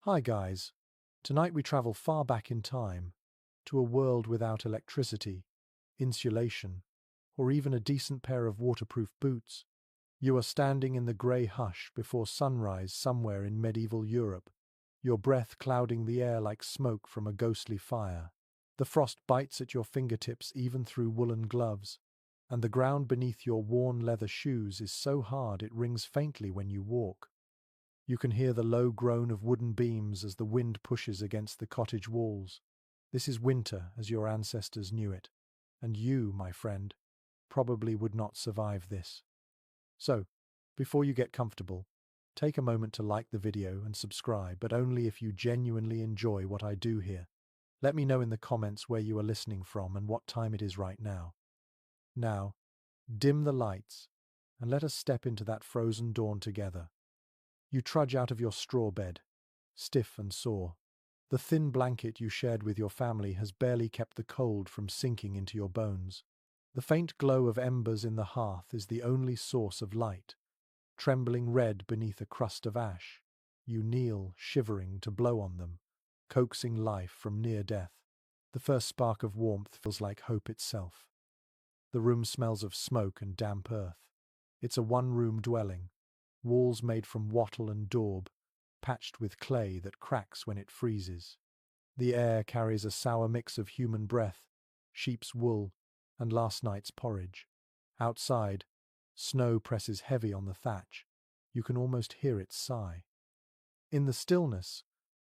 Hi guys, tonight we travel far back in time to a world without electricity, insulation, or even a decent pair of waterproof boots. You are standing in the grey hush before sunrise somewhere in medieval Europe, your breath clouding the air like smoke from a ghostly fire. The frost bites at your fingertips even through woolen gloves, and the ground beneath your worn leather shoes is so hard it rings faintly when you walk. You can hear the low groan of wooden beams as the wind pushes against the cottage walls. This is winter as your ancestors knew it, and you, my friend, probably would not survive this. So, before you get comfortable, take a moment to like the video and subscribe, but only if you genuinely enjoy what I do here. Let me know in the comments where you are listening from and what time it is right now. Now, dim the lights and let us step into that frozen dawn together. You trudge out of your straw bed, stiff and sore. The thin blanket you shared with your family has barely kept the cold from sinking into your bones. The faint glow of embers in the hearth is the only source of light, trembling red beneath a crust of ash. You kneel, shivering, to blow on them, coaxing life from near death. The first spark of warmth feels like hope itself. The room smells of smoke and damp earth. It's a one-room dwelling, walls made from wattle and daub, patched with clay that cracks when it freezes. The air carries a sour mix of human breath, sheep's wool, and last night's porridge. Outside, snow presses heavy on the thatch. You can almost hear it sigh. In the stillness,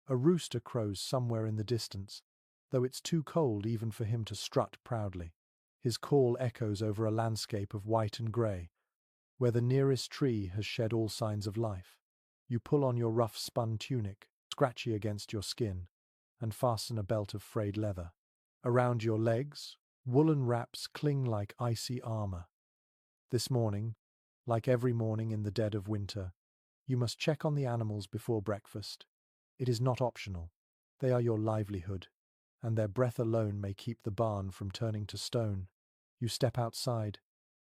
a rooster crows somewhere in the distance, though it's too cold even for him to strut proudly. His call echoes over a landscape of white and grey, where the nearest tree has shed all signs of life. You pull on your rough spun tunic, scratchy against your skin, and fasten a belt of frayed leather. Around your legs, woolen wraps cling like icy armor. This morning, like every morning in the dead of winter, you must check on the animals before breakfast. It is not optional. They are your livelihood, and their breath alone may keep the barn from turning to stone. You step outside,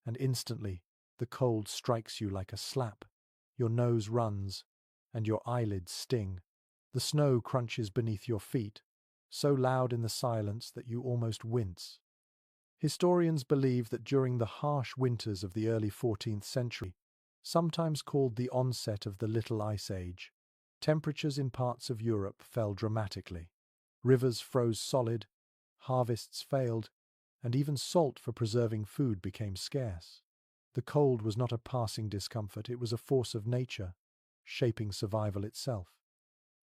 and instantly, the cold strikes you like a slap. Your nose runs, and your eyelids sting. The snow crunches beneath your feet, so loud in the silence that you almost wince. Historians believe that during the harsh winters of the early 14th century, sometimes called the onset of the Little Ice Age, temperatures in parts of Europe fell dramatically. Rivers froze solid, harvests failed, and even salt for preserving food became scarce. The cold was not a passing discomfort, it was a force of nature, shaping survival itself.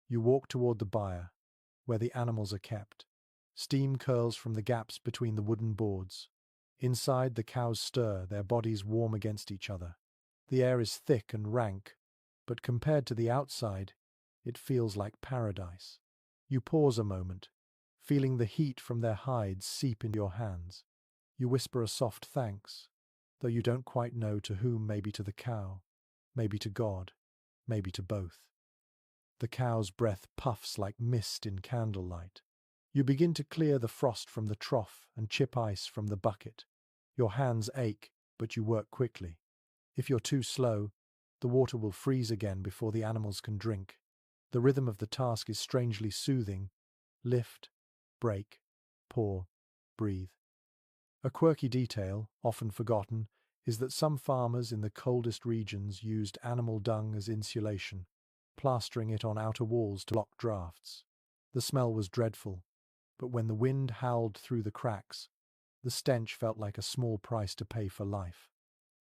You walk toward the byre, where the animals are kept. Steam curls from the gaps between the wooden boards. Inside, the cows stir, their bodies warm against each other. The air is thick and rank, but compared to the outside, it feels like paradise. You pause a moment, feeling the heat from their hides seep into your hands. You whisper a soft thanks, though you don't quite know to whom, maybe to the cow, maybe to God, maybe to both. The cow's breath puffs like mist in candlelight. You begin to clear the frost from the trough and chip ice from the bucket. Your hands ache, but you work quickly. If you're too slow, the water will freeze again before the animals can drink. The rhythm of the task is strangely soothing. Lift, break, pour, breathe. A quirky detail, often forgotten, is that some farmers in the coldest regions used animal dung as insulation, plastering it on outer walls to block drafts. The smell was dreadful, but when the wind howled through the cracks, the stench felt like a small price to pay for life.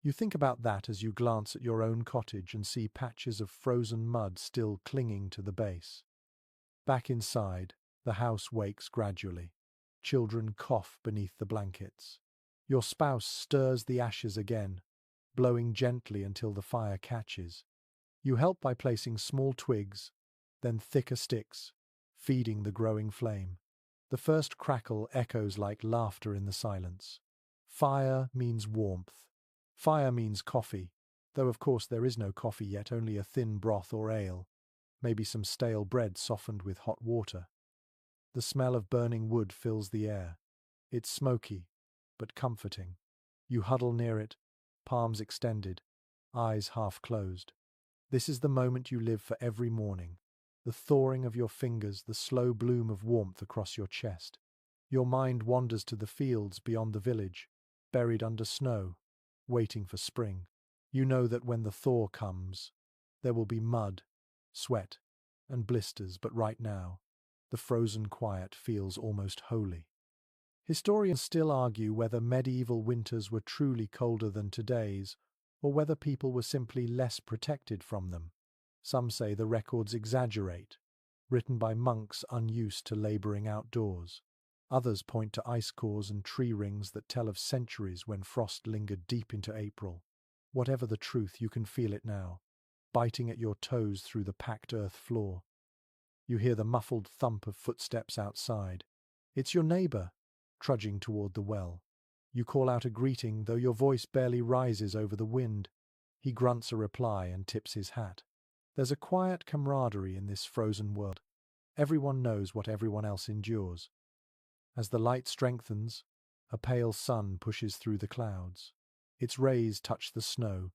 You think about that as you glance at your own cottage and see patches of frozen mud still clinging to the base. Back inside, the house wakes gradually. Children cough beneath the blankets. Your spouse stirs the ashes again, blowing gently until the fire catches. You help by placing small twigs, then thicker sticks, feeding the growing flame. The first crackle echoes like laughter in the silence. Fire means warmth. Fire means coffee, though of course there is no coffee yet, only a thin broth or ale, maybe some stale bread softened with hot water. The smell of burning wood fills the air. It's smoky, but comforting. You huddle near it, palms extended, eyes half closed. This is the moment you live for every morning. the thawing of your fingers, the slow bloom of warmth across your chest. Your mind wanders to the fields beyond the village, buried under snow, waiting for spring. You know that when the thaw comes, there will be mud, sweat, and blisters, but right now, the frozen quiet feels almost holy. Historians still argue whether medieval winters were truly colder than today's, or whether people were simply less protected from them. Some say the records exaggerate, written by monks unused to labouring outdoors. Others point to ice cores and tree rings that tell of centuries when frost lingered deep into April. Whatever the truth, you can feel it now, biting at your toes through the packed earth floor. You hear the muffled thump of footsteps outside. It's your neighbour, trudging toward the well. You call out a greeting, though your voice barely rises over the wind. He grunts a reply and tips his hat. There's a quiet camaraderie in this frozen world. Everyone knows what everyone else endures. As the light strengthens, a pale sun pushes through the clouds. Its rays touch the snow,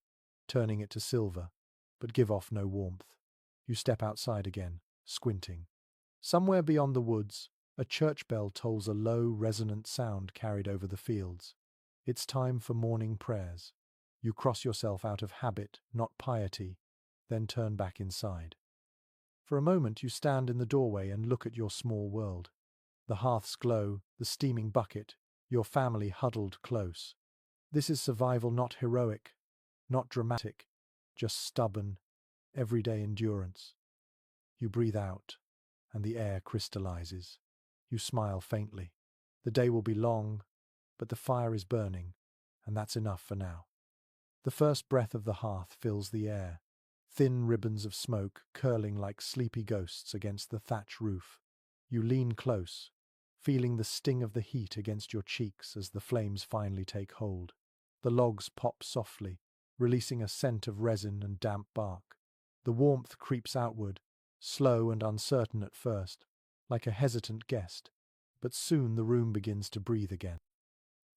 turning it to silver, but give off no warmth. You step outside again, squinting. Somewhere beyond the woods, a church bell tolls a low, resonant sound carried over the fields. It's time for morning prayers. You cross yourself out of habit, not piety, then turn back inside. For a moment you stand in the doorway and look at your small world. The hearth's glow, the steaming bucket, your family huddled close. This is survival, not heroic, not dramatic, just stubborn, everyday endurance. You breathe out, and the air crystallizes. You smile faintly. The day will be long, but the fire is burning, and that's enough for now. The first breath of the hearth fills the air, thin ribbons of smoke curling like sleepy ghosts against the thatch roof. You lean close, feeling the sting of the heat against your cheeks as the flames finally take hold. The logs pop softly, releasing a scent of resin and damp bark. The warmth creeps outward, slow and uncertain at first, like a hesitant guest, but soon the room begins to breathe again.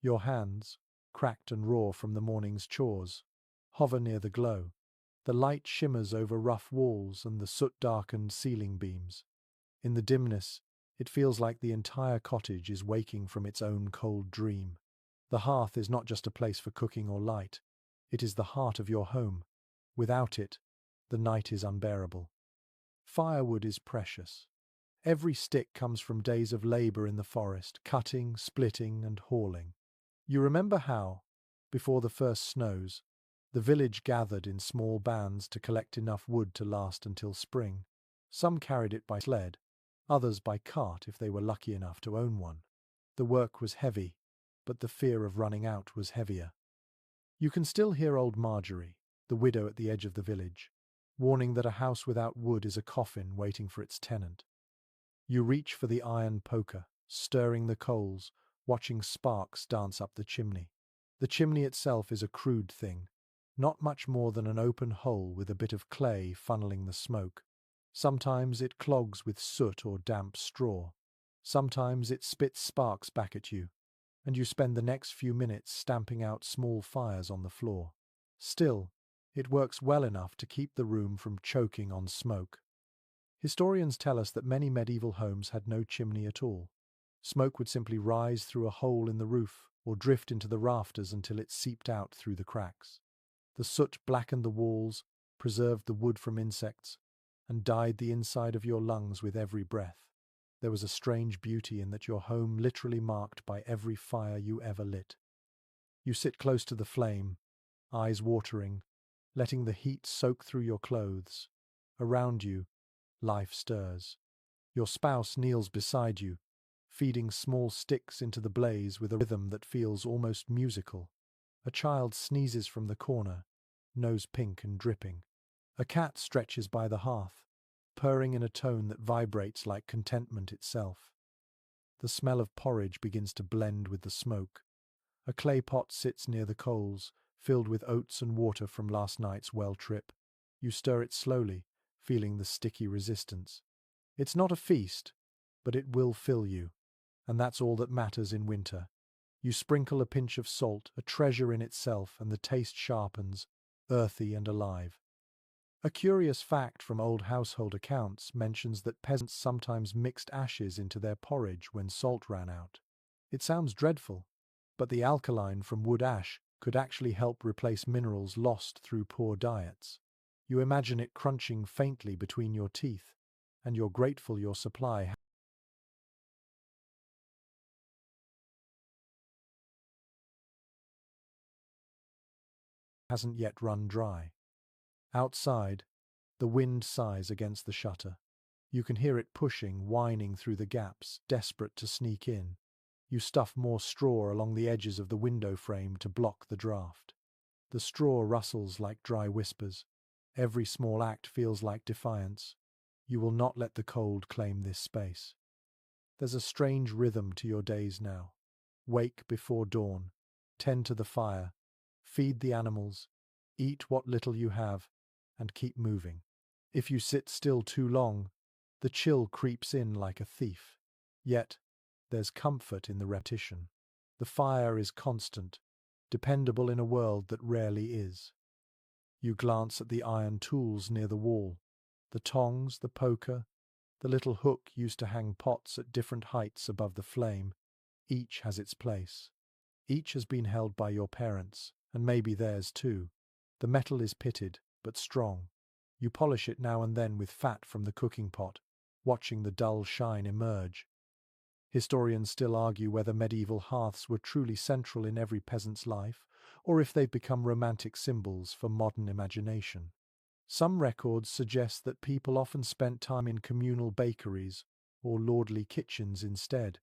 Your hands, cracked and raw from the morning's chores, hover near the glow. The light shimmers over rough walls and the soot-darkened ceiling beams. In the dimness, it feels like the entire cottage is waking from its own cold dream. The hearth is not just a place for cooking or light. It is the heart of your home. Without it, the night is unbearable. Firewood is precious. Every stick comes from days of labor in the forest, cutting, splitting, and hauling. You remember how, before the first snows, the village gathered in small bands to collect enough wood to last until spring. Some carried it by sled, others by cart if they were lucky enough to own one. The work was heavy, but the fear of running out was heavier. You can still hear old Marjorie, the widow at the edge of the village, warning that a house without wood is a coffin waiting for its tenant. You reach for the iron poker, stirring the coals, watching sparks dance up the chimney. The chimney itself is a crude thing, not much more than an open hole with a bit of clay funneling the smoke. Sometimes it clogs with soot or damp straw. Sometimes it spits sparks back at you, and you spend the next few minutes stamping out small fires on the floor. Still, it works well enough to keep the room from choking on smoke. Historians tell us that many medieval homes had no chimney at all. Smoke would simply rise through a hole in the roof or drift into the rafters until it seeped out through the cracks. The soot blackened the walls, preserved the wood from insects, and dyed the inside of your lungs with every breath. There was a strange beauty in that your home literally marked by every fire you ever lit. You sit close to the flame, eyes watering, letting the heat soak through your clothes. Around you, life stirs. Your spouse kneels beside you, feeding small sticks into the blaze with a rhythm that feels almost musical. A child sneezes from the corner, nose pink and dripping. A cat stretches by the hearth, purring in a tone that vibrates like contentment itself. The smell of porridge begins to blend with the smoke. A clay pot sits near the coals, filled with oats and water from last night's well trip. You stir it slowly, feeling the sticky resistance. It's not a feast, but it will fill you, and that's all that matters in winter. You sprinkle a pinch of salt, a treasure in itself, and the taste sharpens, earthy and alive. A curious fact from old household accounts mentions that peasants sometimes mixed ashes into their porridge when salt ran out. It sounds dreadful, but the alkaline from wood ash could actually help replace minerals lost through poor diets. You imagine it crunching faintly between your teeth, and you're grateful your supply hasn't yet run dry. Outside, the wind sighs against the shutter. You can hear it pushing, whining through the gaps, desperate to sneak in. You stuff more straw along the edges of the window frame to block the draught. The straw rustles like dry whispers. Every small act feels like defiance. You will not let the cold claim this space. There's a strange rhythm to your days now. Wake before dawn, tend to the fire, feed the animals, eat what little you have, and keep moving. If you sit still too long, the chill creeps in like a thief. Yet, there's comfort in the repetition. The fire is constant, dependable in a world that rarely is. You glance at the iron tools near the wall, the tongs, the poker, the little hook used to hang pots at different heights above the flame. Each has its place. Each has been held by your parents, and maybe theirs too. The metal is pitted, but strong. You polish it now and then with fat from the cooking pot, watching the dull shine emerge. Historians still argue whether medieval hearths were truly central in every peasant's life, or if they've become romantic symbols for modern imagination. Some records suggest that people often spent time in communal bakeries or lordly kitchens instead,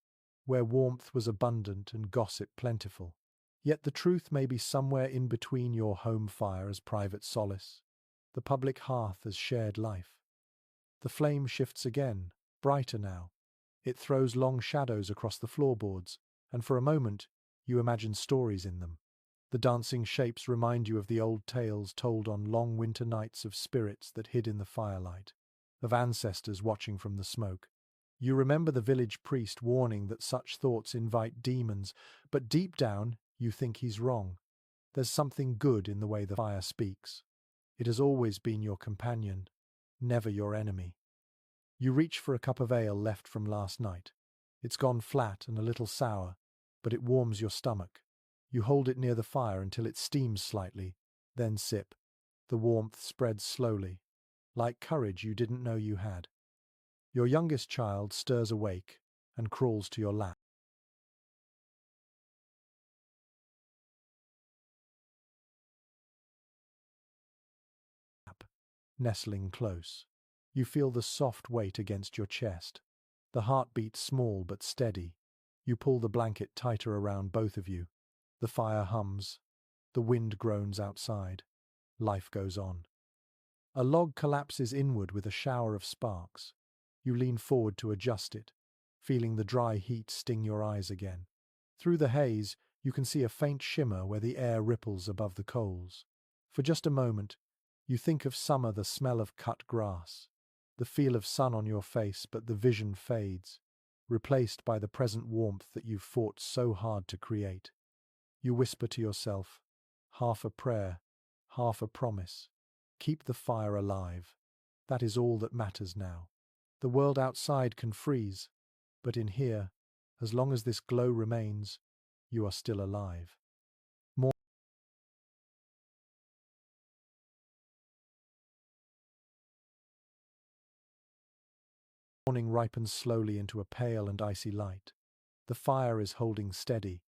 where warmth was abundant and gossip plentiful. Yet the truth may be somewhere in between your home fire as private solace, the public hearth as shared life. The flame shifts again, brighter now. It throws long shadows across the floorboards, and for a moment you imagine stories in them. The dancing shapes remind you of the old tales told on long winter nights of spirits that hid in the firelight, of ancestors watching from the smoke. You remember the village priest warning that such thoughts invite demons, but deep down you think he's wrong. There's something good in the way the fire speaks. It has always been your companion, never your enemy. You reach for a cup of ale left from last night. It's gone flat and a little sour, but it warms your stomach. You hold it near the fire until it steams slightly, then sip. The warmth spreads slowly, like courage you didn't know you had. Your youngest child stirs awake and crawls to your lap, nestling close. You feel the soft weight against your chest. The heartbeat small but steady. You pull the blanket tighter around both of you. The fire hums. The wind groans outside. Life goes on. A log collapses inward with a shower of sparks. You lean forward to adjust it, feeling the dry heat sting your eyes again. Through the haze, you can see a faint shimmer where the air ripples above the coals. For just a moment, you think of summer, the smell of cut grass, the feel of sun on your face, but the vision fades, replaced by the present warmth that you've fought so hard to create. You whisper to yourself, half a prayer, half a promise. Keep the fire alive. That is all that matters now. The world outside can freeze, but in here, as long as this glow remains, you are still alive. Morning ripens slowly into a pale and icy light. The fire is holding steady,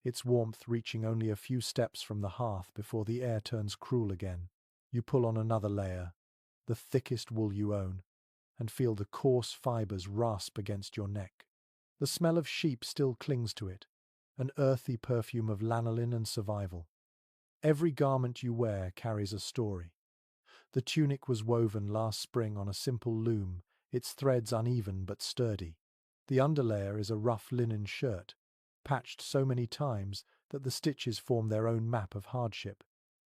its warmth reaching only a few steps from the hearth before the air turns cruel again. You pull on another layer, the thickest wool you own, and feel the coarse fibers rasp against your neck. The smell of sheep still clings to it, an earthy perfume of lanolin and survival. Every garment you wear carries a story. The tunic was woven last spring on a simple loom, its threads uneven but sturdy. The underlayer is a rough linen shirt, patched so many times that the stitches form their own map of hardship.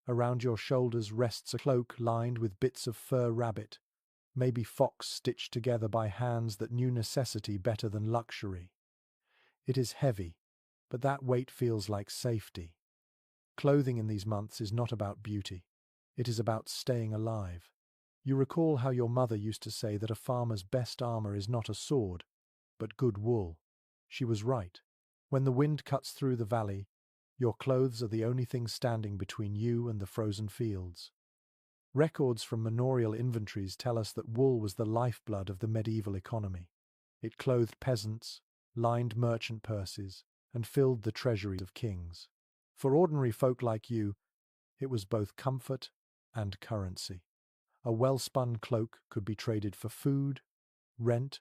Around your shoulders rests a cloak lined with bits of fur rabbit, maybe fox stitched together by hands that knew necessity better than luxury. It is heavy, but that weight feels like safety. Clothing in these months is not about beauty. It is about staying alive. You recall how your mother used to say that a farmer's best armor is not a sword, but good wool. She was right. When the wind cuts through the valley, your clothes are the only thing standing between you and the frozen fields. Records from manorial inventories tell us that wool was the lifeblood of the medieval economy. It clothed peasants, lined merchant purses, and filled the treasuries of kings. For ordinary folk like you, it was both comfort and currency. A well-spun cloak could be traded for food, rent,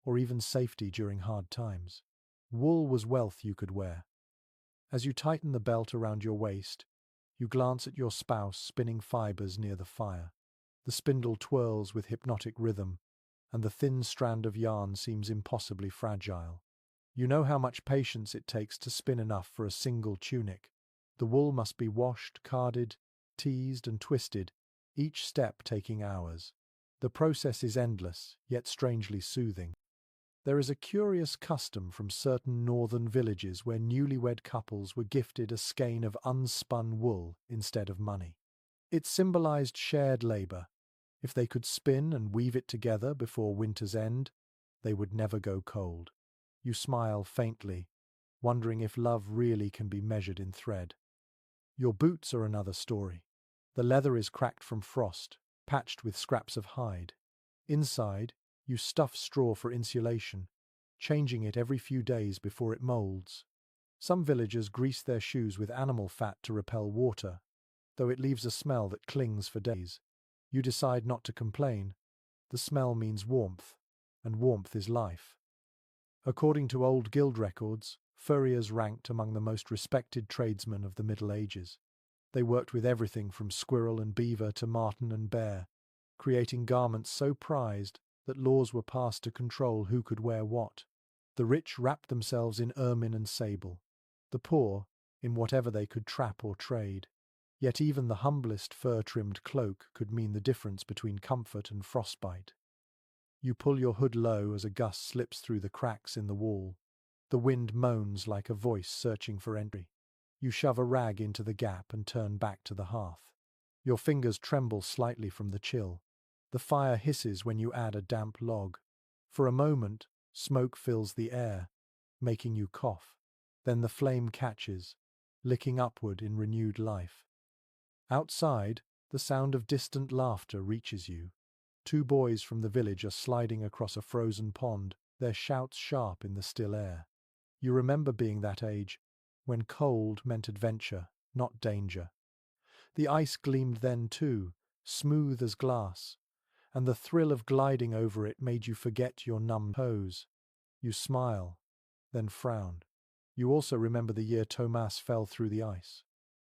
or even safety during hard times. Wool was wealth you could wear. As you tighten the belt around your waist, you glance at your spouse spinning fibers near the fire. The spindle twirls with hypnotic rhythm, and the thin strand of yarn seems impossibly fragile. You know how much patience it takes to spin enough for a single tunic. The wool must be washed, carded, teased, and twisted, each step taking hours. The process is endless, yet strangely soothing. There is a curious custom from certain northern villages where newlywed couples were gifted a skein of unspun wool instead of money. It symbolized shared labor. If they could spin and weave it together before winter's end, they would never go cold. You smile faintly, wondering if love really can be measured in thread. Your boots are another story. The leather is cracked from frost, patched with scraps of hide. Inside, you stuff straw for insulation, changing it every few days before it molds. Some villagers grease their shoes with animal fat to repel water, though it leaves a smell that clings for days. You decide not to complain. The smell means warmth, and warmth is life. According to old guild records, furriers ranked among the most respected tradesmen of the Middle Ages. They worked with everything from squirrel and beaver to marten and bear, creating garments so prized that laws were passed to control who could wear what. The rich wrapped themselves in ermine and sable, the poor in whatever they could trap or trade. Yet even the humblest fur-trimmed cloak could mean the difference between comfort and frostbite. You pull your hood low as a gust slips through the cracks in the wall. The wind moans like a voice searching for entry. You shove a rag into the gap and turn back to the hearth. Your fingers tremble slightly from the chill. The fire hisses when you add a damp log. For a moment, smoke fills the air, making you cough. Then the flame catches, licking upward in renewed life. Outside, the sound of distant laughter reaches you. Two boys from the village are sliding across a frozen pond, their shouts sharp in the still air. You remember being that age, when cold meant adventure, not danger. The ice gleamed then too, smooth as glass, and the thrill of gliding over it made you forget your numb toes. You smile, then frown. You also remember the year Thomas fell through the ice.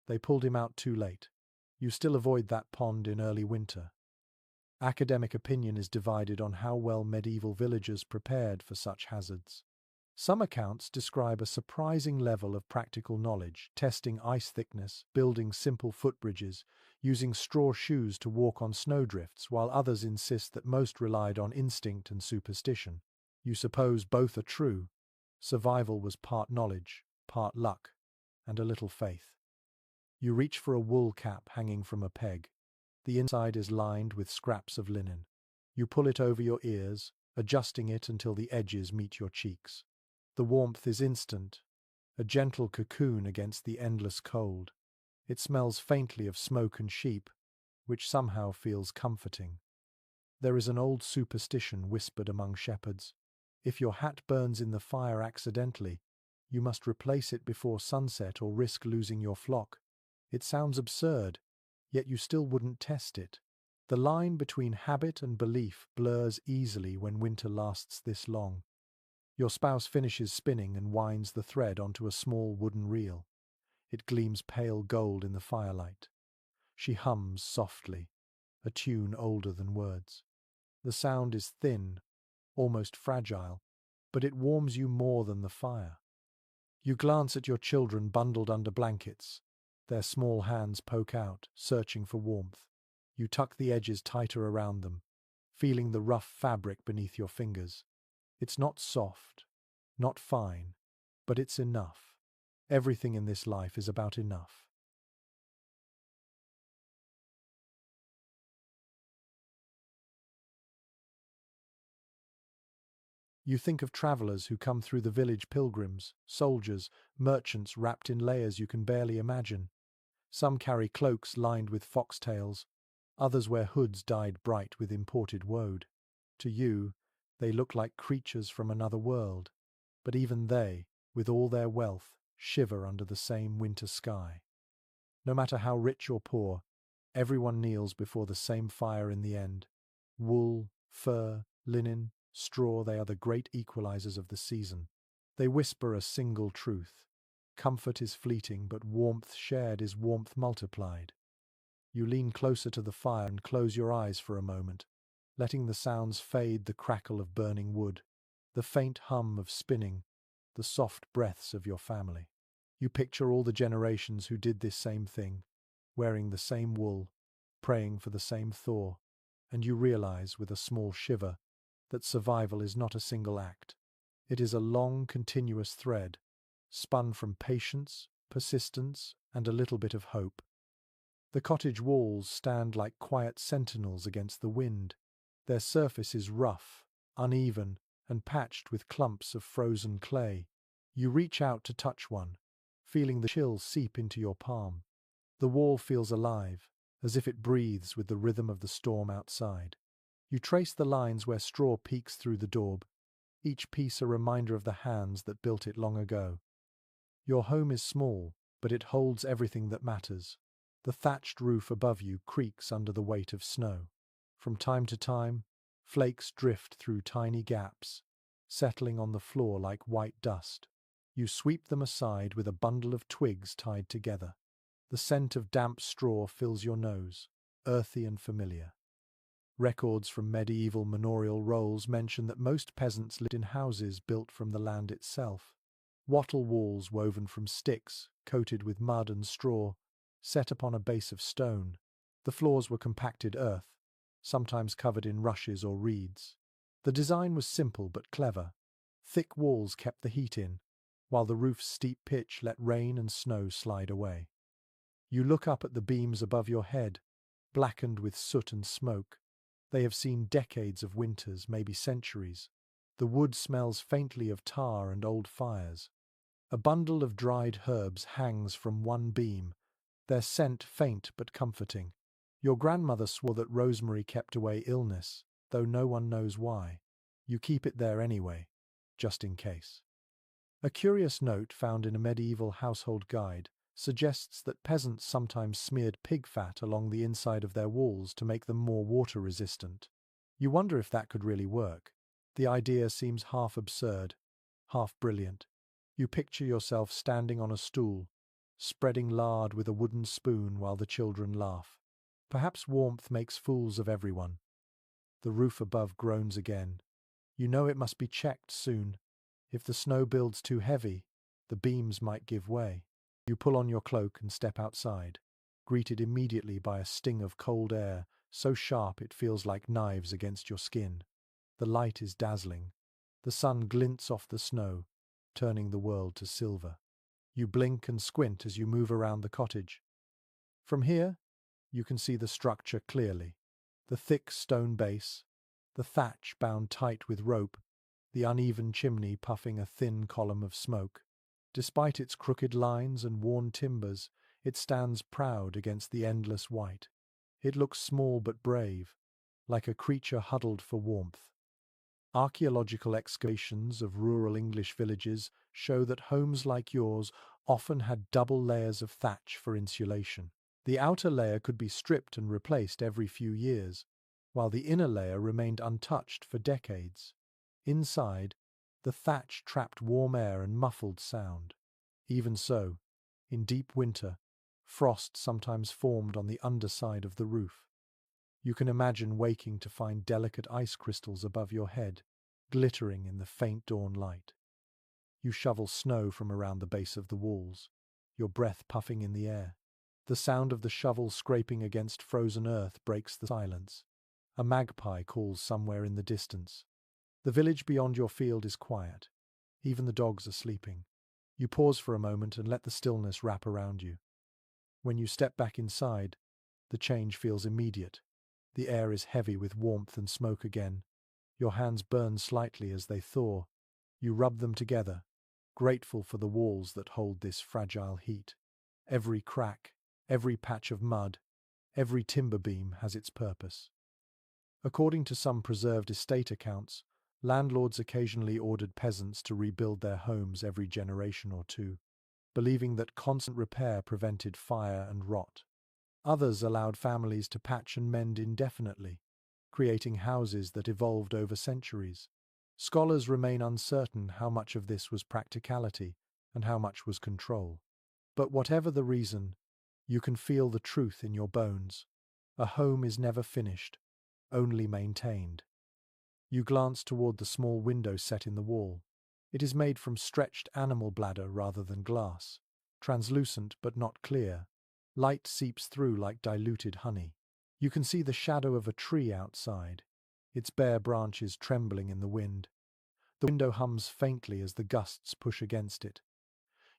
They pulled him out too late. You still avoid that pond in early winter. Academic opinion is divided on how well medieval villagers prepared for such hazards. Some accounts describe a surprising level of practical knowledge, testing ice thickness, building simple footbridges, using straw shoes to walk on snowdrifts, while others insist that most relied on instinct and superstition. You suppose both are true. Survival was part knowledge, part luck, and a little faith. You reach for a wool cap hanging from a peg. The inside is lined with scraps of linen. You pull it over your ears, adjusting it until the edges meet your cheeks. The warmth is instant, a gentle cocoon against the endless cold. It smells faintly of smoke and sheep, which somehow feels comforting. There is an old superstition whispered among shepherds. If your hat burns in the fire accidentally, you must replace it before sunset or risk losing your flock. It sounds absurd, yet you still wouldn't test it. The line between habit and belief blurs easily when winter lasts this long. Your spouse finishes spinning and winds the thread onto a small wooden reel. It gleams pale gold in the firelight. She hums softly, a tune older than words. The sound is thin, almost fragile, but it warms you more than the fire. You glance at your children bundled under blankets. Their small hands poke out, searching for warmth. You tuck the edges tighter around them, feeling the rough fabric beneath your fingers. It's not soft, not fine, but it's enough. Everything in this life is about enough. You think of travelers who come through the village, pilgrims, soldiers, merchants wrapped in layers you can barely imagine. Some carry cloaks lined with foxtails, others wear hoods dyed bright with imported woad. To you, they look like creatures from another world, but even they, with all their wealth, shiver under the same winter sky. No matter how rich or poor, everyone kneels before the same fire in the end. Wool, fur, linen, straw, they are the great equalizers of the season. They whisper a single truth. Comfort is fleeting, but warmth shared is warmth multiplied. You lean closer to the fire and close your eyes for a moment, letting the sounds fade, the crackle of burning wood, the faint hum of spinning, the soft breaths of your family. You picture all the generations who did this same thing, wearing the same wool, praying for the same thaw, and you realize with a small shiver that survival is not a single act. It is a long, continuous thread, spun from patience, persistence, and a little bit of hope. The cottage walls stand like quiet sentinels against the wind. Their surface is rough, uneven, and patched with clumps of frozen clay. You reach out to touch one, feeling the chill seep into your palm. The wall feels alive, as if it breathes with the rhythm of the storm outside. You trace the lines where straw peeks through the daub, each piece a reminder of the hands that built it long ago. Your home is small, but it holds everything that matters. The thatched roof above you creaks under the weight of snow. From time to time, flakes drift through tiny gaps, settling on the floor like white dust. You sweep them aside with a bundle of twigs tied together. The scent of damp straw fills your nose, earthy and familiar. Records from medieval manorial rolls mention that most peasants lived in houses built from the land itself. Wattle walls woven from sticks, coated with mud and straw, set upon a base of stone. The floors were compacted earth, sometimes covered in rushes or reeds. The design was simple but clever. Thick walls kept the heat in, while the roof's steep pitch let rain and snow slide away. You look up at the beams above your head, blackened with soot and smoke. They have seen decades of winters, maybe centuries. The wood smells faintly of tar and old fires. A bundle of dried herbs hangs from one beam, their scent faint but comforting. Your grandmother swore that rosemary kept away illness, though no one knows why. You keep it there anyway, just in case. A curious note found in a medieval household guide suggests that peasants sometimes smeared pig fat along the inside of their walls to make them more water resistant. You wonder if that could really work. The idea seems half absurd, half brilliant. You picture yourself standing on a stool, spreading lard with a wooden spoon while the children laugh. Perhaps warmth makes fools of everyone. The roof above groans again. You know it must be checked soon. If the snow builds too heavy, the beams might give way. You pull on your cloak and step outside, greeted immediately by a sting of cold air, so sharp it feels like knives against your skin. The light is dazzling. The sun glints off the snow, turning the world to silver. You blink and squint as you move around the cottage. From here, you can see the structure clearly. The thick stone base, the thatch bound tight with rope, the uneven chimney puffing a thin column of smoke. Despite its crooked lines and worn timbers, it stands proud against the endless white. It looks small but brave, like a creature huddled for warmth. Archaeological excavations of rural English villages show that homes like yours often had double layers of thatch for insulation. The outer layer could be stripped and replaced every few years, while the inner layer remained untouched for decades. Inside, the thatch trapped warm air and muffled sound. Even so, in deep winter, frost sometimes formed on the underside of the roof. You can imagine waking to find delicate ice crystals above your head, glittering in the faint dawn light. You shovel snow from around the base of the walls, your breath puffing in the air. The sound of the shovel scraping against frozen earth breaks the silence. A magpie calls somewhere in the distance. The village beyond your field is quiet. Even the dogs are sleeping. You pause for a moment and let the stillness wrap around you. When you step back inside, the change feels immediate. The air is heavy with warmth and smoke again. Your hands burn slightly as they thaw. You rub them together, grateful for the walls that hold this fragile heat. Every crack, every patch of mud, every timber beam has its purpose. According to some preserved estate accounts, landlords occasionally ordered peasants to rebuild their homes every generation or two, believing that constant repair prevented fire and rot. Others allowed families to patch and mend indefinitely, creating houses that evolved over centuries. Scholars remain uncertain how much of this was practicality and how much was control. But whatever the reason, you can feel the truth in your bones. A home is never finished, only maintained. You glance toward the small window set in the wall. It is made from stretched animal bladder rather than glass, translucent but not clear. Light seeps through like diluted honey. You can see the shadow of a tree outside, its bare branches trembling in the wind. The window hums faintly as the gusts push against it.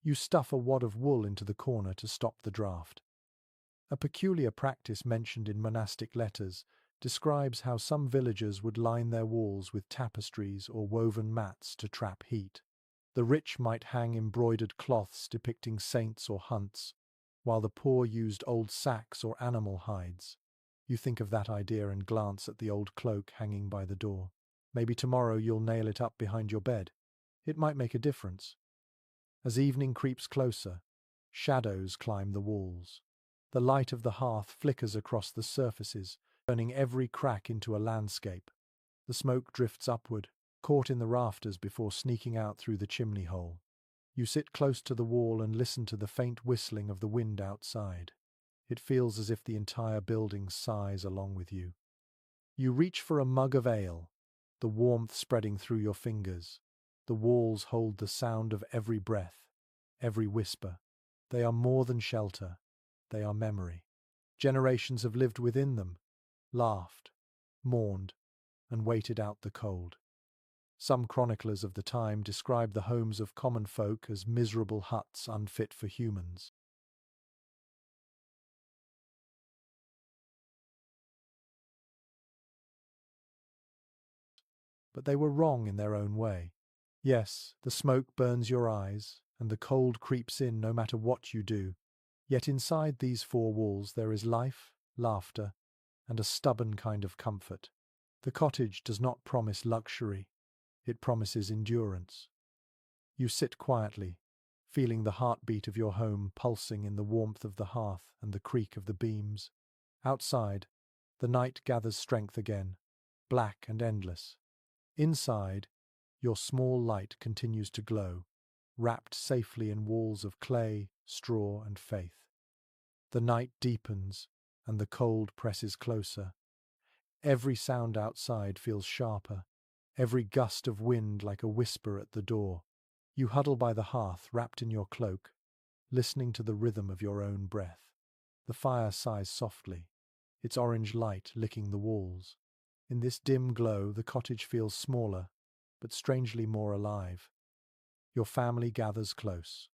You stuff a wad of wool into the corner to stop the draft. A peculiar practice mentioned in monastic letters describes how some villagers would line their walls with tapestries or woven mats to trap heat. The rich might hang embroidered cloths depicting saints or hunts, while the poor used old sacks or animal hides. You think of that idea and glance at the old cloak hanging by the door. Maybe tomorrow you'll nail it up behind your bed. It might make a difference. As evening creeps closer, shadows climb the walls. The light of the hearth flickers across the surfaces, turning every crack into a landscape. The smoke drifts upward, caught in the rafters before sneaking out through the chimney hole. You sit close to the wall and listen to the faint whistling of the wind outside. It feels as if the entire building sighs along with you. You reach for a mug of ale, the warmth spreading through your fingers. The walls hold the sound of every breath, every whisper. They are more than shelter. They are memory. Generations have lived within them, laughed, mourned, and waited out the cold. Some chroniclers of the time describe the homes of common folk as miserable huts unfit for humans. But they were wrong in their own way. Yes, the smoke burns your eyes, and the cold creeps in no matter what you do. Yet inside these four walls there is life, laughter, and a stubborn kind of comfort. The cottage does not promise luxury, it promises endurance. You sit quietly, feeling the heartbeat of your home pulsing in the warmth of the hearth and the creak of the beams. Outside, the night gathers strength again, black and endless. Inside, your small light continues to glow, wrapped safely in walls of clay, straw, and faith. The night deepens, and the cold presses closer. Every sound outside feels sharper, every gust of wind like a whisper at the door. You huddle by the hearth, wrapped in your cloak, listening to the rhythm of your own breath. The fire sighs softly, its orange light licking the walls. In this dim glow, the cottage feels smaller, but strangely more alive. Your family gathers close.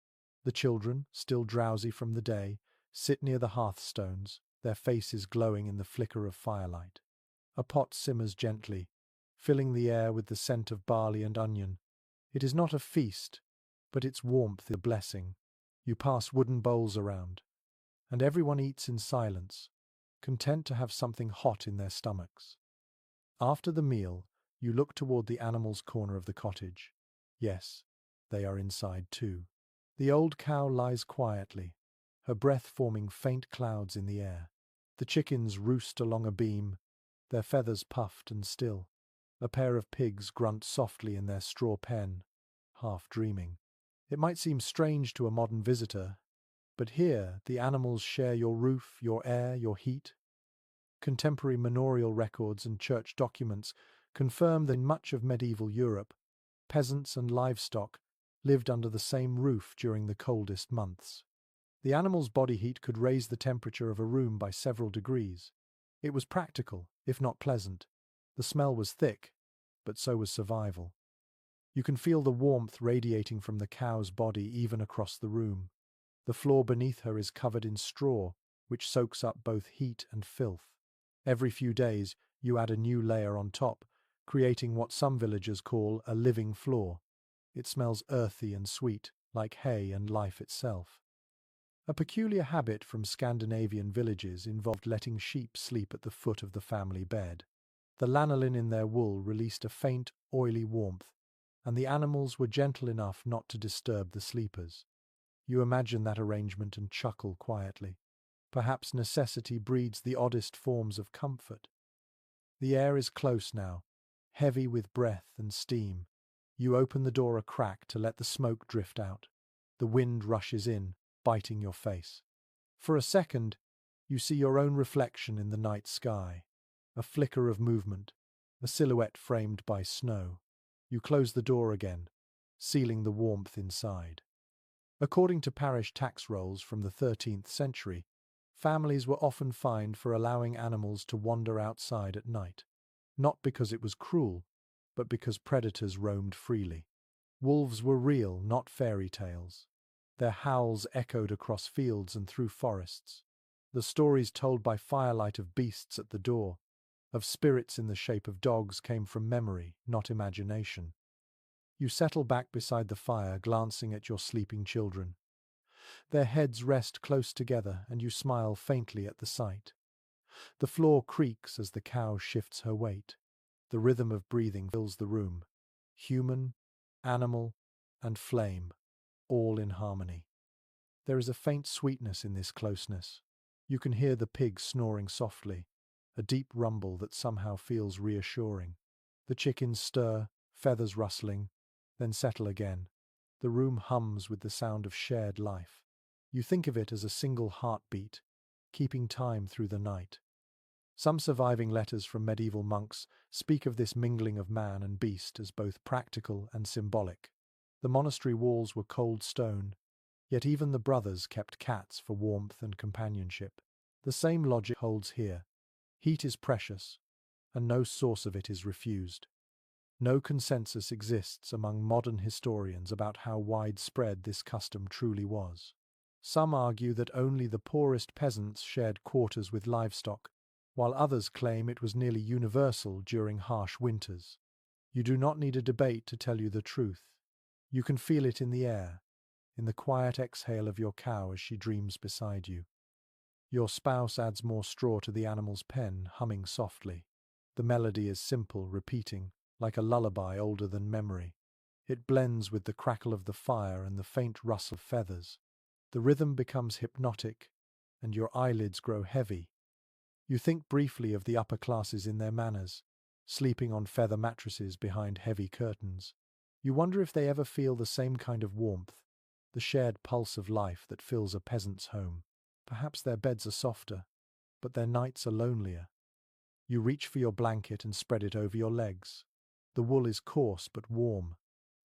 The children, still drowsy from the day, sit near the hearthstones, their faces glowing in the flicker of firelight. A pot simmers gently, filling the air with the scent of barley and onion. It is not a feast, but its warmth is a blessing. You pass wooden bowls around, and everyone eats in silence, content to have something hot in their stomachs. After the meal, you look toward the animals' corner of the cottage. Yes, they are inside too. The old cow lies quietly, her breath forming faint clouds in the air. The chickens roost along a beam, their feathers puffed and still. A pair of pigs grunt softly in their straw pen, half dreaming. It might seem strange to a modern visitor, but here the animals share your roof, your air, your heat. Contemporary manorial records and church documents confirm that in much of medieval Europe, peasants and livestock lived under the same roof during the coldest months. The animal's body heat could raise the temperature of a room by several degrees. It was practical, if not pleasant. The smell was thick, but so was survival. You can feel the warmth radiating from the cow's body even across the room. The floor beneath her is covered in straw, which soaks up both heat and filth. Every few days, you add a new layer on top, creating what some villagers call a living floor. It smells earthy and sweet, like hay and life itself. A peculiar habit from Scandinavian villages involved letting sheep sleep at the foot of the family bed. The lanolin in their wool released a faint, oily warmth, and the animals were gentle enough not to disturb the sleepers. You imagine that arrangement and chuckle quietly. Perhaps necessity breeds the oddest forms of comfort. The air is close now, heavy with breath and steam. You open the door a crack to let the smoke drift out. The wind rushes in, biting your face. For a second, you see your own reflection in the night sky. A flicker of movement, a silhouette framed by snow. You close the door again, sealing the warmth inside. According to parish tax rolls from the 13th century, families were often fined for allowing animals to wander outside at night, not because it was cruel, but because predators roamed freely. Wolves were real, not fairy tales. Their howls echoed across fields and through forests. The stories told by firelight of beasts at the door, of spirits in the shape of dogs, came from memory, not imagination. You settle back beside the fire, glancing at your sleeping children. Their heads rest close together, and you smile faintly at the sight. The floor creaks as the cow shifts her weight. The rhythm of breathing fills the room. Human, animal, and flame, all in harmony. There is a faint sweetness in this closeness. You can hear the pig snoring softly, a deep rumble that somehow feels reassuring. The chickens stir, feathers rustling, then settle again. The room hums with the sound of shared life. You think of it as a single heartbeat, keeping time through the night. Some surviving letters from medieval monks speak of this mingling of man and beast as both practical and symbolic. The monastery walls were cold stone, yet even the brothers kept cats for warmth and companionship. The same logic holds here. Heat is precious, and no source of it is refused. No consensus exists among modern historians about how widespread this custom truly was. Some argue that only the poorest peasants shared quarters with livestock, while others claim it was nearly universal during harsh winters. You do not need a debate to tell you the truth. You can feel it in the air, in the quiet exhale of your cow as she dreams beside you. Your spouse adds more straw to the animal's pen, humming softly. The melody is simple, repeating, like a lullaby older than memory. It blends with the crackle of the fire and the faint rustle of feathers. The rhythm becomes hypnotic, and your eyelids grow heavy. You think briefly of the upper classes in their manners, sleeping on feather mattresses behind heavy curtains. You wonder if they ever feel the same kind of warmth, the shared pulse of life that fills a peasant's home. Perhaps their beds are softer, but their nights are lonelier. You reach for your blanket and spread it over your legs. The wool is coarse but warm.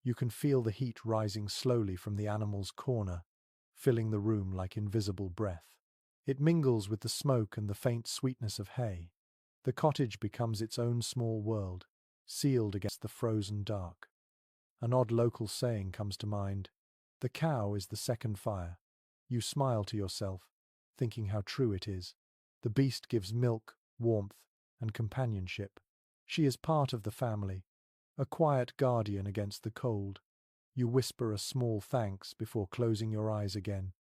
You can feel the heat rising slowly from the animal's corner, filling the room like invisible breath. It mingles with the smoke and the faint sweetness of hay. The cottage becomes its own small world, sealed against the frozen dark. An odd local saying comes to mind. The cow is the second fire. You smile to yourself, thinking how true it is. The beast gives milk, warmth, and companionship. She is part of the family, a quiet guardian against the cold. You whisper a small thanks before closing your eyes again.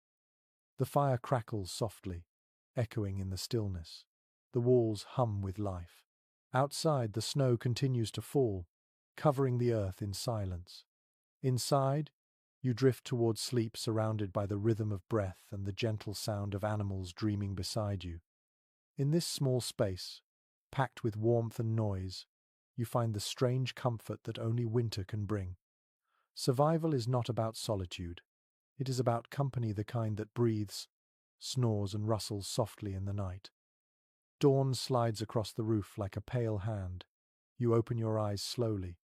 The fire crackles softly, echoing in the stillness. The walls hum with life. Outside, the snow continues to fall, covering the earth in silence. Inside, you drift towards sleep, surrounded by the rhythm of breath and the gentle sound of animals dreaming beside you. In this small space, packed with warmth and noise, you find the strange comfort that only winter can bring. Survival is not about solitude. It is about company, the kind that breathes, snores and rustles softly in the night. Dawn slides across the roof like a pale hand. You open your eyes slowly,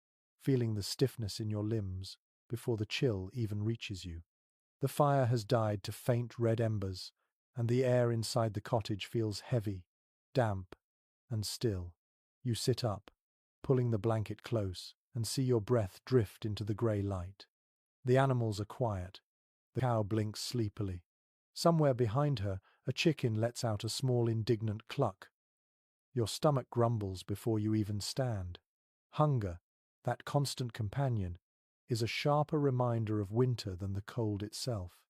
feeling the stiffness in your limbs before the chill even reaches you. The fire has died to faint red embers, and the air inside the cottage feels heavy, damp, and still. You sit up, pulling the blanket close, and see your breath drift into the grey light. The animals are quiet. The cow blinks sleepily. Somewhere behind her, a chicken lets out a small indignant cluck. Your stomach grumbles before you even stand. Hunger, that constant companion, is a sharper reminder of winter than the cold itself.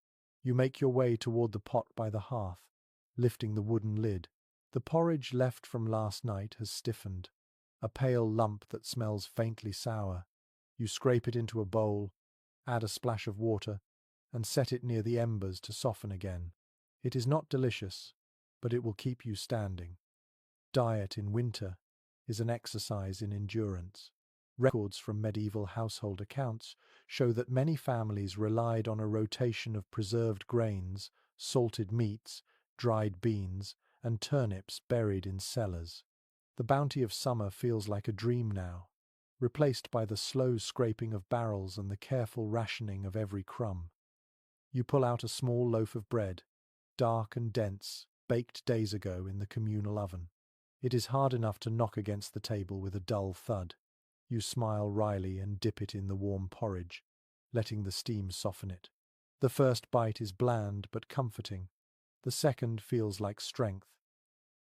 You make your way toward the pot by the hearth, lifting the wooden lid. The porridge left from last night has stiffened, a pale lump that smells faintly sour. You scrape it into a bowl, add a splash of water, and set it near the embers to soften again. It is not delicious, but it will keep you standing. Diet in winter is an exercise in endurance. Records from medieval household accounts show that many families relied on a rotation of preserved grains, salted meats, dried beans, and turnips buried in cellars. The bounty of summer feels like a dream now, replaced by the slow scraping of barrels and the careful rationing of every crumb. You pull out a small loaf of bread, dark and dense, baked days ago in the communal oven. It is hard enough to knock against the table with a dull thud. You smile wryly and dip it in the warm porridge, letting the steam soften it. The first bite is bland but comforting. The second feels like strength.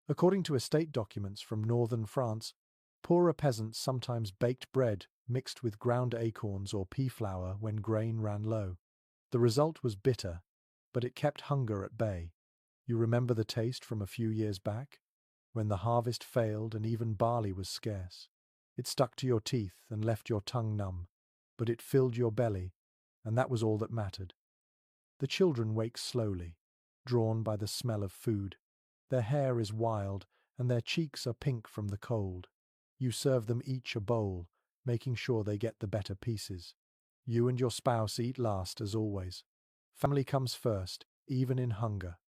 According to estate documents from northern France, poorer peasants sometimes baked bread mixed with ground acorns or pea flour when grain ran low. The result was bitter, but it kept hunger at bay. You remember the taste from a few years back, when the harvest failed and even barley was scarce. It stuck to your teeth and left your tongue numb, but it filled your belly, and that was all that mattered. The children wake slowly, drawn by the smell of food. Their hair is wild, and their cheeks are pink from the cold. You serve them each a bowl, making sure they get the better pieces. You and your spouse eat last, as always. Family comes first, even in hunger,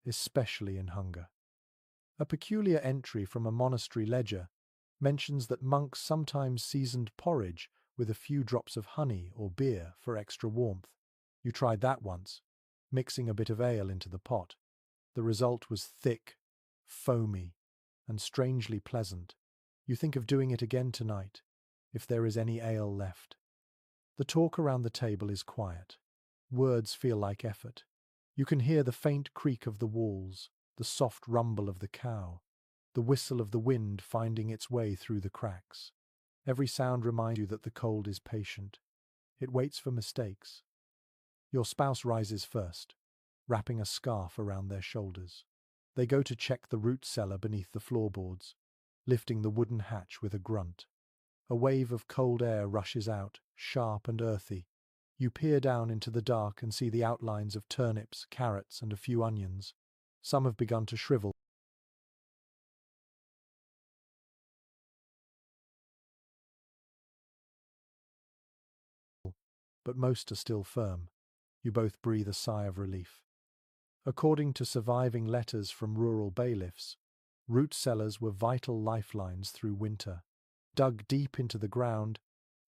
especially in hunger. A peculiar entry from a monastery ledger mentions that monks sometimes seasoned porridge with a few drops of honey or beer for extra warmth. You tried that once, mixing a bit of ale into the pot. The result was thick, foamy, and strangely pleasant. You think of doing it again tonight, if there is any ale left. The talk around the table is quiet. Words feel like effort. You can hear the faint creak of the walls, the soft rumble of the cow, the whistle of the wind finding its way through the cracks. Every sound reminds you that the cold is patient. It waits for mistakes. Your spouse rises first, wrapping a scarf around their shoulders. They go to check the root cellar beneath the floorboards, lifting the wooden hatch with a grunt. A wave of cold air rushes out, sharp and earthy. You peer down into the dark and see the outlines of turnips, carrots, and a few onions. Some have begun to shrivel, but most are still firm. You both breathe a sigh of relief. According to surviving letters from rural bailiffs, root cellars were vital lifelines through winter. Dug deep into the ground,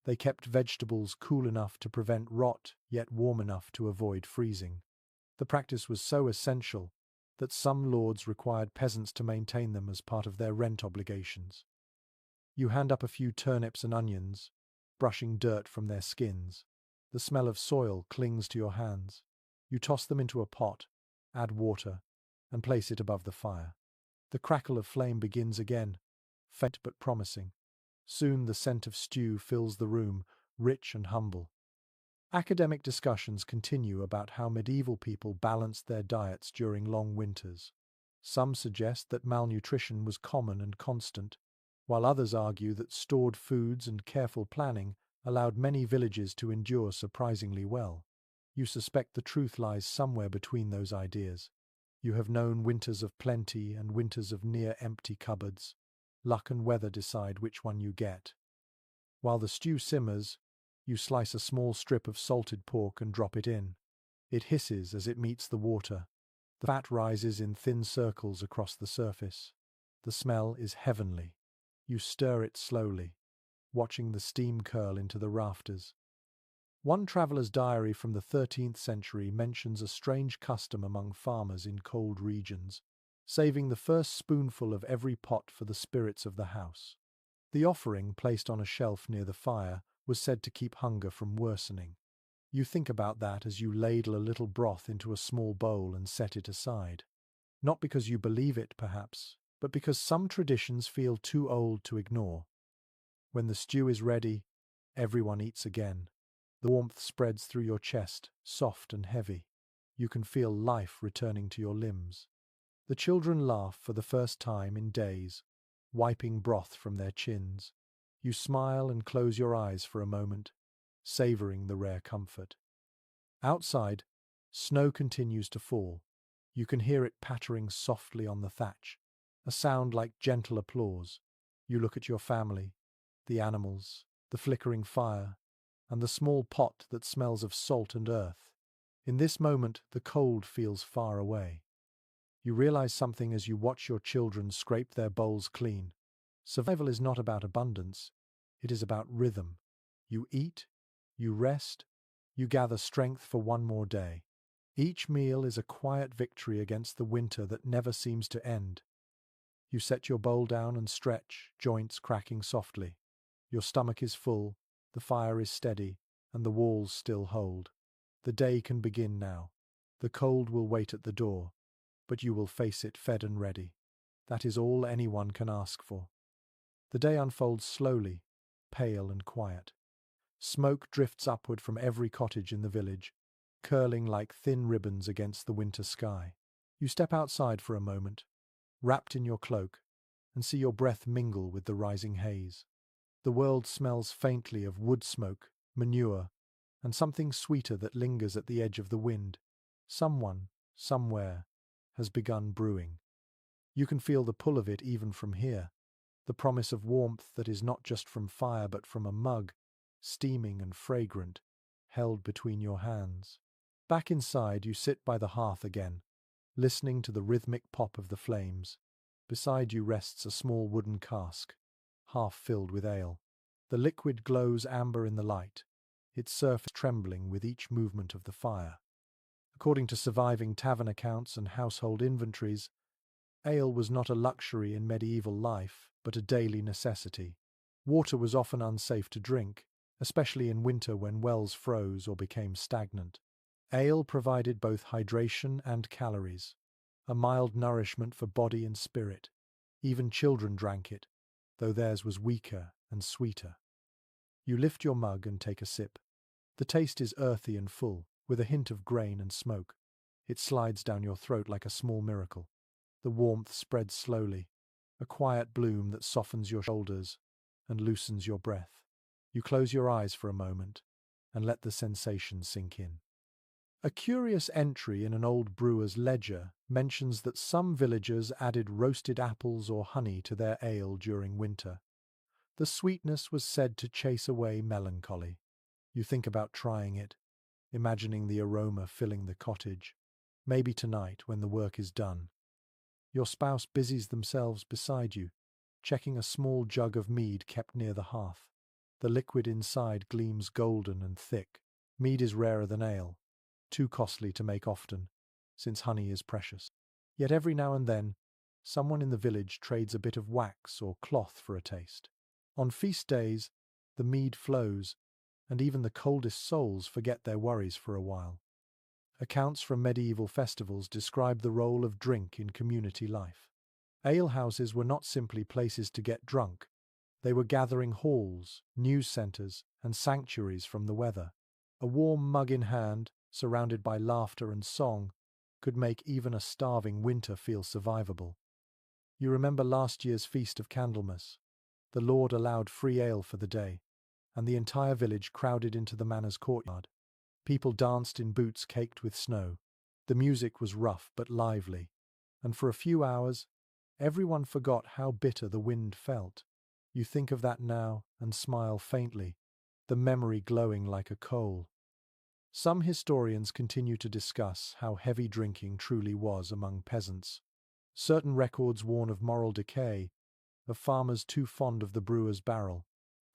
they kept vegetables cool enough to prevent rot, yet warm enough to avoid freezing. The practice was so essential that some lords required peasants to maintain them as part of their rent obligations. You hand up a few turnips and onions, brushing dirt from their skins. The smell of soil clings to your hands. You toss them into a pot, add water, and place it above the fire. The crackle of flame begins again, faint but promising. Soon the scent of stew fills the room, rich and humble. Academic discussions continue about how medieval people balanced their diets during long winters. Some suggest that malnutrition was common and constant, while others argue that stored foods and careful planning allowed many villages to endure surprisingly well. You suspect the truth lies somewhere between those ideas. You have known winters of plenty and winters of near-empty cupboards. Luck and weather decide which one you get. While the stew simmers, you slice a small strip of salted pork and drop it in. It hisses as it meets the water. The fat rises in thin circles across the surface. The smell is heavenly. You stir it slowly, watching the steam curl into the rafters. One traveller's diary from the 13th century mentions a strange custom among farmers in cold regions, saving the first spoonful of every pot for the spirits of the house. The offering, placed on a shelf near the fire, was said to keep hunger from worsening. You think about that as you ladle a little broth into a small bowl and set it aside. Not because you believe it, perhaps, but because some traditions feel too old to ignore. When the stew is ready, everyone eats again. The warmth spreads through your chest, soft and heavy. You can feel life returning to your limbs. The children laugh for the first time in days, wiping broth from their chins. You smile and close your eyes for a moment, savoring the rare comfort. Outside, snow continues to fall. You can hear it pattering softly on the thatch, a sound like gentle applause. You look at your family, the animals, the flickering fire, and the small pot that smells of salt and earth. In this moment, the cold feels far away. You realize something as you watch your children scrape their bowls clean. Survival is not about abundance, it is about rhythm. You eat, you rest, you gather strength for one more day. Each meal is a quiet victory against the winter that never seems to end. You set your bowl down and stretch, joints cracking softly. Your stomach is full, the fire is steady, and the walls still hold. The day can begin now. The cold will wait at the door, but you will face it fed and ready. That is all anyone can ask for. The day unfolds slowly, pale and quiet. Smoke drifts upward from every cottage in the village, curling like thin ribbons against the winter sky. You step outside for a moment, wrapped in your cloak, and see your breath mingle with the rising haze. The world smells faintly of wood smoke, manure, and something sweeter that lingers at the edge of the wind. Someone, somewhere, has begun brewing. You can feel the pull of it even from here, the promise of warmth that is not just from fire but from a mug, steaming and fragrant, held between your hands. Back inside, you sit by the hearth again, listening to the rhythmic pop of the flames. Beside you rests a small wooden cask, half filled with ale. The liquid glows amber in the light, its surface trembling with each movement of the fire. According to surviving tavern accounts and household inventories, ale was not a luxury in medieval life, but a daily necessity. Water was often unsafe to drink, especially in winter when wells froze or became stagnant. Ale provided both hydration and calories, a mild nourishment for body and spirit. Even children drank it, though theirs was weaker and sweeter. You lift your mug and take a sip. The taste is earthy and full, with a hint of grain and smoke. It slides down your throat like a small miracle. The warmth spreads slowly, a quiet bloom that softens your shoulders and loosens your breath. You close your eyes for a moment and let the sensation sink in. A curious entry in an old brewer's ledger mentions that some villagers added roasted apples or honey to their ale during winter. The sweetness was said to chase away melancholy. You think about trying it, imagining the aroma filling the cottage. Maybe tonight, when the work is done. Your spouse busies themselves beside you, checking a small jug of mead kept near the hearth. The liquid inside gleams golden and thick. Mead is rarer than ale, too costly to make often, since honey is precious. Yet every now and then, someone in the village trades a bit of wax or cloth for a taste. On feast days, the mead flows, and even the coldest souls forget their worries for a while. Accounts from medieval festivals describe the role of drink in community life. Alehouses were not simply places to get drunk. They were gathering halls, news centres, and sanctuaries from the weather. A warm mug in hand, surrounded by laughter and song, could make even a starving winter feel survivable. You remember last year's Feast of Candlemas. The Lord allowed free ale for the day, and the entire village crowded into the manor's courtyard. People danced in boots caked with snow. The music was rough but lively, and for a few hours, everyone forgot how bitter the wind felt. You think of that now and smile faintly, the memory glowing like a coal. Some historians continue to discuss how heavy drinking truly was among peasants. Certain records warn of moral decay, of farmers too fond of the brewer's barrel.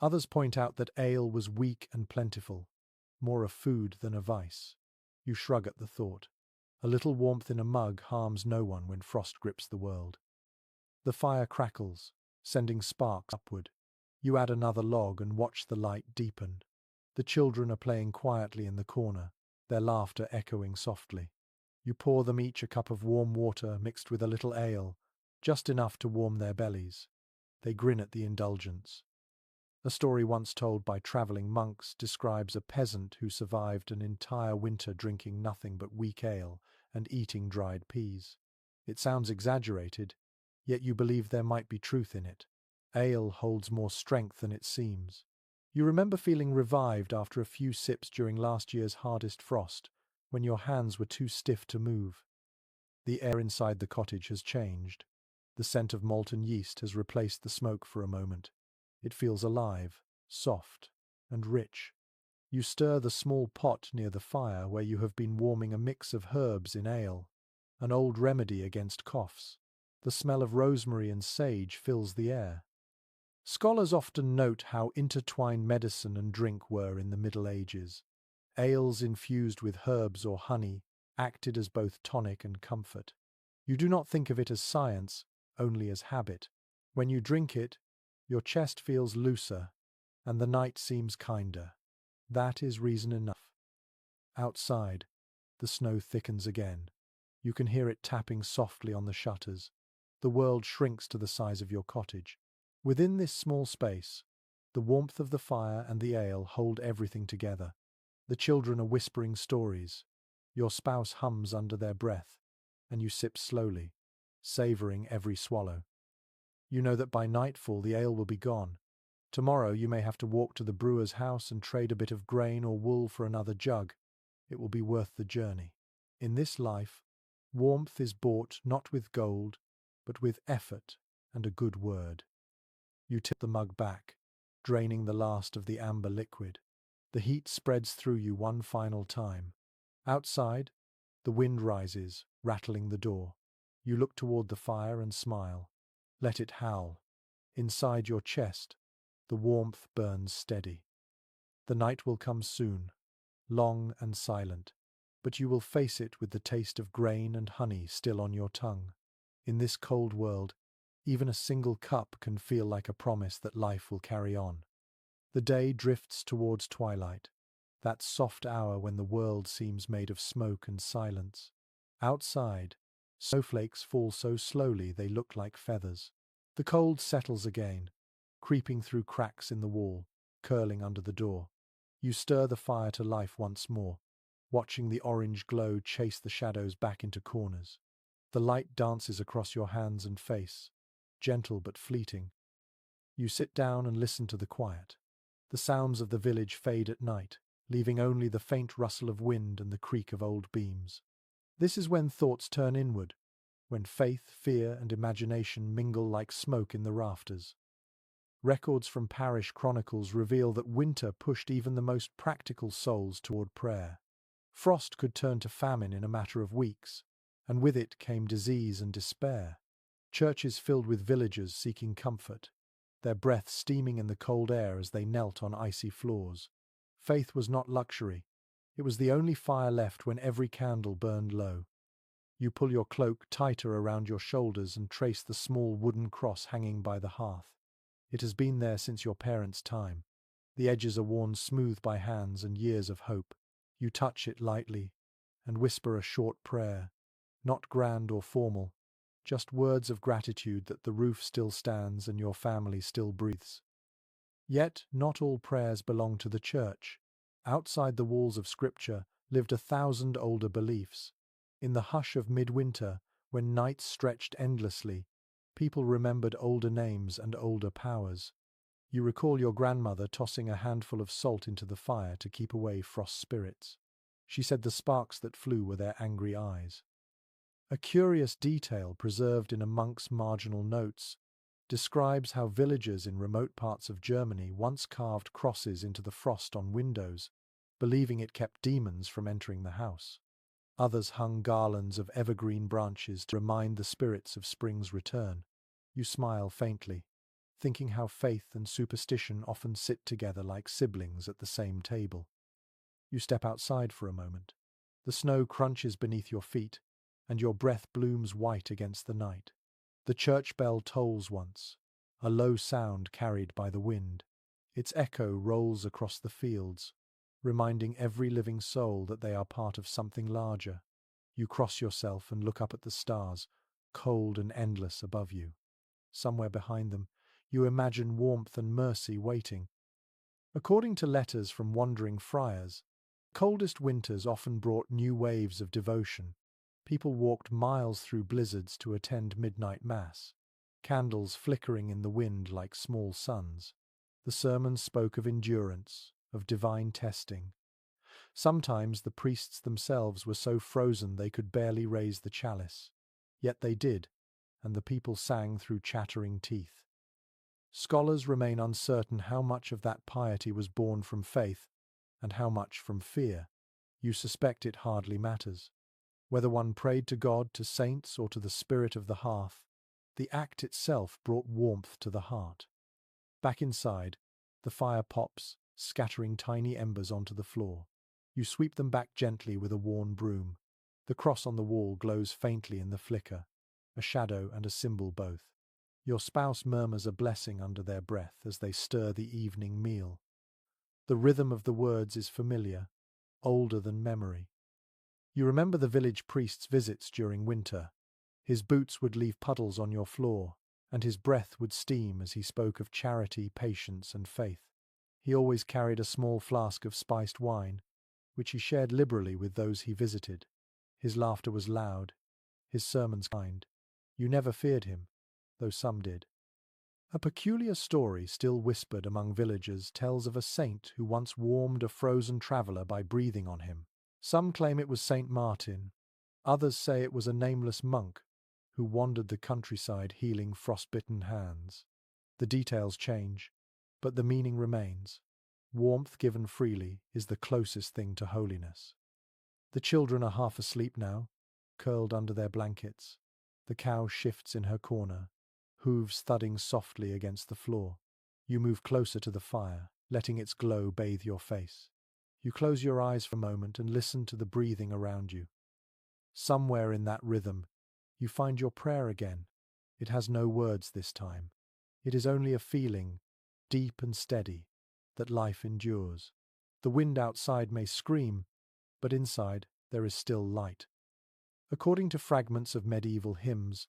Others point out that ale was weak and plentiful, more a food than a vice. You shrug at the thought. A little warmth in a mug harms no one when frost grips the world. The fire crackles, sending sparks upward. You add another log and watch the light deepen. The children are playing quietly in the corner, their laughter echoing softly. You pour them each a cup of warm water mixed with a little ale, just enough to warm their bellies. They grin at the indulgence. A story once told by traveling monks describes a peasant who survived an entire winter drinking nothing but weak ale and eating dried peas. It sounds exaggerated, yet you believe there might be truth in it. Ale holds more strength than it seems. You remember feeling revived after a few sips during last year's hardest frost, when your hands were too stiff to move. The air inside the cottage has changed. The scent of molten yeast has replaced the smoke for a moment. It feels alive, soft, and rich. You stir the small pot near the fire where you have been warming a mix of herbs in ale, an old remedy against coughs. The smell of rosemary and sage fills the air. Scholars often note how intertwined medicine and drink were in the Middle Ages. Ales infused with herbs or honey acted as both tonic and comfort. You do not think of it as science, only as habit. When you drink it, your chest feels looser, and the night seems kinder. That is reason enough. Outside, the snow thickens again. You can hear it tapping softly on the shutters. The world shrinks to the size of your cottage. Within this small space, the warmth of the fire and the ale hold everything together. The children are whispering stories. Your spouse hums under their breath, and you sip slowly, savoring every swallow. You know that by nightfall the ale will be gone. Tomorrow you may have to walk to the brewer's house and trade a bit of grain or wool for another jug. It will be worth the journey. In this life, warmth is bought not with gold, but with effort and a good word. You tip the mug back, draining the last of the amber liquid. The heat spreads through you one final time. Outside, the wind rises, rattling the door. You look toward the fire and smile. Let it howl. Inside your chest, the warmth burns steady. The night will come soon, long and silent, but you will face it with the taste of grain and honey still on your tongue. In this cold world, even a single cup can feel like a promise that life will carry on. The day drifts towards twilight, that soft hour when the world seems made of smoke and silence. Outside, snowflakes fall so slowly they look like feathers. The cold settles again, creeping through cracks in the wall, curling under the door. You stir the fire to life once more, watching the orange glow chase the shadows back into corners. The light dances across your hands and face, gentle but fleeting. You sit down and listen to the quiet. The sounds of the village fade at night, leaving only the faint rustle of wind and the creak of old beams. This is when thoughts turn inward, when faith, fear, and imagination mingle like smoke in the rafters. Records from parish chronicles reveal that winter pushed even the most practical souls toward prayer. Frost could turn to famine in a matter of weeks, and with it came disease and despair. Churches filled with villagers seeking comfort, their breath steaming in the cold air as they knelt on icy floors. Faith was not luxury. It was the only fire left when every candle burned low. You pull your cloak tighter around your shoulders and trace the small wooden cross hanging by the hearth. It has been there since your parents' time. The edges are worn smooth by hands and years of hope. You touch it lightly and whisper a short prayer, not grand or formal, just words of gratitude that the roof still stands and your family still breathes. Yet not all prayers belong to the church. Outside the walls of Scripture lived 1,000 older beliefs. In the hush of midwinter, when nights stretched endlessly, people remembered older names and older powers. You recall your grandmother tossing a handful of salt into the fire to keep away frost spirits. She said the sparks that flew were their angry eyes. A curious detail preserved in a monk's marginal notes describes how villagers in remote parts of Germany once carved crosses into the frost on windows, believing it kept demons from entering the house. Others hung garlands of evergreen branches to remind the spirits of spring's return. You smile faintly, thinking how faith and superstition often sit together like siblings at the same table. You step outside for a moment. The snow crunches beneath your feet, and your breath blooms white against the night. The church bell tolls once, a low sound carried by the wind. Its echo rolls across the fields, reminding every living soul that they are part of something larger. You cross yourself and look up at the stars, cold and endless above you. Somewhere behind them, you imagine warmth and mercy waiting, According to letters from wandering friars, coldest winters often brought new waves of devotion. People walked miles through blizzards to attend midnight mass, candles flickering in the wind like small suns. The sermons spoke of endurance, of divine testing. Sometimes the priests themselves were so frozen they could barely raise the chalice. Yet they did, and the people sang through chattering teeth. Scholars remain uncertain how much of that piety was born from faith and how much from fear. You suspect it hardly matters. Whether one prayed to God, to saints, or to the spirit of the hearth, the act itself brought warmth to the heart. Back inside, the fire pops, scattering tiny embers onto the floor. You sweep them back gently with a worn broom. The cross on the wall glows faintly in the flicker, a shadow and a symbol both. Your spouse murmurs a blessing under their breath as they stir the evening meal. The rhythm of the words is familiar, older than memory. You remember the village priest's visits during winter. His boots would leave puddles on your floor, and his breath would steam as he spoke of charity, patience, and faith. He always carried a small flask of spiced wine, which he shared liberally with those he visited. His laughter was loud, his sermons kind. You never feared him, though some did. A peculiar story still whispered among villagers tells of a saint who once warmed a frozen traveller by breathing on him. Some claim it was Saint Martin, others say it was a nameless monk who wandered the countryside healing frostbitten hands. The details change, but the meaning remains. Warmth given freely is the closest thing to holiness. The children are half asleep now, curled under their blankets. The cow shifts in her corner, hooves thudding softly against the floor. You move closer to the fire, letting its glow bathe your face. You close your eyes for a moment and listen to the breathing around you. Somewhere in that rhythm, you find your prayer again. It has no words this time. It is only a feeling, deep and steady, that life endures. The wind outside may scream, but inside there is still light. According to fragments of medieval hymns,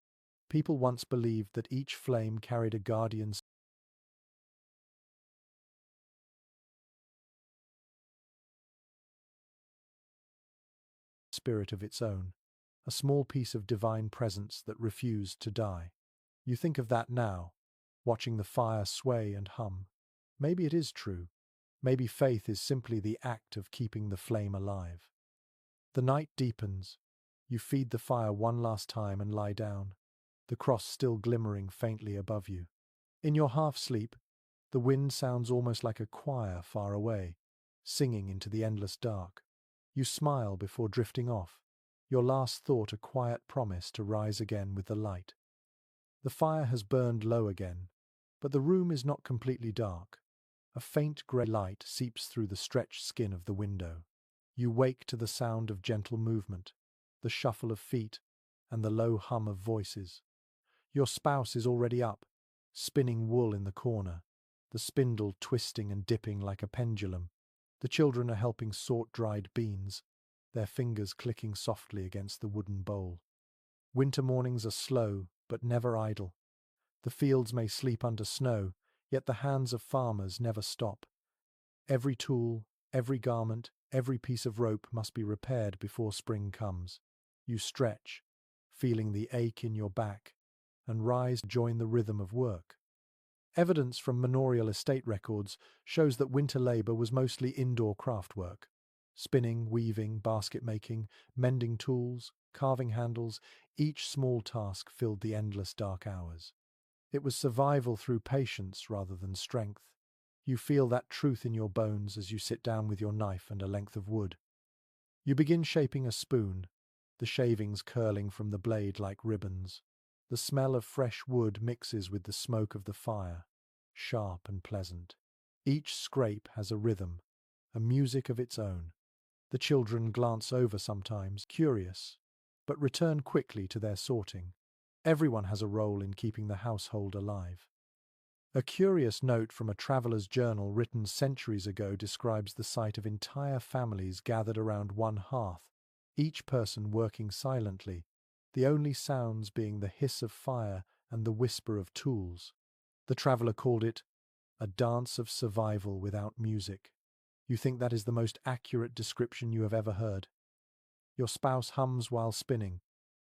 people once believed that each flame carried a guardian spirit of its own, a small piece of divine presence that refused to die. You think of that now, watching the fire sway and hum. Maybe it is true. Maybe faith is simply the act of keeping the flame alive. The night deepens. You feed the fire one last time and lie down, the cross still glimmering faintly above you. In your half-sleep, the wind sounds almost like a choir far away, singing into the endless dark. You smile before drifting off, your last thought a quiet promise to rise again with the light. The fire has burned low again, but the room is not completely dark. A faint grey light seeps through the stretched skin of the window. You wake to the sound of gentle movement, the shuffle of feet, and the low hum of voices. Your spouse is already up, spinning wool in the corner, the spindle twisting and dipping like a pendulum. The children are helping sort dried beans, their fingers clicking softly against the wooden bowl. Winter mornings are slow, but never idle. The fields may sleep under snow, yet the hands of farmers never stop. Every tool, every garment, every piece of rope must be repaired before spring comes. You stretch, feeling the ache in your back, and rise to join the rhythm of work. Evidence from manorial estate records shows that winter labor was mostly indoor craft work. Spinning, weaving, basket making, mending tools, carving handles, each small task filled the endless dark hours. It was survival through patience rather than strength. You feel that truth in your bones as you sit down with your knife and a length of wood. You begin shaping a spoon, the shavings curling from the blade like ribbons. The smell of fresh wood mixes with the smoke of the fire, sharp and pleasant. Each scrape has a rhythm, a music of its own. The children glance over sometimes, curious, but return quickly to their sorting. Everyone has a role in keeping the household alive. A curious note from a traveller's journal written centuries ago describes the sight of entire families gathered around one hearth, each person working silently, the only sounds being the hiss of fire and the whisper of tools. The traveller called it a dance of survival without music. You think that is the most accurate description you have ever heard. Your spouse hums while spinning,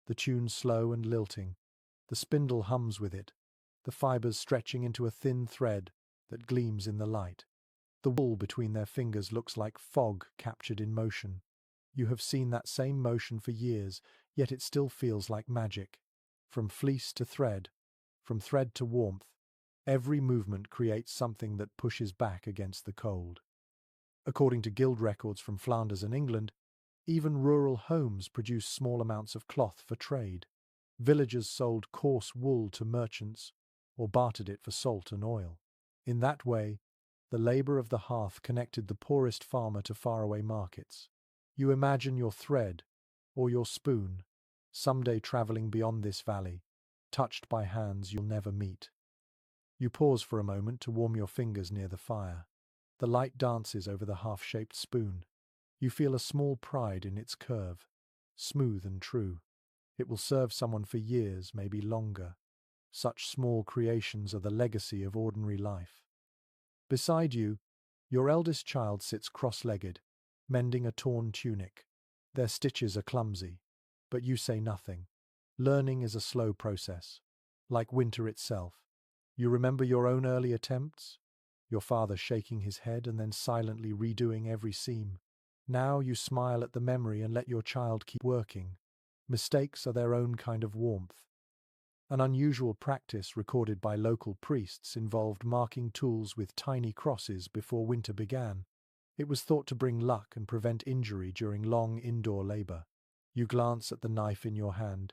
the tune slow and lilting. The spindle hums with it, the fibers stretching into a thin thread that gleams in the light. The wool between their fingers looks like fog captured in motion. You have seen that same motion for years, yet it still feels like magic. From fleece to thread, from thread to warmth, every movement creates something that pushes back against the cold. According to guild records from Flanders and England, even rural homes produce small amounts of cloth for trade. Villagers sold coarse wool to merchants or bartered it for salt and oil. In that way, the labor of the hearth connected the poorest farmer to faraway markets. You imagine your thread or your spoon someday traveling beyond this valley, touched by hands you'll never meet. You pause for a moment to warm your fingers near the fire. The light dances over the half-shaped spoon. You feel a small pride in its curve, smooth and true. It will serve someone for years, maybe longer. Such small creations are the legacy of ordinary life. Beside you, your eldest child sits cross-legged, mending a torn tunic. Their stitches are clumsy, but you say nothing. Learning is a slow process, like winter itself. You remember your own early attempts? Your father shaking his head and then silently redoing every seam. Now you smile at the memory and let your child keep working. Mistakes are their own kind of warmth. An unusual practice recorded by local priests involved marking tools with tiny crosses before winter began. It was thought to bring luck and prevent injury during long indoor labor. You glance at the knife in your hand,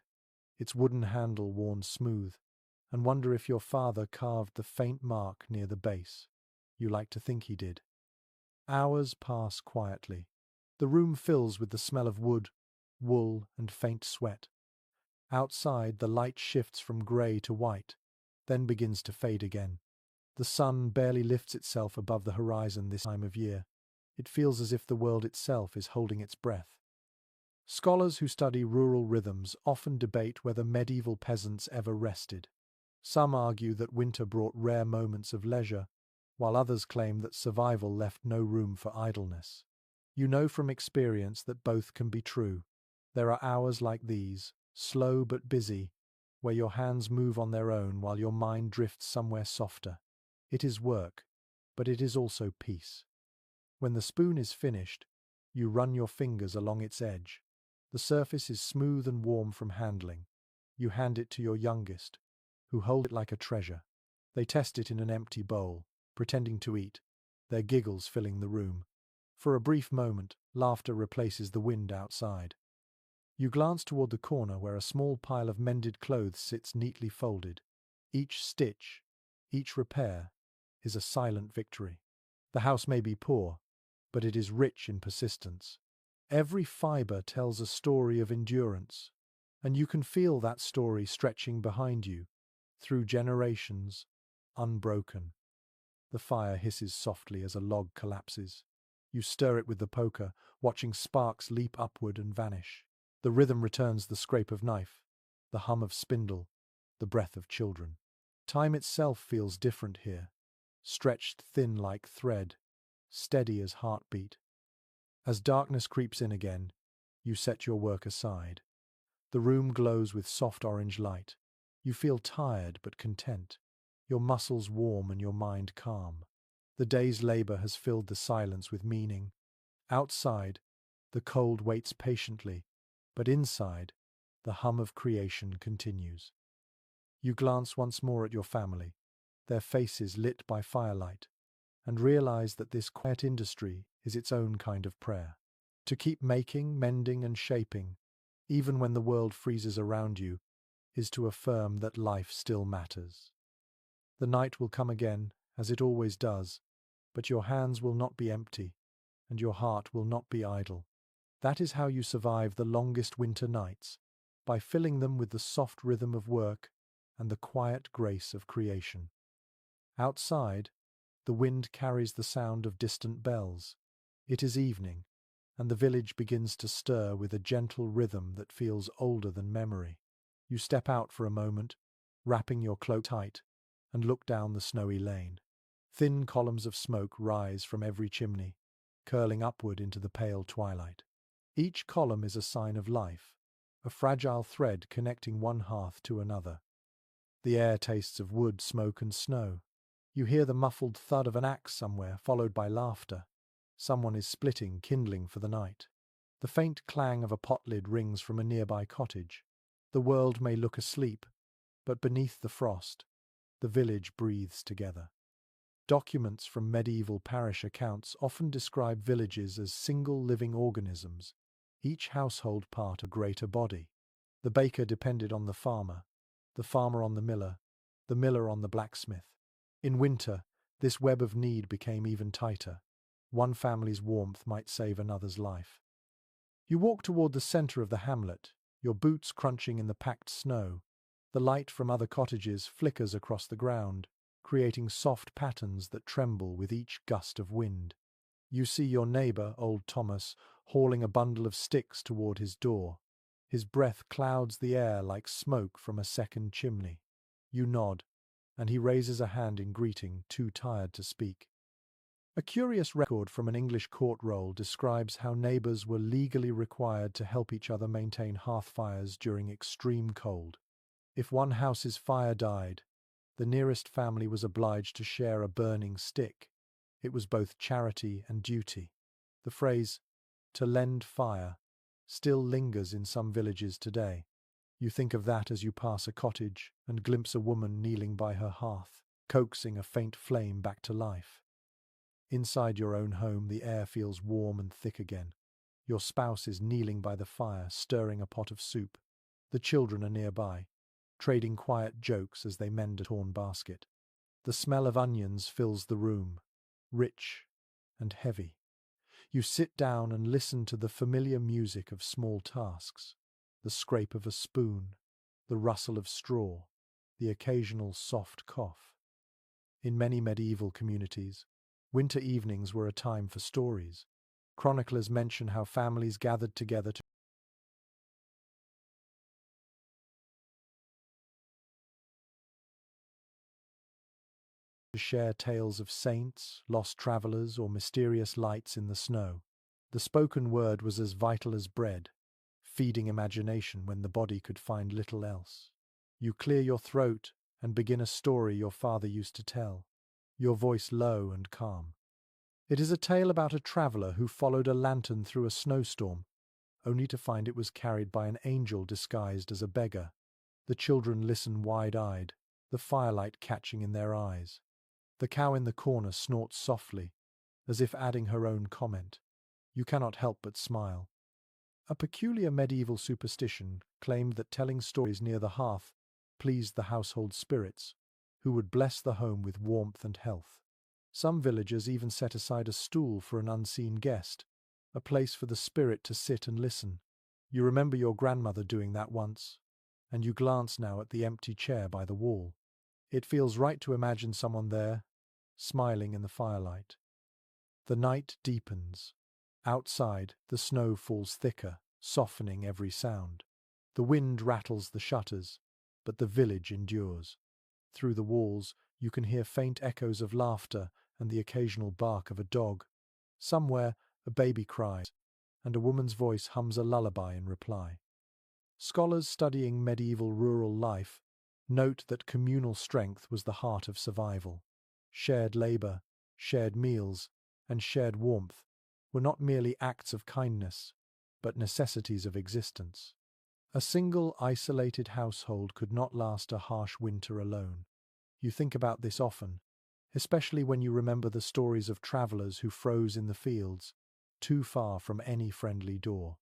its wooden handle worn smooth, and wonder if your father carved the faint mark near the base. You like to think he did. Hours pass quietly. The room fills with the smell of wood, wool, and faint sweat. Outside, the light shifts from grey to white, then begins to fade again. The sun barely lifts itself above the horizon this time of year. It feels as if the world itself is holding its breath. Scholars who study rural rhythms often debate whether medieval peasants ever rested. Some argue that winter brought rare moments of leisure, while others claim that survival left no room for idleness. You know from experience that both can be true. There are hours like these, slow but busy, where your hands move on their own while your mind drifts somewhere softer. It is work, but it is also peace. When the spoon is finished, you run your fingers along its edge. The surface is smooth and warm from handling. You hand it to your youngest, who hold it like a treasure. They test it in an empty bowl, pretending to eat, their giggles filling the room. For a brief moment, laughter replaces the wind outside. You glance toward the corner where a small pile of mended clothes sits neatly folded. Each stitch, each repair, is a silent victory. The house may be poor, but it is rich in persistence. Every fiber tells a story of endurance, and you can feel that story stretching behind you, through generations, unbroken. The fire hisses softly as a log collapses. You stir it with the poker, watching sparks leap upward and vanish. The rhythm returns the scrape of knife, the hum of spindle, the breath of children. Time itself feels different here, stretched thin like thread, steady as heartbeat. As darkness creeps in again, you set your work aside. The room glows with soft orange light. You feel tired but content, your muscles warm and your mind calm. The day's labor has filled the silence with meaning. Outside, the cold waits patiently, but inside, the hum of creation continues. You glance once more at your family, their faces lit by firelight, and realize that this quiet industry is its own kind of prayer. To keep making, mending, and shaping, even when the world freezes around you, is to affirm that life still matters. The night will come again, as it always does, but your hands will not be empty, and your heart will not be idle. That is how you survive the longest winter nights, by filling them with the soft rhythm of work and the quiet grace of creation. Outside, the wind carries the sound of distant bells. It is evening, and the village begins to stir with a gentle rhythm that feels older than memory. You step out for a moment, wrapping your cloak tight, and look down the snowy lane. Thin columns of smoke rise from every chimney, curling upward into the pale twilight. Each column is a sign of life, a fragile thread connecting one hearth to another. The air tastes of wood, smoke, and snow. You hear the muffled thud of an axe somewhere, followed by laughter. Someone is splitting kindling for the night. The faint clang of a pot lid rings from a nearby cottage. The world may look asleep, but beneath the frost, the village breathes together. Documents from medieval parish accounts often describe villages as single living organisms, each household part of a greater body. The baker depended on the farmer on the miller on the blacksmith. In winter, this web of need became even tighter. One family's warmth might save another's life. You walk toward the center of the hamlet, your boots crunching in the packed snow. The light from other cottages flickers across the ground, creating soft patterns that tremble with each gust of wind. You see your neighbor, old Thomas, hauling a bundle of sticks toward his door. His breath clouds the air like smoke from a second chimney. You nod, and he raises a hand in greeting, too tired to speak. A curious record from an English court roll describes how neighbors were legally required to help each other maintain hearth fires during extreme cold. If one house's fire died, the nearest family was obliged to share a burning stick. It was both charity and duty. The phrase, "to lend fire," still lingers in some villages today. You think of that as you pass a cottage and glimpse a woman kneeling by her hearth, coaxing a faint flame back to life. Inside your own home, the air feels warm and thick again. Your spouse is kneeling by the fire, stirring a pot of soup. The children are nearby, trading quiet jokes as they mend a torn basket. The smell of onions fills the room, rich and heavy. You sit down and listen to the familiar music of small tasks, the scrape of a spoon, the rustle of straw, the occasional soft cough. In many medieval communities, winter evenings were a time for stories. Chroniclers mention how families gathered together to share tales of saints, lost travelers, or mysterious lights in the snow. The spoken word was as vital as bread, feeding imagination when the body could find little else. You clear your throat and begin a story your father used to tell, your voice low and calm. It is a tale about a traveler who followed a lantern through a snowstorm, only to find it was carried by an angel disguised as a beggar. The children listen wide-eyed, the firelight catching in their eyes. The cow in the corner snorts softly, as if adding her own comment. You cannot help but smile. A peculiar medieval superstition claimed that telling stories near the hearth pleased the household spirits, who would bless the home with warmth and health. Some villagers even set aside a stool for an unseen guest, a place for the spirit to sit and listen. You remember your grandmother doing that once, and you glance now at the empty chair by the wall. It feels right to imagine someone there, smiling in the firelight. The night deepens. Outside, the snow falls thicker, softening every sound. The wind rattles the shutters, but the village endures. Through the walls, you can hear faint echoes of laughter and the occasional bark of a dog. Somewhere, a baby cries, and a woman's voice hums a lullaby in reply. Scholars studying medieval rural life note that communal strength was the heart of survival. Shared labor, shared meals, and shared warmth were not merely acts of kindness, but necessities of existence. A single, isolated household could not last a harsh winter alone. You think about this often, especially when you remember the stories of travelers who froze in the fields, too far from any friendly door.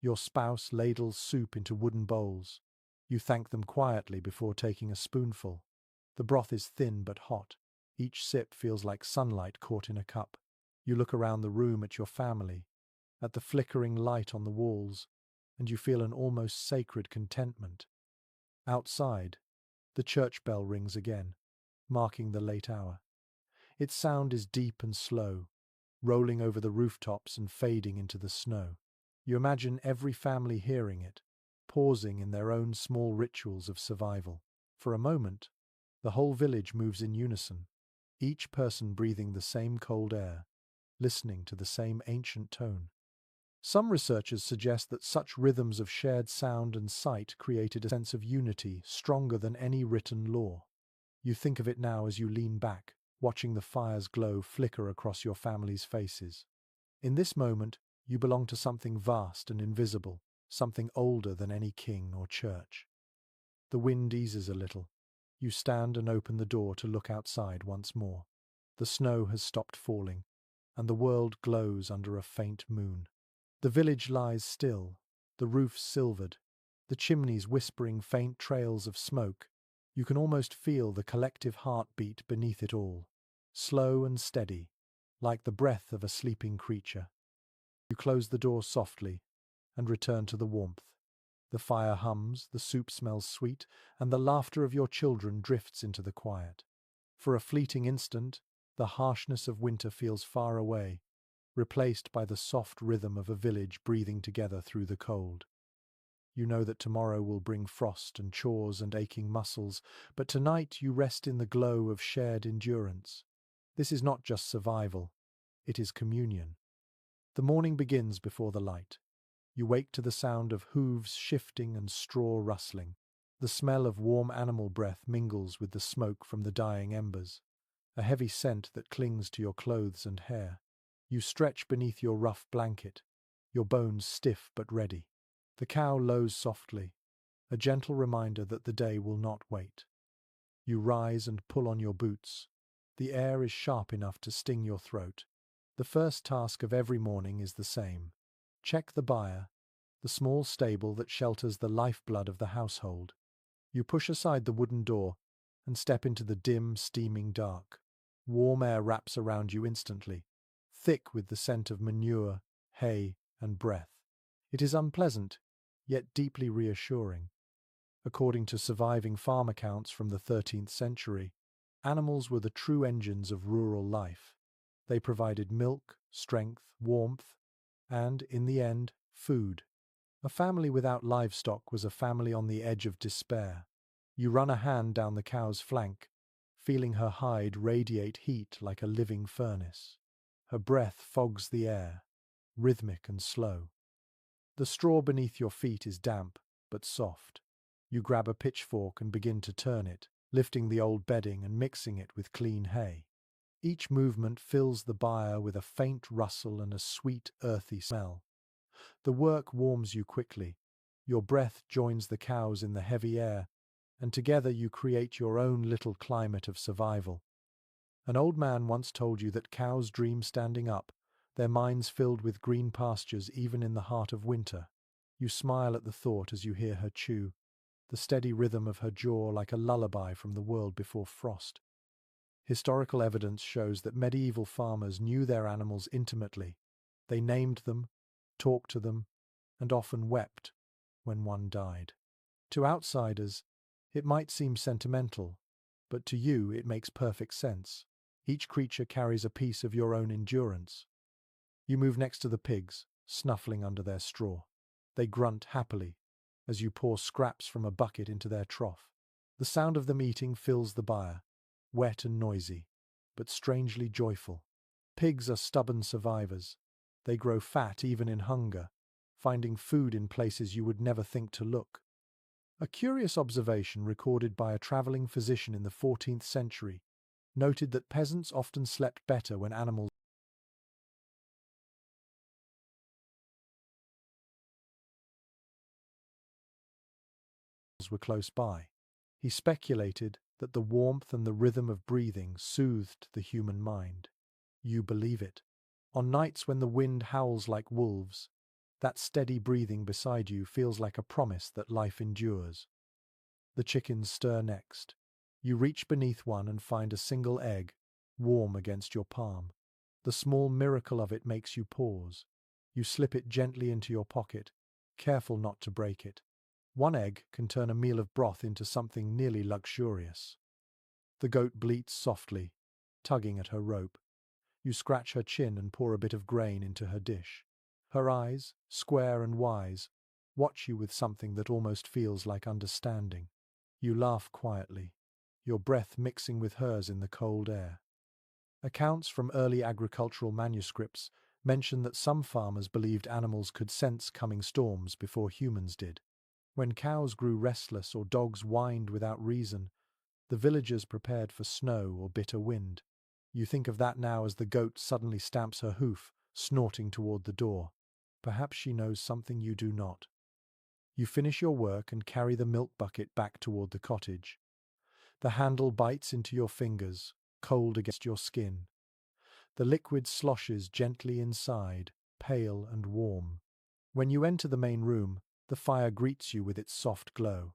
Your spouse ladles soup into wooden bowls. You thank them quietly before taking a spoonful. The broth is thin but hot. Each sip feels like sunlight caught in a cup. You look around the room at your family, at the flickering light on the walls, and you feel an almost sacred contentment. Outside, the church bell rings again, marking the late hour. Its sound is deep and slow, rolling over the rooftops and fading into the snow. You imagine every family hearing it, pausing in their own small rituals of survival. For a moment, the whole village moves in unison. each person breathing the same cold air, listening to the same ancient tone. Some researchers suggest that such rhythms of shared sound and sight created a sense of unity stronger than any written law. You think of it now as you lean back, watching the fire's glow flicker across your family's faces. In this moment, you belong to something vast and invisible, something older than any king or church. The wind eases a little. You stand and open the door to look outside once more. The snow has stopped falling, and the world glows under a faint moon. The village lies still, the roofs silvered, the chimneys whispering faint trails of smoke. You can almost feel the collective heartbeat beneath it all, slow and steady, like the breath of a sleeping creature. You close the door softly and return to the warmth. The fire hums, the soup smells sweet, and the laughter of your children drifts into the quiet. For a fleeting instant, the harshness of winter feels far away, replaced by the soft rhythm of a village breathing together through the cold. You know that tomorrow will bring frost and chores and aching muscles, but tonight you rest in the glow of shared endurance. This is not just survival, it is communion. The morning begins before the light. You wake to the sound of hooves shifting and straw rustling. The smell of warm animal breath mingles with the smoke from the dying embers, a heavy scent that clings to your clothes and hair. You stretch beneath your rough blanket, your bones stiff but ready. The cow lows softly, a gentle reminder that the day will not wait. You rise and pull on your boots. The air is sharp enough to sting your throat. The first task of every morning is the same. Check the byre, the small stable that shelters the lifeblood of the household. You push aside the wooden door and step into the dim, steaming dark. Warm air wraps around you instantly, thick with the scent of manure, hay, and breath. It is unpleasant, yet deeply reassuring. According to surviving farm accounts from the 13th century, animals were the true engines of rural life. They provided milk, strength, warmth, and, in the end, food. A family without livestock was a family on the edge of despair. You run a hand down the cow's flank, feeling her hide radiate heat like a living furnace. Her breath fogs the air, rhythmic and slow. The straw beneath your feet is damp, but soft. You grab a pitchfork and begin to turn it, lifting the old bedding and mixing it with clean hay. Each movement fills the byre with a faint rustle and a sweet, earthy smell. The work warms you quickly. Your breath joins the cow's in the heavy air, and together you create your own little climate of survival. An old man once told you that cows dream standing up, their minds filled with green pastures even in the heart of winter. You smile at the thought as you hear her chew, the steady rhythm of her jaw like a lullaby from the world before frost. Historical evidence shows that medieval farmers knew their animals intimately. They named them, talked to them, and often wept when one died. To outsiders, it might seem sentimental, but to you it makes perfect sense. Each creature carries a piece of your own endurance. You move next to the pigs, snuffling under their straw. They grunt happily as you pour scraps from a bucket into their trough. The sound of them eating fills the byre, wet and noisy, but strangely joyful. Pigs are stubborn survivors. They grow fat even in hunger, finding food in places you would never think to look. A curious observation recorded by a traveling physician in the 14th century noted that peasants often slept better when animals were close by. He speculated that the warmth and the rhythm of breathing soothed the human mind. You believe it. On nights when the wind howls like wolves, that steady breathing beside you feels like a promise that life endures. The chickens stir next. You reach beneath one and find a single egg, warm against your palm. The small miracle of it makes you pause. You slip it gently into your pocket, careful not to break it. One egg can turn a meal of broth into something nearly luxurious. The goat bleats softly, tugging at her rope. You scratch her chin and pour a bit of grain into her dish. Her eyes, square and wise, watch you with something that almost feels like understanding. You laugh quietly, your breath mixing with hers in the cold air. Accounts from early agricultural manuscripts mention that some farmers believed animals could sense coming storms before humans did. When cows grew restless or dogs whined without reason, the villagers prepared for snow or bitter wind. You think of that now as the goat suddenly stamps her hoof, snorting toward the door. Perhaps she knows something you do not. You finish your work and carry the milk bucket back toward the cottage. The handle bites into your fingers, cold against your skin. The liquid sloshes gently inside, pale and warm. When you enter the main room, the fire greets you with its soft glow.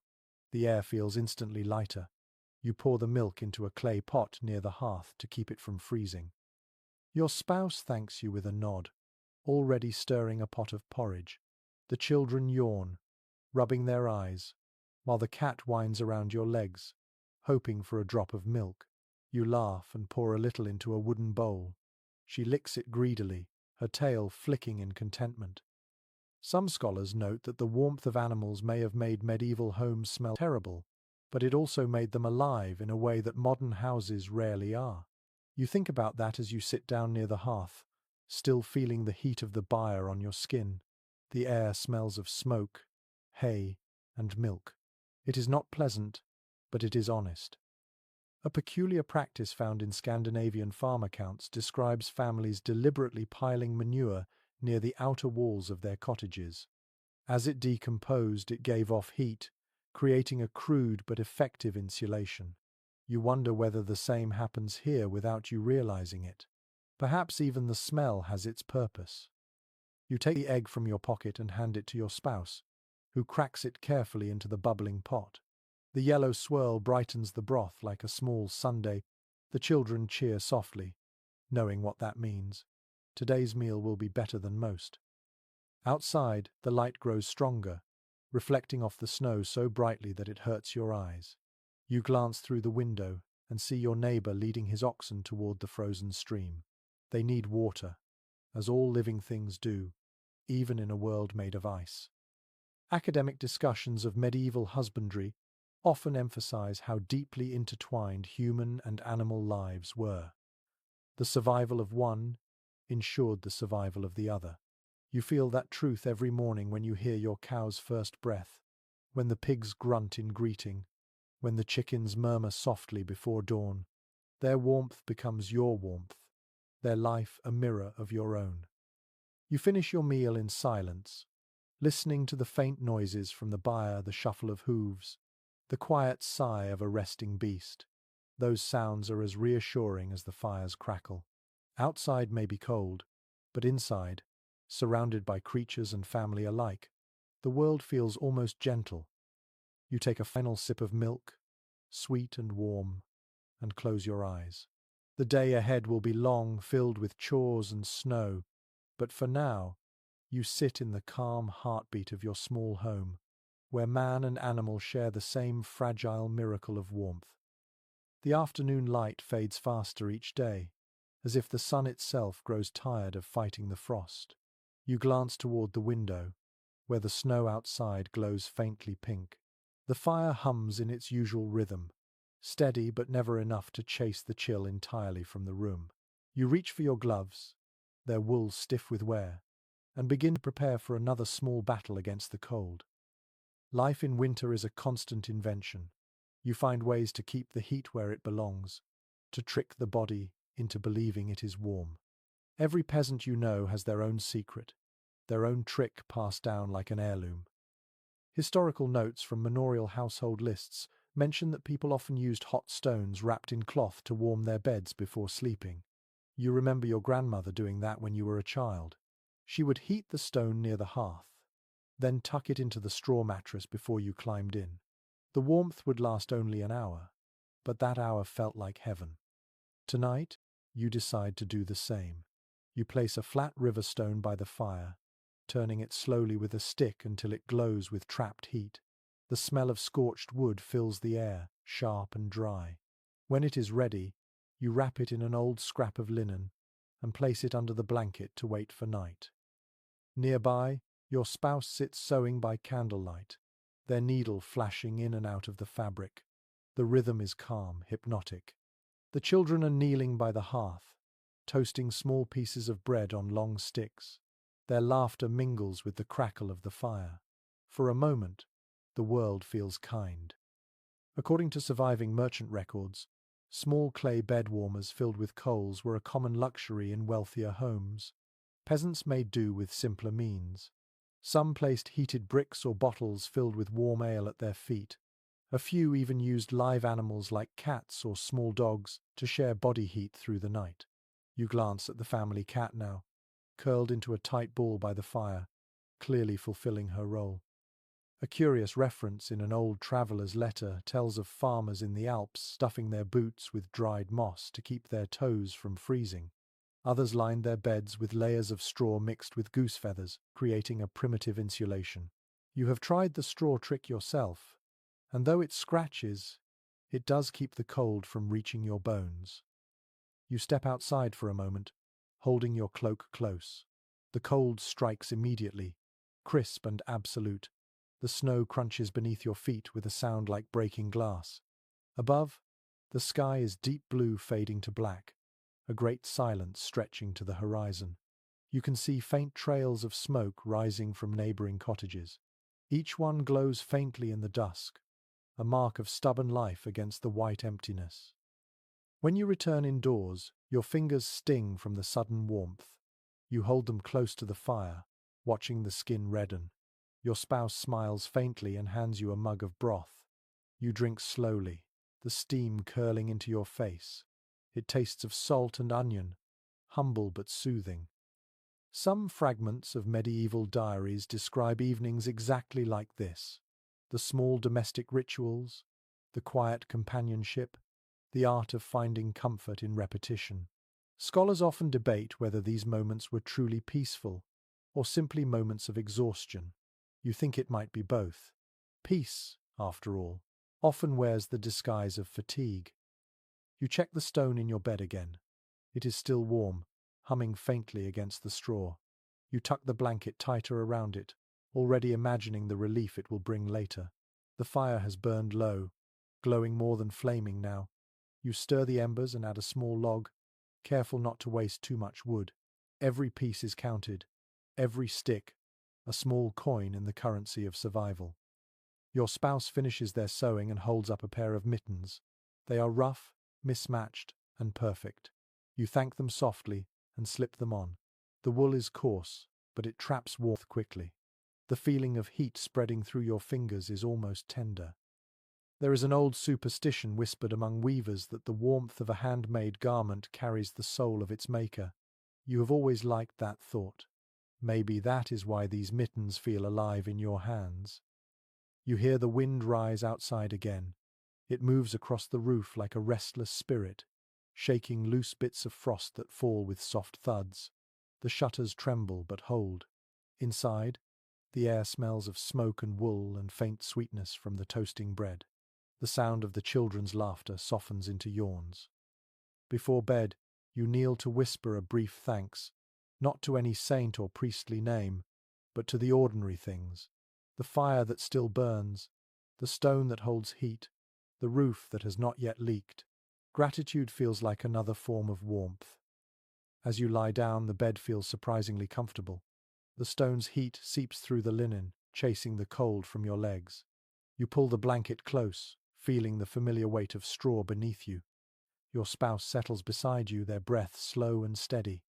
The air feels instantly lighter. You pour the milk into a clay pot near the hearth to keep it from freezing. Your spouse thanks you with a nod, already stirring a pot of porridge. The children yawn, rubbing their eyes, while the cat winds around your legs, hoping for a drop of milk. You laugh and pour a little into a wooden bowl. She licks it greedily, her tail flicking in contentment. Some scholars note that the warmth of animals may have made medieval homes smell terrible, but it also made them alive in a way that modern houses rarely are. You think about that as you sit down near the hearth, still feeling the heat of the fire on your skin. The air smells of smoke, hay, and milk. It is not pleasant, but it is honest. A peculiar practice found in Scandinavian farm accounts describes families deliberately piling manure near the outer walls of their cottages. As it decomposed, it gave off heat, creating a crude but effective insulation. You wonder whether the same happens here without you realizing it. Perhaps even the smell has its purpose. You take the egg from your pocket and hand it to your spouse, who cracks it carefully into the bubbling pot. The yellow swirl brightens the broth like a small sundae. The children cheer softly, knowing what that means. Today's meal will be better than most. Outside, the light grows stronger, reflecting off the snow so brightly that it hurts your eyes. You glance through the window and see your neighbor leading his oxen toward the frozen stream. They need water, as all living things do, even in a world made of ice. Academic discussions of medieval husbandry often emphasize how deeply intertwined human and animal lives were. The survival of one ensured the survival of the other. You feel that truth every morning when you hear your cow's first breath, when the pigs grunt in greeting, when the chickens murmur softly before dawn. Their warmth becomes your warmth, their life a mirror of your own. You finish your meal in silence, listening to the faint noises from the byre, the shuffle of hooves, the quiet sigh of a resting beast. Those sounds are as reassuring as the fire's crackle. Outside may be cold, but inside, surrounded by creatures and family alike, the world feels almost gentle. You take a final sip of milk, sweet and warm, and close your eyes. The day ahead will be long, filled with chores and snow, but for now, you sit in the calm heartbeat of your small home, where man and animal share the same fragile miracle of warmth. The afternoon light fades faster each day, as if the sun itself grows tired of fighting the frost. You glance toward the window, where the snow outside glows faintly pink. The fire hums in its usual rhythm, steady but never enough to chase the chill entirely from the room. You reach for your gloves, their wool stiff with wear, and begin to prepare for another small battle against the cold. Life in winter is a constant invention. You find ways to keep the heat where it belongs, to trick the body into believing it is warm. Every peasant you know has their own secret, their own trick passed down like an heirloom. Historical notes from manorial household lists mention that people often used hot stones wrapped in cloth to warm their beds before sleeping. You remember your grandmother doing that when you were a child. She would heat the stone near the hearth, then tuck it into the straw mattress before you climbed in. The warmth would last only an hour, but that hour felt like heaven. Tonight, you decide to do the same. You place a flat river stone by the fire, turning it slowly with a stick until it glows with trapped heat. The smell of scorched wood fills the air, sharp and dry. When it is ready, you wrap it in an old scrap of linen and place it under the blanket to wait for night. Nearby, your spouse sits sewing by candlelight, their needle flashing in and out of the fabric. The rhythm is calm, hypnotic. The children are kneeling by the hearth, toasting small pieces of bread on long sticks. Their laughter mingles with the crackle of the fire. For a moment, the world feels kind. According to surviving merchant records, small clay bed warmers filled with coals were a common luxury in wealthier homes. Peasants made do with simpler means. Some placed heated bricks or bottles filled with warm ale at their feet. A few even used live animals like cats or small dogs to share body heat through the night. You glance at the family cat now, curled into a tight ball by the fire, clearly fulfilling her role. A curious reference in an old traveller's letter tells of farmers in the Alps stuffing their boots with dried moss to keep their toes from freezing. Others lined their beds with layers of straw mixed with goose feathers, creating a primitive insulation. You have tried the straw trick yourself, and though it scratches, it does keep the cold from reaching your bones. You step outside for a moment, holding your cloak close. The cold strikes immediately, crisp and absolute. The snow crunches beneath your feet with a sound like breaking glass. Above, the sky is deep blue fading to black, a great silence stretching to the horizon. You can see faint trails of smoke rising from neighboring cottages. Each one glows faintly in the dusk, a mark of stubborn life against the white emptiness. When you return indoors, your fingers sting from the sudden warmth. You hold them close to the fire, watching the skin redden. Your spouse smiles faintly and hands you a mug of broth. You drink slowly, the steam curling into your face. It tastes of salt and onion, humble but soothing. Some fragments of medieval diaries describe evenings exactly like this. The small domestic rituals, the quiet companionship, the art of finding comfort in repetition. Scholars often debate whether these moments were truly peaceful or simply moments of exhaustion. You think it might be both. Peace, after all, often wears the disguise of fatigue. You check the stone in your bed again. It is still warm, humming faintly against the straw. You tuck the blanket tighter around it, already imagining the relief it will bring later. The fire has burned low, glowing more than flaming now. You stir the embers and add a small log, careful not to waste too much wood. Every piece is counted, every stick, a small coin in the currency of survival. Your spouse finishes their sewing and holds up a pair of mittens. They are rough, mismatched, and perfect. You thank them softly and slip them on. The wool is coarse, but it traps warmth quickly. The feeling of heat spreading through your fingers is almost tender. There is an old superstition whispered among weavers that the warmth of a handmade garment carries the soul of its maker. You have always liked that thought. Maybe that is why these mittens feel alive in your hands. You hear the wind rise outside again. It moves across the roof like a restless spirit, shaking loose bits of frost that fall with soft thuds. The shutters tremble but hold. Inside, the air smells of smoke and wool and faint sweetness from the toasting bread. The sound of the children's laughter softens into yawns. Before bed, you kneel to whisper a brief thanks, not to any saint or priestly name, but to the ordinary things. The fire that still burns, the stone that holds heat, the roof that has not yet leaked. Gratitude feels like another form of warmth. As you lie down, the bed feels surprisingly comfortable. The stone's heat seeps through the linen, chasing the cold from your legs. You pull the blanket close, feeling the familiar weight of straw beneath you. Your spouse settles beside you, their breath slow and steady.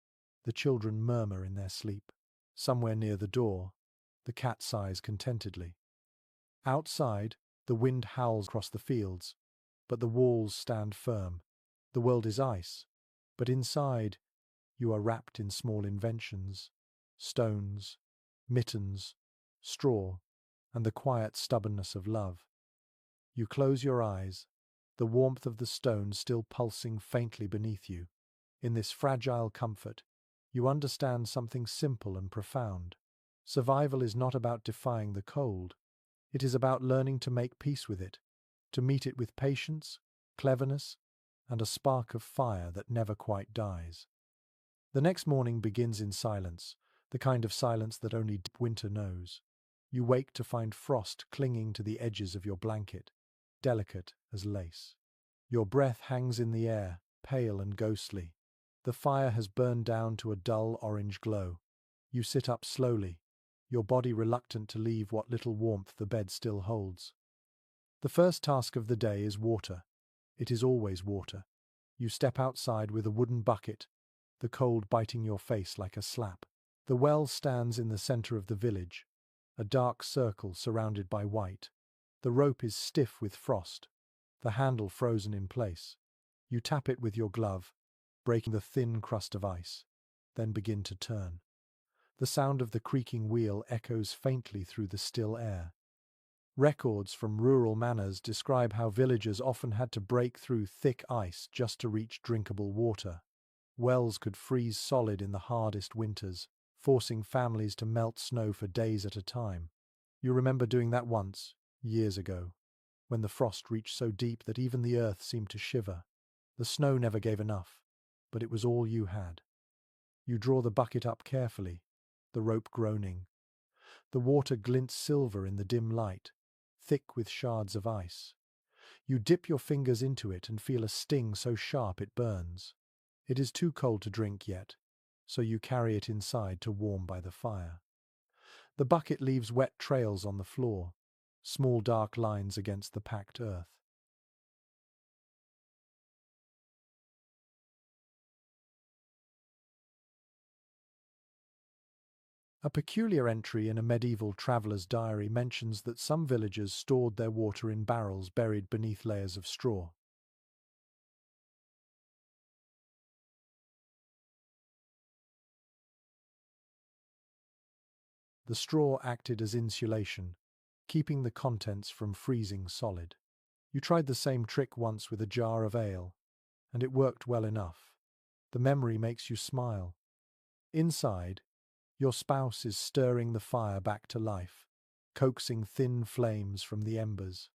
The children murmur in their sleep. Somewhere near the door, the cat sighs contentedly. Outside, the wind howls across the fields, but the walls stand firm. The world is ice, but inside, you are wrapped in small inventions, stones, mittens, straw, and the quiet stubbornness of love. You close your eyes, the warmth of the stone still pulsing faintly beneath you. In this fragile comfort, you understand something simple and profound. Survival is not about defying the cold. It is about learning to make peace with it, to meet it with patience, cleverness, and a spark of fire that never quite dies. The next morning begins in silence, the kind of silence that only deep winter knows. You wake to find frost clinging to the edges of your blanket, delicate as lace. Your breath hangs in the air, pale and ghostly. The fire has burned down to a dull orange glow. You sit up slowly, your body reluctant to leave what little warmth the bed still holds. The first task of the day is water. It is always water. You step outside with a wooden bucket, the cold biting your face like a slap. The well stands in the center of the village, a dark circle surrounded by white. The rope is stiff with frost, the handle frozen in place. You tap it with your glove, breaking the thin crust of ice, then begin to turn. The sound of the creaking wheel echoes faintly through the still air. Records from rural manors describe how villagers often had to break through thick ice just to reach drinkable water. Wells could freeze solid in the hardest winters, forcing families to melt snow for days at a time. You remember doing that once, years ago, when the frost reached so deep that even the earth seemed to shiver. The snow never gave enough, but it was all you had. You draw the bucket up carefully, the rope groaning. The water glints silver in the dim light, thick with shards of ice. You dip your fingers into it and feel a sting so sharp it burns. It is too cold to drink yet, so you carry it inside to warm by the fire. The bucket leaves wet trails on the floor, small dark lines against the packed earth. A peculiar entry in a medieval traveller's diary mentions that some villagers stored their water in barrels buried beneath layers of straw. The straw acted as insulation, keeping the contents from freezing solid. You tried the same trick once with a jar of ale, and it worked well enough. The memory makes you smile. Inside, your spouse is stirring the fire back to life, coaxing thin flames from the embers.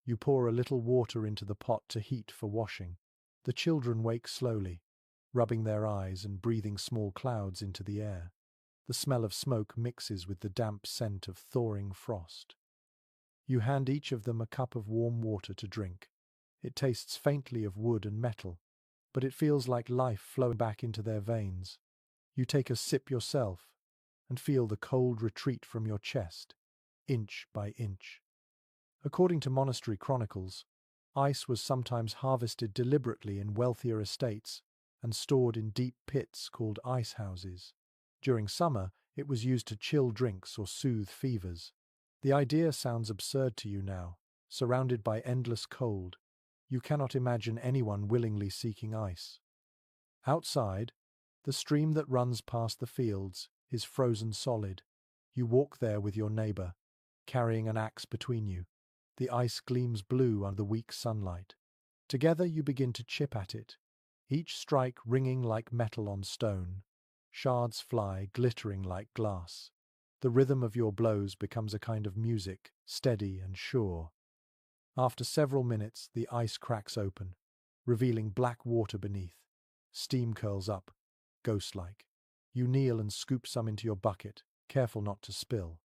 You pour a little water into the pot to heat for washing. The children wake slowly, rubbing their eyes and breathing small clouds into the air. The smell of smoke mixes with the damp scent of thawing frost. You hand each of them a cup of warm water to drink. It tastes faintly of wood and metal, but it feels like life flowing back into their veins. You take a sip yourself and feel the cold retreat from your chest, inch by inch. According to monastery chronicles, ice was sometimes harvested deliberately in wealthier estates and stored in deep pits called ice houses. During summer, it was used to chill drinks or soothe fevers. The idea sounds absurd to you now. Surrounded by endless cold, you cannot imagine anyone willingly seeking ice. Outside, the stream that runs past the fields is frozen solid. You walk there with your neighbor, carrying an axe between you. The ice gleams blue under the weak sunlight. Together you begin to chip at it, each strike ringing like metal on stone. Shards fly, glittering like glass. The rhythm of your blows becomes a kind of music, steady and sure. After several minutes, the ice cracks open, revealing black water beneath. Steam curls up, ghost-like. You kneel and scoop some into your bucket, careful not to spill.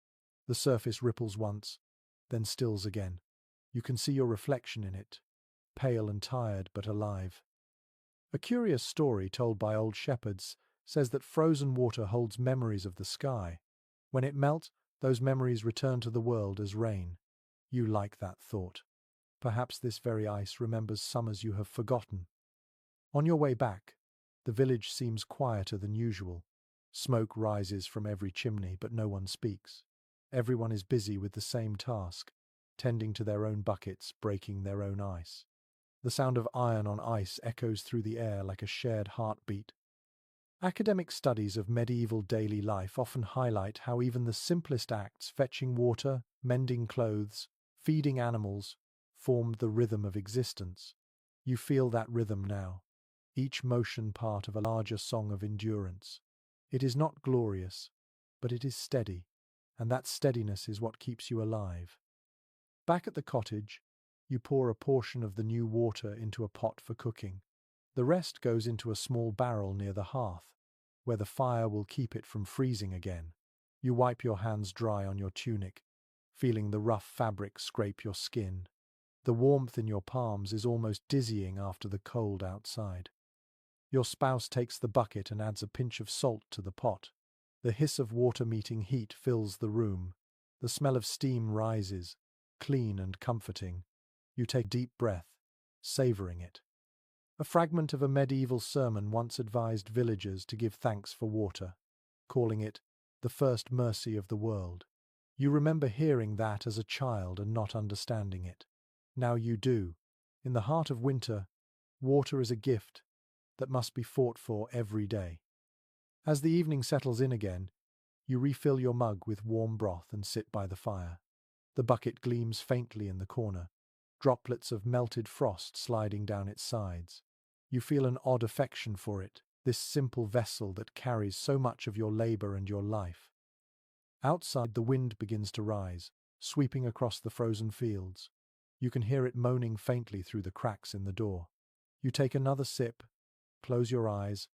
The surface ripples once, then stills again. You can see your reflection in it, pale and tired but alive. A curious story told by old shepherds says that frozen water holds memories of the sky. When it melts, those memories return to the world as rain. You like that thought. Perhaps this very ice remembers summers you have forgotten. On your way back, the village seems quieter than usual. Smoke rises from every chimney, but no one speaks. Everyone is busy with the same task, tending to their own buckets, breaking their own ice. The sound of iron on ice echoes through the air like a shared heartbeat. Academic studies of medieval daily life often highlight how even the simplest acts, fetching water, mending clothes, feeding animals, formed the rhythm of existence. You feel that rhythm now, each motion part of a larger song of endurance. It is not glorious, but it is steady, and that steadiness is what keeps you alive. Back at the cottage, you pour a portion of the new water into a pot for cooking. The rest goes into a small barrel near the hearth, where the fire will keep it from freezing again. You wipe your hands dry on your tunic, feeling the rough fabric scrape your skin. The warmth in your palms is almost dizzying after the cold outside. Your spouse takes the bucket and adds a pinch of salt to the pot. The hiss of water meeting heat fills the room. The smell of steam rises, clean and comforting. You take a deep breath, savoring it. A fragment of a medieval sermon once advised villagers to give thanks for water, calling it the first mercy of the world. You remember hearing that as a child and not understanding it. Now you do. In the heart of winter, water is a gift that must be fought for every day. As the evening settles in again, you refill your mug with warm broth and sit by the fire. The bucket gleams faintly in the corner, droplets of melted frost sliding down its sides. You feel an odd affection for it, this simple vessel that carries so much of your labor and your life. Outside, the wind begins to rise, sweeping across the frozen fields. You can hear it moaning faintly through the cracks in the door. You take another sip, close your eyes,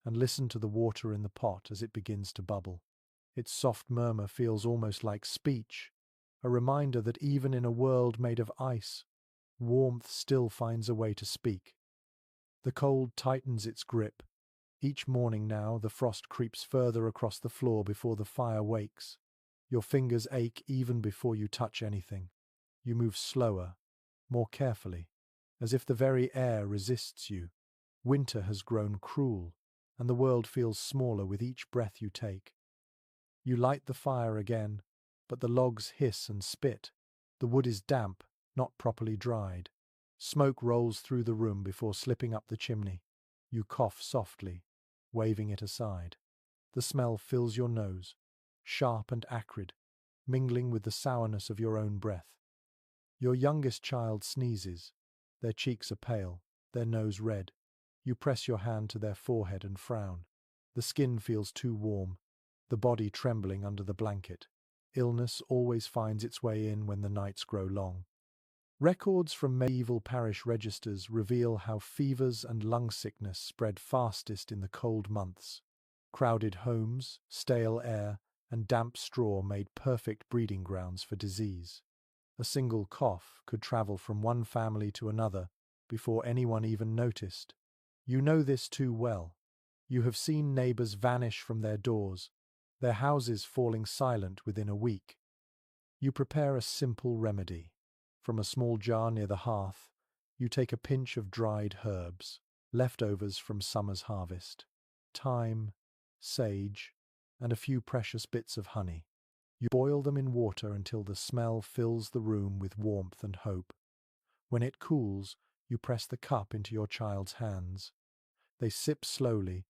and listen to the water in the pot as it begins to bubble. Its soft murmur feels almost like speech, a reminder that even in a world made of ice, warmth still finds a way to speak. The cold tightens its grip. Each morning now, the frost creeps further across the floor before the fire wakes. Your fingers ache even before you touch anything. You move slower, more carefully, as if the very air resists you. Winter has grown cruel, and the world feels smaller with each breath you take. You light the fire again, but the logs hiss and spit. The wood is damp, not properly dried. Smoke rolls through the room before slipping up the chimney. You cough softly, waving it aside. The smell fills your nose, sharp and acrid, mingling with the sourness of your own breath. Your youngest child sneezes. Their cheeks are pale, their nose red. You press your hand to their forehead and frown. The skin feels too warm, the body trembling under the blanket. Illness always finds its way in when the nights grow long. Records from medieval parish registers reveal how fevers and lung sickness spread fastest in the cold months. Crowded homes, stale air, and damp straw made perfect breeding grounds for disease. A single cough could travel from one family to another before anyone even noticed. You know this too well. You have seen neighbors vanish from their doors, their houses falling silent within a week. You prepare a simple remedy. From a small jar near the hearth, you take a pinch of dried herbs, leftovers from summer's harvest, thyme, sage, and a few precious bits of honey. You boil them in water until the smell fills the room with warmth and hope. When it cools, you press the cup into your child's hands. They sip slowly,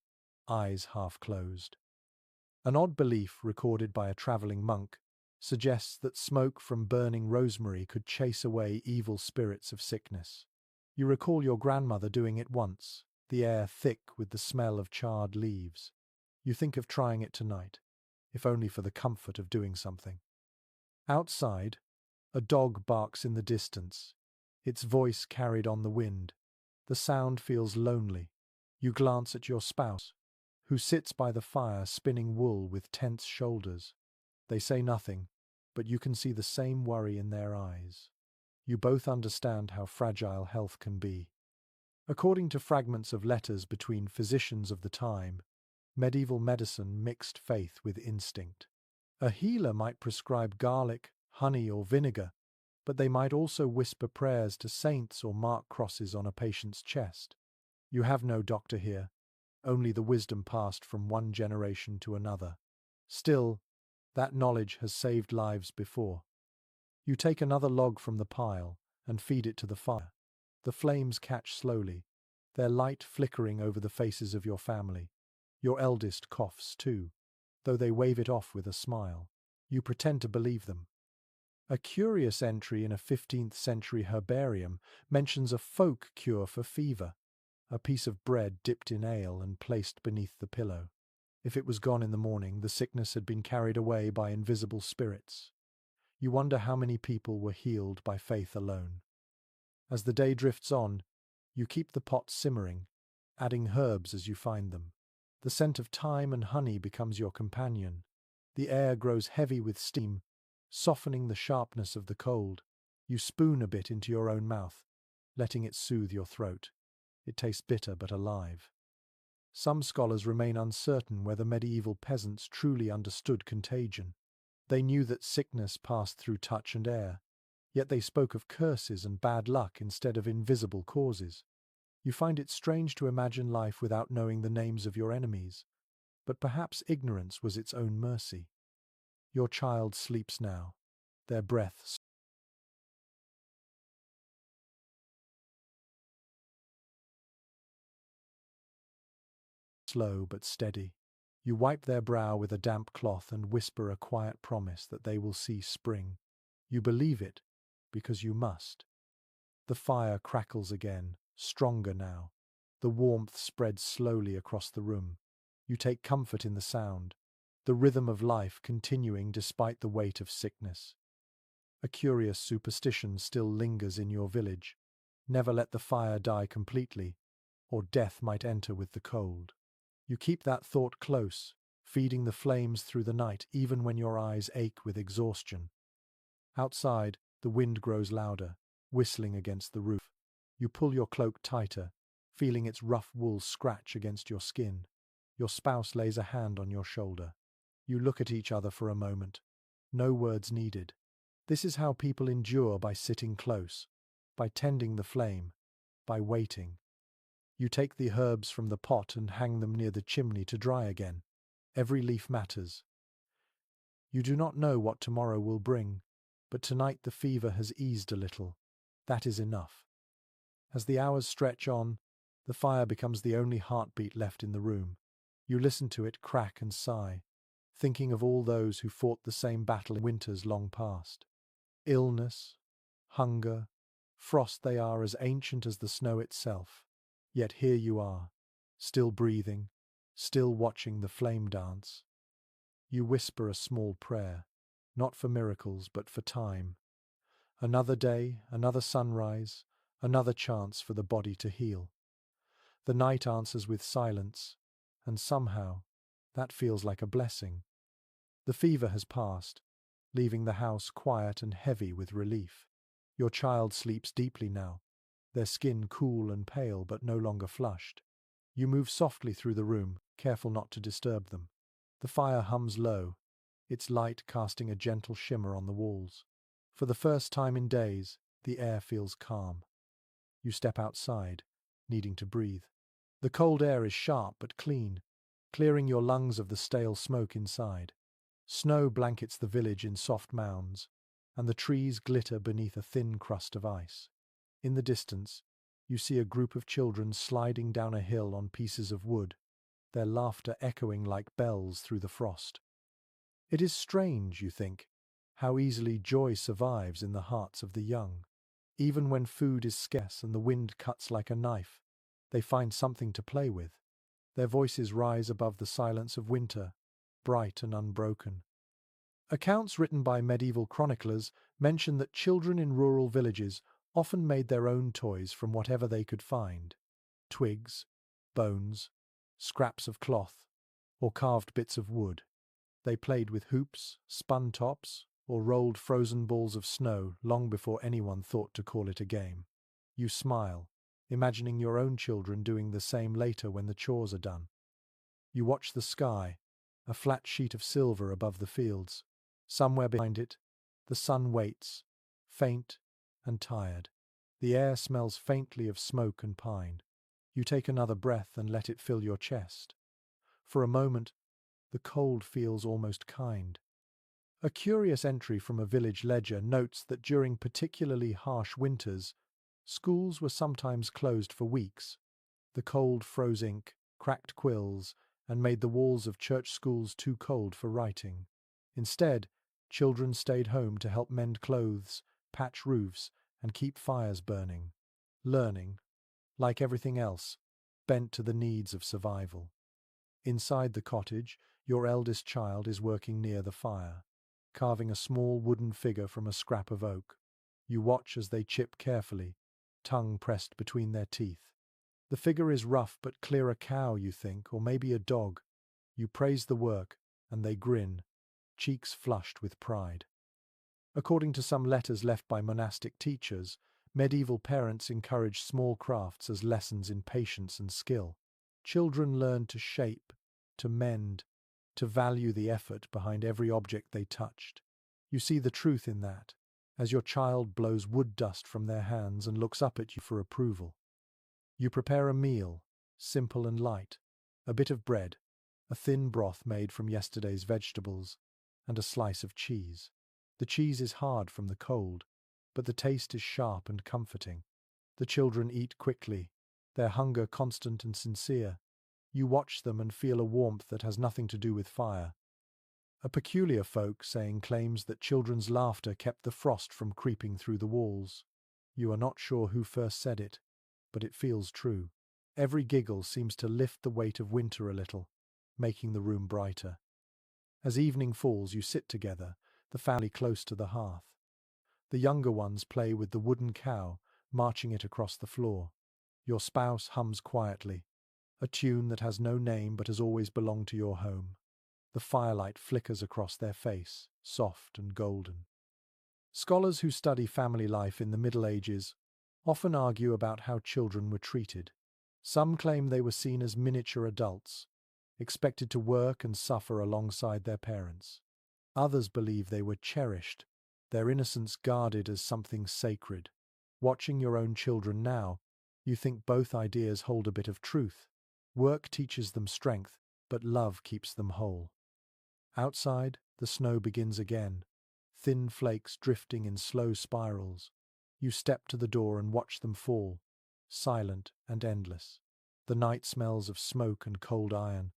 eyes half closed. An odd belief recorded by a traveling monk suggests that smoke from burning rosemary could chase away evil spirits of sickness. You recall your grandmother doing it once, the air thick with the smell of charred leaves. You think of trying it tonight, if only for the comfort of doing something. Outside, a dog barks in the distance, its voice carried on the wind. The sound feels lonely. You glance at your spouse, who sits by the fire spinning wool with tense shoulders. They say nothing, but you can see the same worry in their eyes. You both understand how fragile health can be. According to fragments of letters between physicians of the time, medieval medicine mixed faith with instinct. A healer might prescribe garlic, honey, or vinegar, but they might also whisper prayers to saints or mark crosses on a patient's chest. You have no doctor here, only the wisdom passed from one generation to another. Still, that knowledge has saved lives before. You take another log from the pile and feed it to the fire. The flames catch slowly, their light flickering over the faces of your family. Your eldest coughs too, though they wave it off with a smile. You pretend to believe them. A curious entry in a 15th century herbarium mentions a folk cure for fever, a piece of bread dipped in ale and placed beneath the pillow. If it was gone in the morning, the sickness had been carried away by invisible spirits. You wonder how many people were healed by faith alone. As the day drifts on, you keep the pot simmering, adding herbs as you find them. The scent of thyme and honey becomes your companion. The air grows heavy with steam, softening the sharpness of the cold. You spoon a bit into your own mouth, letting it soothe your throat. It tastes bitter but alive. Some scholars remain uncertain whether medieval peasants truly understood contagion. They knew that sickness passed through touch and air, yet they spoke of curses and bad luck instead of invisible causes. You find it strange to imagine life without knowing the names of your enemies, but perhaps ignorance was its own mercy. Your child sleeps now, their breath slow but steady. You wipe their brow with a damp cloth and whisper a quiet promise that they will see spring. You believe it because you must. The fire crackles again, stronger now. The warmth spreads slowly across the room. You take comfort in the sound, the rhythm of life continuing despite the weight of sickness. A curious superstition still lingers in your village. Never let the fire die completely, or death might enter with the cold. You keep that thought close, feeding the flames through the night even when your eyes ache with exhaustion. Outside, the wind grows louder, whistling against the roof. You pull your cloak tighter, feeling its rough wool scratch against your skin. Your spouse lays a hand on your shoulder. You look at each other for a moment. No words needed. This is how people endure, by sitting close, by tending the flame, by waiting. You take the herbs from the pot and hang them near the chimney to dry again. Every leaf matters. You do not know what tomorrow will bring, but tonight the fever has eased a little. That is enough. As the hours stretch on, the fire becomes the only heartbeat left in the room. You listen to it crack and sigh, thinking of all those who fought the same battle in winters long past. Illness, hunger, frost, they are as ancient as the snow itself. Yet here you are, still breathing, still watching the flame dance. You whisper a small prayer, not for miracles but for time. Another day, another sunrise, another chance for the body to heal. The night answers with silence, and somehow that feels like a blessing. The fever has passed, leaving the house quiet and heavy with relief. Your child sleeps deeply now, their skin cool and pale but no longer flushed. You move softly through the room, careful not to disturb them. The fire hums low, its light casting a gentle shimmer on the walls. For the first time in days, the air feels calm. You step outside, needing to breathe. The cold air is sharp but clean, clearing your lungs of the stale smoke inside. Snow blankets the village in soft mounds, and the trees glitter beneath a thin crust of ice. In the distance, you see a group of children sliding down a hill on pieces of wood, their laughter echoing like bells through the frost. It is strange, you think, how easily joy survives in the hearts of the young. Even when food is scarce and the wind cuts like a knife, they find something to play with. Their voices rise above the silence of winter, bright and unbroken. Accounts written by medieval chroniclers mention that children in rural villages often made their own toys from whatever they could find: twigs, bones, scraps of cloth, or carved bits of wood. They played with hoops, spun tops, or rolled frozen balls of snow long before anyone thought to call it a game. You smile, imagining your own children doing the same later when the chores are done. You watch the sky, a flat sheet of silver above the fields. Somewhere behind it, the sun waits, faint and tired. The air smells faintly of smoke and pine. You take another breath and let it fill your chest. For a moment, the cold feels almost kind. A curious entry from a village ledger notes that during particularly harsh winters, schools were sometimes closed for weeks. The cold froze ink, cracked quills, and made the walls of church schools too cold for writing. Instead, children stayed home to help mend clothes, patch roofs, and keep fires burning. Learning, like everything else, bent to the needs of survival. Inside the cottage, your eldest child is working near the fire, carving a small wooden figure from a scrap of oak. You watch as they chip carefully, tongue pressed between their teeth. The figure is rough but clear, a cow, you think, or maybe a dog. You praise the work, and they grin, cheeks flushed with pride. According to some letters left by monastic teachers, medieval parents encouraged small crafts as lessons in patience and skill. Children learn to shape, to mend, to value the effort behind every object they touched. You see the truth in that, as your child blows wood dust from their hands and looks up at you for approval. You prepare a meal, simple and light, a bit of bread, a thin broth made from yesterday's vegetables, and a slice of cheese. The cheese is hard from the cold, but the taste is sharp and comforting. The children eat quickly, their hunger constant and sincere. You watch them and feel a warmth that has nothing to do with fire. A peculiar folk saying claims that children's laughter kept the frost from creeping through the walls. You are not sure who first said it, but it feels true. Every giggle seems to lift the weight of winter a little, making the room brighter. As evening falls, you sit together, the family close to the hearth. The younger ones play with the wooden cow, marching it across the floor. Your spouse hums quietly, a tune that has no name but has always belonged to your home. The firelight flickers across their face, soft and golden. Scholars who study family life in the Middle Ages often argue about how children were treated. Some claim they were seen as miniature adults, expected to work and suffer alongside their parents. Others believe they were cherished, their innocence guarded as something sacred. Watching your own children now, you think both ideas hold a bit of truth. Work teaches them strength, but love keeps them whole. Outside, the snow begins again, thin flakes drifting in slow spirals. You step to the door and watch them fall, silent and endless. The night smells of smoke and cold iron.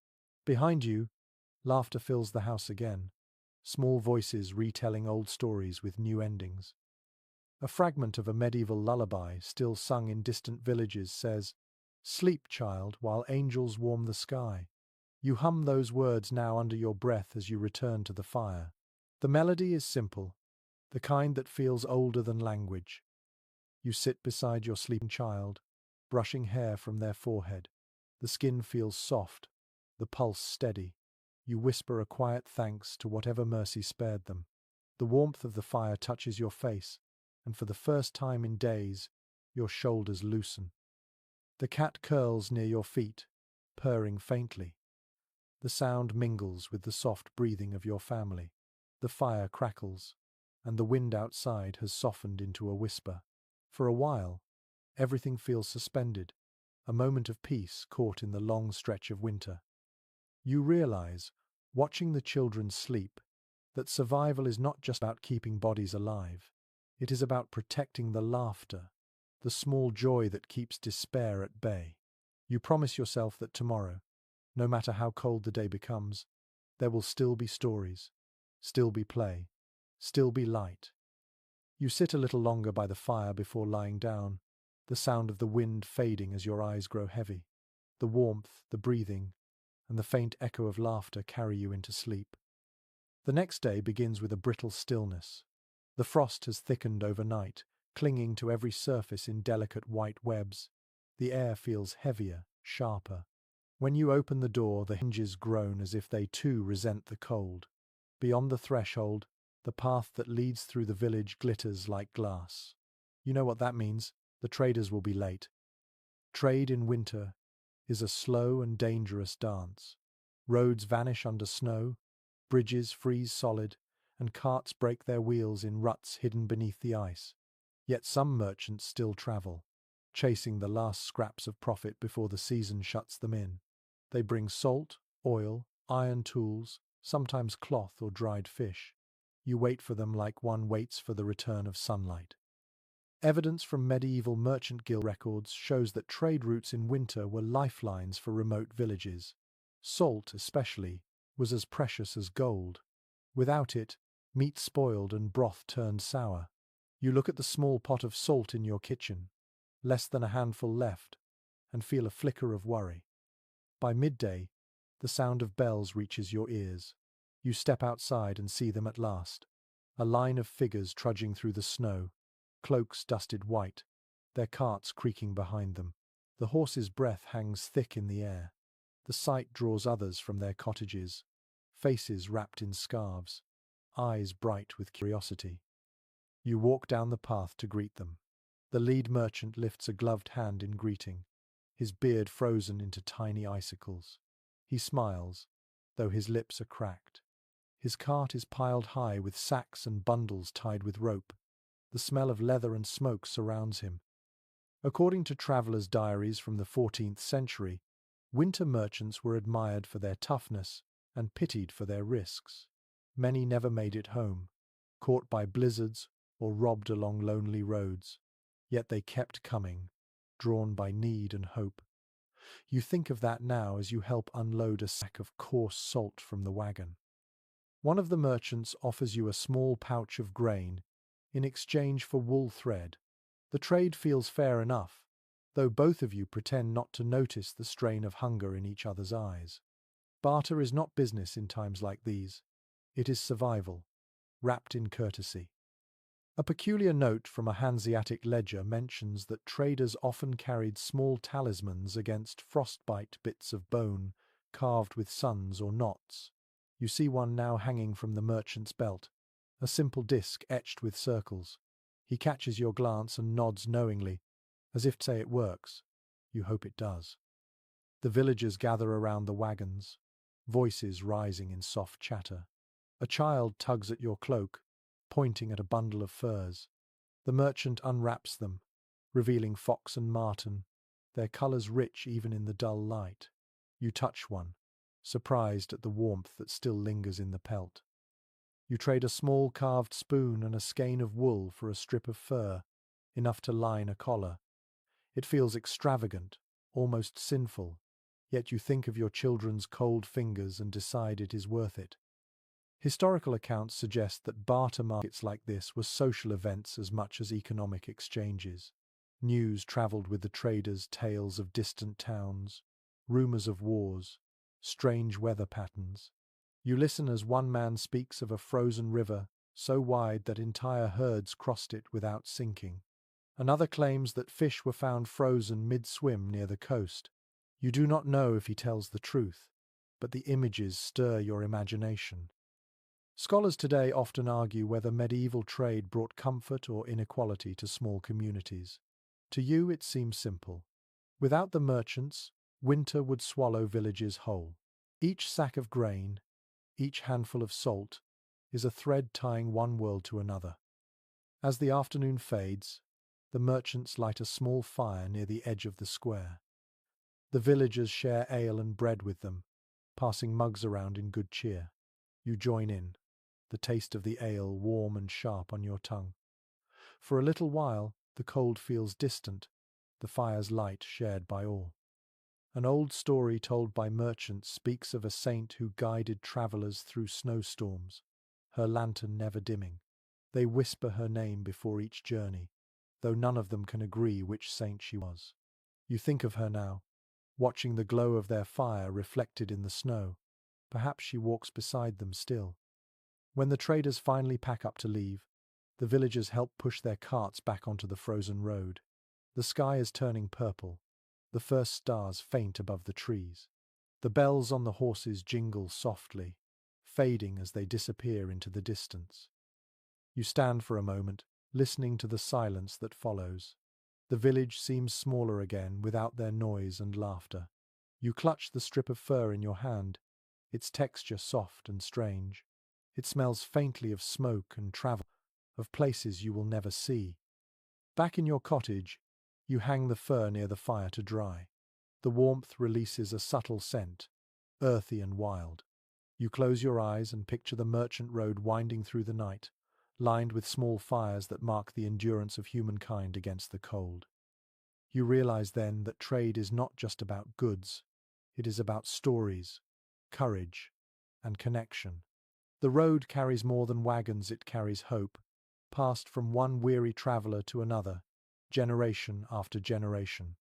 Behind you, laughter fills the house again, small voices retelling old stories with new endings. A fragment of a medieval lullaby, still sung in distant villages, says, "Sleep, child, while angels warm the sky." You hum those words now under your breath as you return to the fire. The melody is simple, the kind that feels older than language. You sit beside your sleeping child, brushing hair from their forehead. The skin feels soft, the pulse steady. You whisper a quiet thanks to whatever mercy spared them. The warmth of the fire touches your face, and for the first time in days, your shoulders loosen. The cat curls near your feet, purring faintly. The sound mingles with the soft breathing of your family. The fire crackles, and the wind outside has softened into a whisper. For a while, everything feels suspended, a moment of peace caught in the long stretch of winter. You realize, watching the children sleep, that survival is not just about keeping bodies alive. It is about protecting the laughter, the small joy that keeps despair at bay. You promise yourself that tomorrow, no matter how cold the day becomes, there will still be stories, still be play, still be light. You sit a little longer by the fire before lying down, the sound of the wind fading as your eyes grow heavy. The warmth, the breathing, and the faint echo of laughter carry you into sleep. The next day begins with a brittle stillness. The frost has thickened overnight, clinging to every surface in delicate white webs. The air feels heavier, sharper. When you open the door, the hinges groan as if they too resent the cold. Beyond the threshold, the path that leads through the village glitters like glass. You know what that means. The traders will be late. Trade in winter is a slow and dangerous dance. Roads vanish under snow, bridges freeze solid, and carts break their wheels in ruts hidden beneath the ice. Yet some merchants still travel, chasing the last scraps of profit before the season shuts them in. They bring salt, oil, iron tools, sometimes cloth or dried fish. You wait for them like one waits for the return of sunlight. Evidence from medieval merchant guild records shows that trade routes in winter were lifelines for remote villages. Salt, especially, was as precious as gold. Without it, meat spoiled and broth turned sour. You look at the small pot of salt in your kitchen, less than a handful left, and feel a flicker of worry. By midday, the sound of bells reaches your ears. You step outside and see them at last. A line of figures trudging through the snow, cloaks dusted white, their carts creaking behind them. The horse's breath hangs thick in the air. The sight draws others from their cottages, faces wrapped in scarves, eyes bright with curiosity. You walk down the path to greet them. The lead merchant lifts a gloved hand in greeting, his beard frozen into tiny icicles. He smiles, though his lips are cracked. His cart is piled high with sacks and bundles tied with rope. The smell of leather and smoke surrounds him. According to travelers' diaries from the 14th century, winter merchants were admired for their toughness and pitied for their risks. Many never made it home, caught by blizzards or robbed along lonely roads. Yet they kept coming, drawn by need and hope. You think of that now as you help unload a sack of coarse salt from the wagon. One of the merchants offers you a small pouch of grain in exchange for wool thread. The trade feels fair enough, though both of you pretend not to notice the strain of hunger in each other's eyes. Barter is not business in times like these. It is survival, wrapped in courtesy. A peculiar note from a Hanseatic ledger mentions that traders often carried small talismans against frostbite, bits of bone carved with suns or knots. You see one now hanging from the merchant's belt, a simple disc etched with circles. He catches your glance and nods knowingly, as if to say it works. You hope it does. The villagers gather around the wagons, voices rising in soft chatter. A child tugs at your cloak, pointing at a bundle of furs. The merchant unwraps them, revealing fox and marten, their colours rich even in the dull light. You touch one, surprised at the warmth that still lingers in the pelt. You trade a small carved spoon and a skein of wool for a strip of fur, enough to line a collar. It feels extravagant, almost sinful, yet you think of your children's cold fingers and decide it is worth it. Historical accounts suggest that barter markets like this were social events as much as economic exchanges. News travelled with the traders, tales of distant towns, rumours of wars, strange weather patterns. You listen as one man speaks of a frozen river so wide that entire herds crossed it without sinking. Another claims that fish were found frozen mid-swim near the coast. You do not know if he tells the truth, but the images stir your imagination. Scholars today often argue whether medieval trade brought comfort or inequality to small communities. To you it seems simple. Without the merchants, winter would swallow villages whole. Each sack of grain, each handful of salt, is a thread tying one world to another. As the afternoon fades, the merchants light a small fire near the edge of the square. The villagers share ale and bread with them, passing mugs around in good cheer. You join in, the taste of the ale warm and sharp on your tongue. For a little while, the cold feels distant, the fire's light shared by all. An old story told by merchants speaks of a saint who guided travellers through snowstorms, her lantern never dimming. They whisper her name before each journey, though none of them can agree which saint she was. You think of her now, watching the glow of their fire reflected in the snow. Perhaps she walks beside them still. When the traders finally pack up to leave, the villagers help push their carts back onto the frozen road. The sky is turning purple, the first stars faint above the trees. The bells on the horses jingle softly, fading as they disappear into the distance. You stand for a moment, listening to the silence that follows. The village seems smaller again without their noise and laughter. You clutch the strip of fur in your hand, its texture soft and strange. It smells faintly of smoke and travel, of places you will never see. Back in your cottage, you hang the fur near the fire to dry. The warmth releases a subtle scent, earthy and wild. You close your eyes and picture the merchant road winding through the night, lined with small fires that mark the endurance of humankind against the cold. You realize then that trade is not just about goods, it is about stories, courage, and connection. The road carries more than wagons, it carries hope, passed from one weary traveller to another, generation after generation.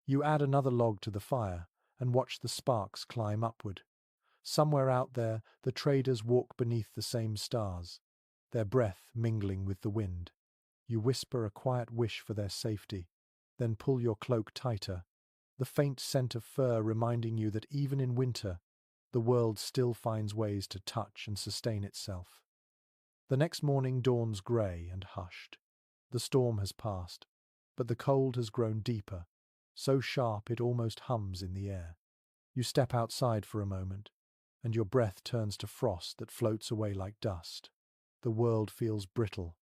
You add another log to the fire and watch the sparks climb upward. Somewhere out there, the traders walk beneath the same stars, their breath mingling with the wind. You whisper a quiet wish for their safety, then pull your cloak tighter, the faint scent of fur reminding you that even in winter, the world still finds ways to touch and sustain itself. The next morning dawns grey and hushed. The storm has passed, but the cold has grown deeper, so sharp it almost hums in the air. You step outside for a moment, and your breath turns to frost that floats away like dust. The world feels brittle,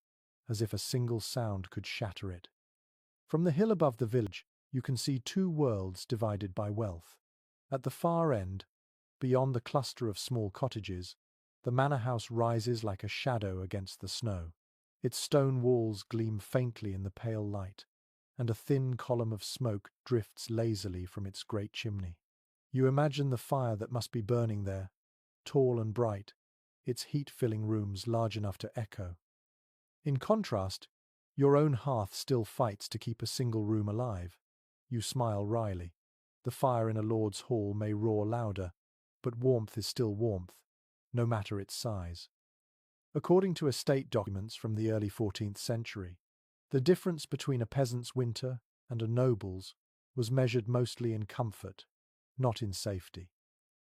as if a single sound could shatter it. From the hill above the village, you can see two worlds divided by wealth. At the far end, beyond the cluster of small cottages, the manor house rises like a shadow against the snow. Its stone walls gleam faintly in the pale light, and a thin column of smoke drifts lazily from its great chimney. You imagine the fire that must be burning there, tall and bright, its heat filling rooms large enough to echo. In contrast, your own hearth still fights to keep a single room alive. You smile wryly. The fire in a lord's hall may roar louder, but warmth is still warmth, no matter its size. According to estate documents from the early 14th century, the difference between a peasant's winter and a noble's was measured mostly in comfort, not in safety.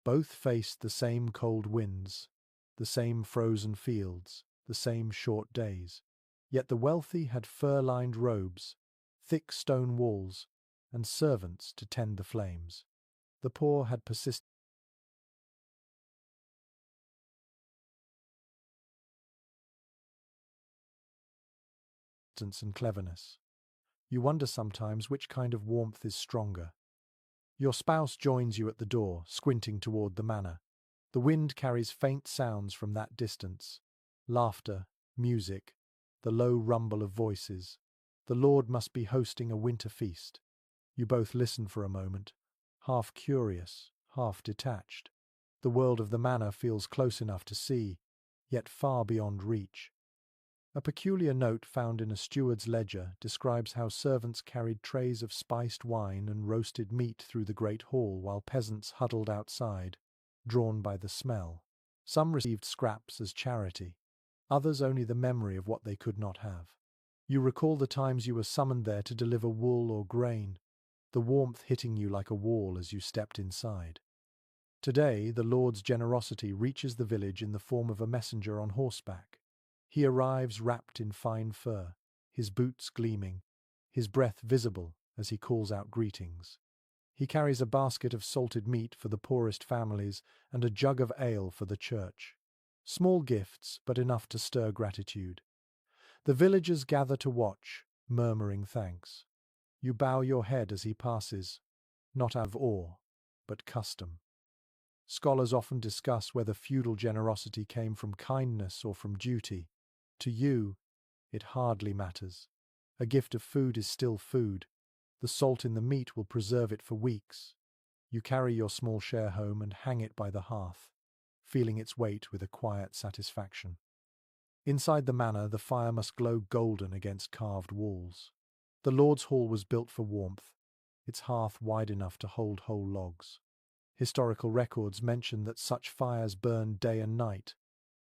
Both faced the same cold winds, the same frozen fields, the same short days. Yet the wealthy had fur-lined robes, thick stone walls, and servants to tend the flames. The poor had persistence and cleverness. You wonder sometimes which kind of warmth is stronger. Your spouse joins you at the door, squinting toward the manor. The wind carries faint sounds from that distance. Laughter, music, the low rumble of voices. The Lord must be hosting a winter feast. You both listen for a moment, half curious, half detached. The world of the manor feels close enough to see, yet far beyond reach. A peculiar note found in a steward's ledger describes how servants carried trays of spiced wine and roasted meat through the great hall while peasants huddled outside, drawn by the smell. Some received scraps as charity, others only the memory of what they could not have. You recall the times you were summoned there to deliver wool or grain, the warmth hitting you like a wall as you stepped inside. Today, the Lord's generosity reaches the village in the form of a messenger on horseback. He arrives wrapped in fine fur, his boots gleaming, his breath visible as he calls out greetings. He carries a basket of salted meat for the poorest families and a jug of ale for the church. Small gifts, but enough to stir gratitude. The villagers gather to watch, murmuring thanks. You bow your head as he passes, not out of awe, but custom. Scholars often discuss whether feudal generosity came from kindness or from duty. To you, it hardly matters. A gift of food is still food. The salt in the meat will preserve it for weeks. You carry your small share home and hang it by the hearth, feeling its weight with a quiet satisfaction. Inside the manor, the fire must glow golden against carved walls. The Lord's Hall was built for warmth, its hearth wide enough to hold whole logs. Historical records mention that such fires burned day and night,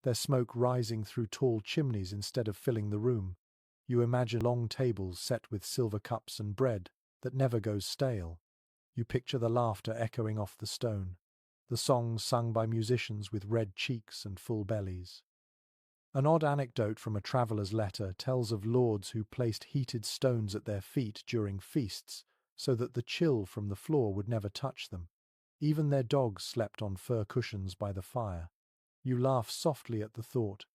their smoke rising through tall chimneys instead of filling the room. You imagine long tables set with silver cups and bread that never goes stale. You picture the laughter echoing off the stone, the songs sung by musicians with red cheeks and full bellies. An odd anecdote from a traveller's letter tells of lords who placed heated stones at their feet during feasts so that the chill from the floor would never touch them. Even their dogs slept on fur cushions by the fire. You laugh softly at the thought,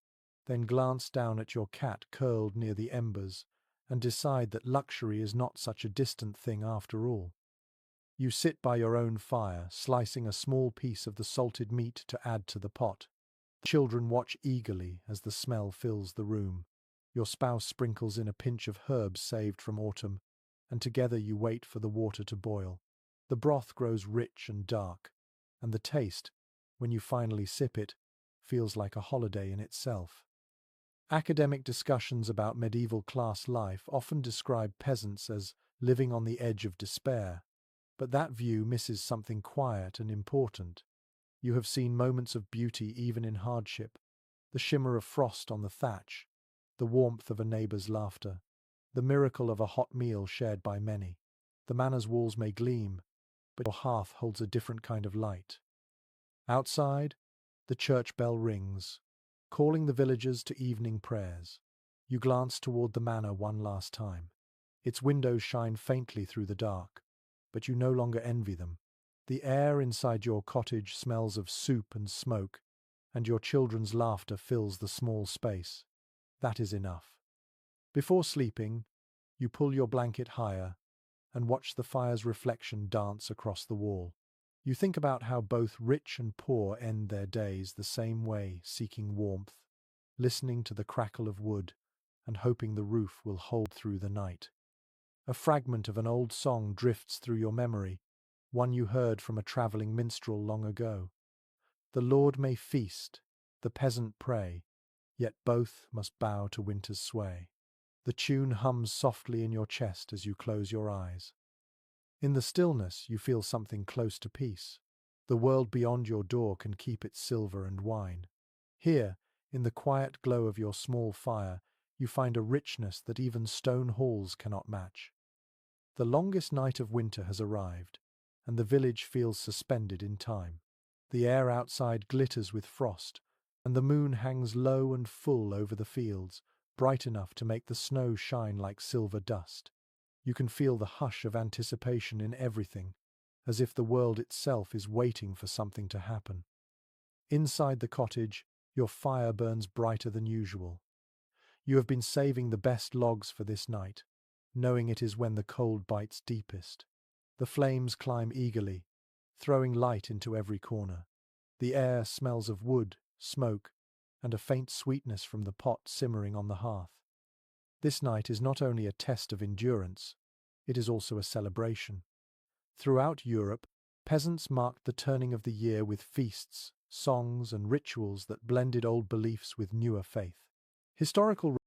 then glance down at your cat curled near the embers and decide that luxury is not such a distant thing after all. You sit by your own fire, slicing a small piece of the salted meat to add to the pot. The children watch eagerly as the smell fills the room. Your spouse sprinkles in a pinch of herbs saved from autumn, and together you wait for the water to boil. The broth grows rich and dark, and the taste, when you finally sip it, feels like a holiday in itself. Academic discussions about medieval class life often describe peasants as living on the edge of despair, but that view misses something quiet and important. You have seen moments of beauty even in hardship, the shimmer of frost on the thatch, the warmth of a neighbour's laughter, the miracle of a hot meal shared by many. The manor's walls may gleam, but your hearth holds a different kind of light. Outside, the church bell rings, calling the villagers to evening prayers. You glance toward the manor one last time. Its windows shine faintly through the dark, but you no longer envy them. The air inside your cottage smells of soup and smoke, and your children's laughter fills the small space. That is enough. Before sleeping, you pull your blanket higher and watch the fire's reflection dance across the wall. You think about how both rich and poor end their days the same way, seeking warmth, listening to the crackle of wood, and hoping the roof will hold through the night. A fragment of an old song drifts through your memory, one you heard from a travelling minstrel long ago. The Lord may feast, the peasant pray, yet both must bow to winter's sway. The tune hums softly in your chest as you close your eyes. In the stillness, you feel something close to peace. The world beyond your door can keep its silver and wine. Here, in the quiet glow of your small fire, you find a richness that even stone halls cannot match. The longest night of winter has arrived, and the village feels suspended in time. The air outside glitters with frost, and the moon hangs low and full over the fields, bright enough to make the snow shine like silver dust. You can feel the hush of anticipation in everything, as if the world itself is waiting for something to happen. Inside the cottage, your fire burns brighter than usual. You have been saving the best logs for this night, knowing it is when the cold bites deepest. The flames climb eagerly, throwing light into every corner. The air smells of wood, smoke, and a faint sweetness from the pot simmering on the hearth. This night is not only a test of endurance, it is also a celebration. Throughout Europe, peasants marked the turning of the year with feasts, songs, and rituals that blended old beliefs with newer faith. Historical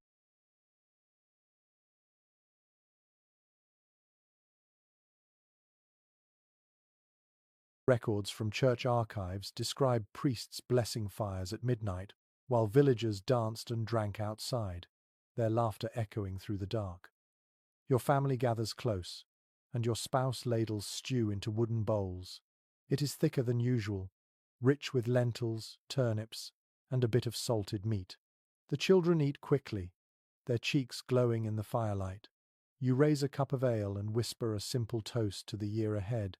records from church archives describe priests blessing fires at midnight, while villagers danced and drank outside, their laughter echoing through the dark. Your family gathers close, and your spouse ladles stew into wooden bowls. It is thicker than usual, rich with lentils, turnips, and a bit of salted meat. The children eat quickly, their cheeks glowing in the firelight. You raise a cup of ale and whisper a simple toast to the year ahead,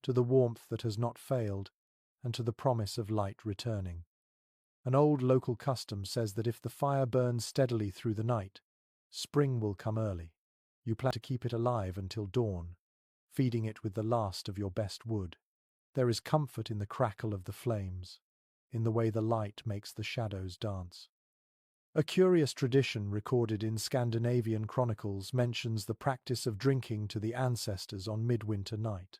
to the warmth that has not failed, and to the promise of light returning. An old local custom says that if the fire burns steadily through the night, spring will come early. You plan to keep it alive until dawn, feeding it with the last of your best wood. There is comfort in the crackle of the flames, in the way the light makes the shadows dance. A curious tradition recorded in Scandinavian chronicles mentions the practice of drinking to the ancestors on midwinter night.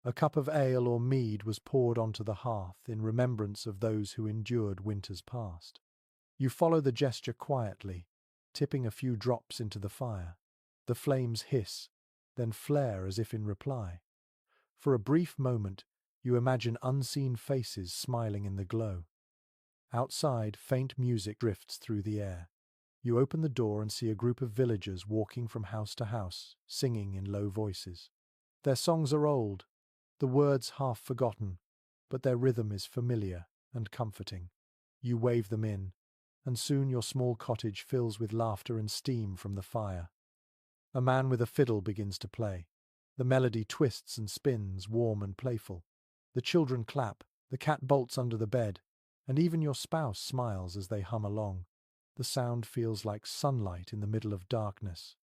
A cup of ale or mead was poured onto the hearth in remembrance of those who endured winters past. You follow the gesture quietly, tipping a few drops into the fire. The flames hiss, then flare as if in reply. For a brief moment, you imagine unseen faces smiling in the glow. Outside, faint music drifts through the air. You open the door and see a group of villagers walking from house to house, singing in low voices. Their songs are old, the words half forgotten, but their rhythm is familiar and comforting. You wave them in, and soon your small cottage fills with laughter and steam from the fire. A man with a fiddle begins to play. The melody twists and spins, warm and playful. The children clap, the cat bolts under the bed, and even your spouse smiles as they hum along. The sound feels like sunlight in the middle of darkness.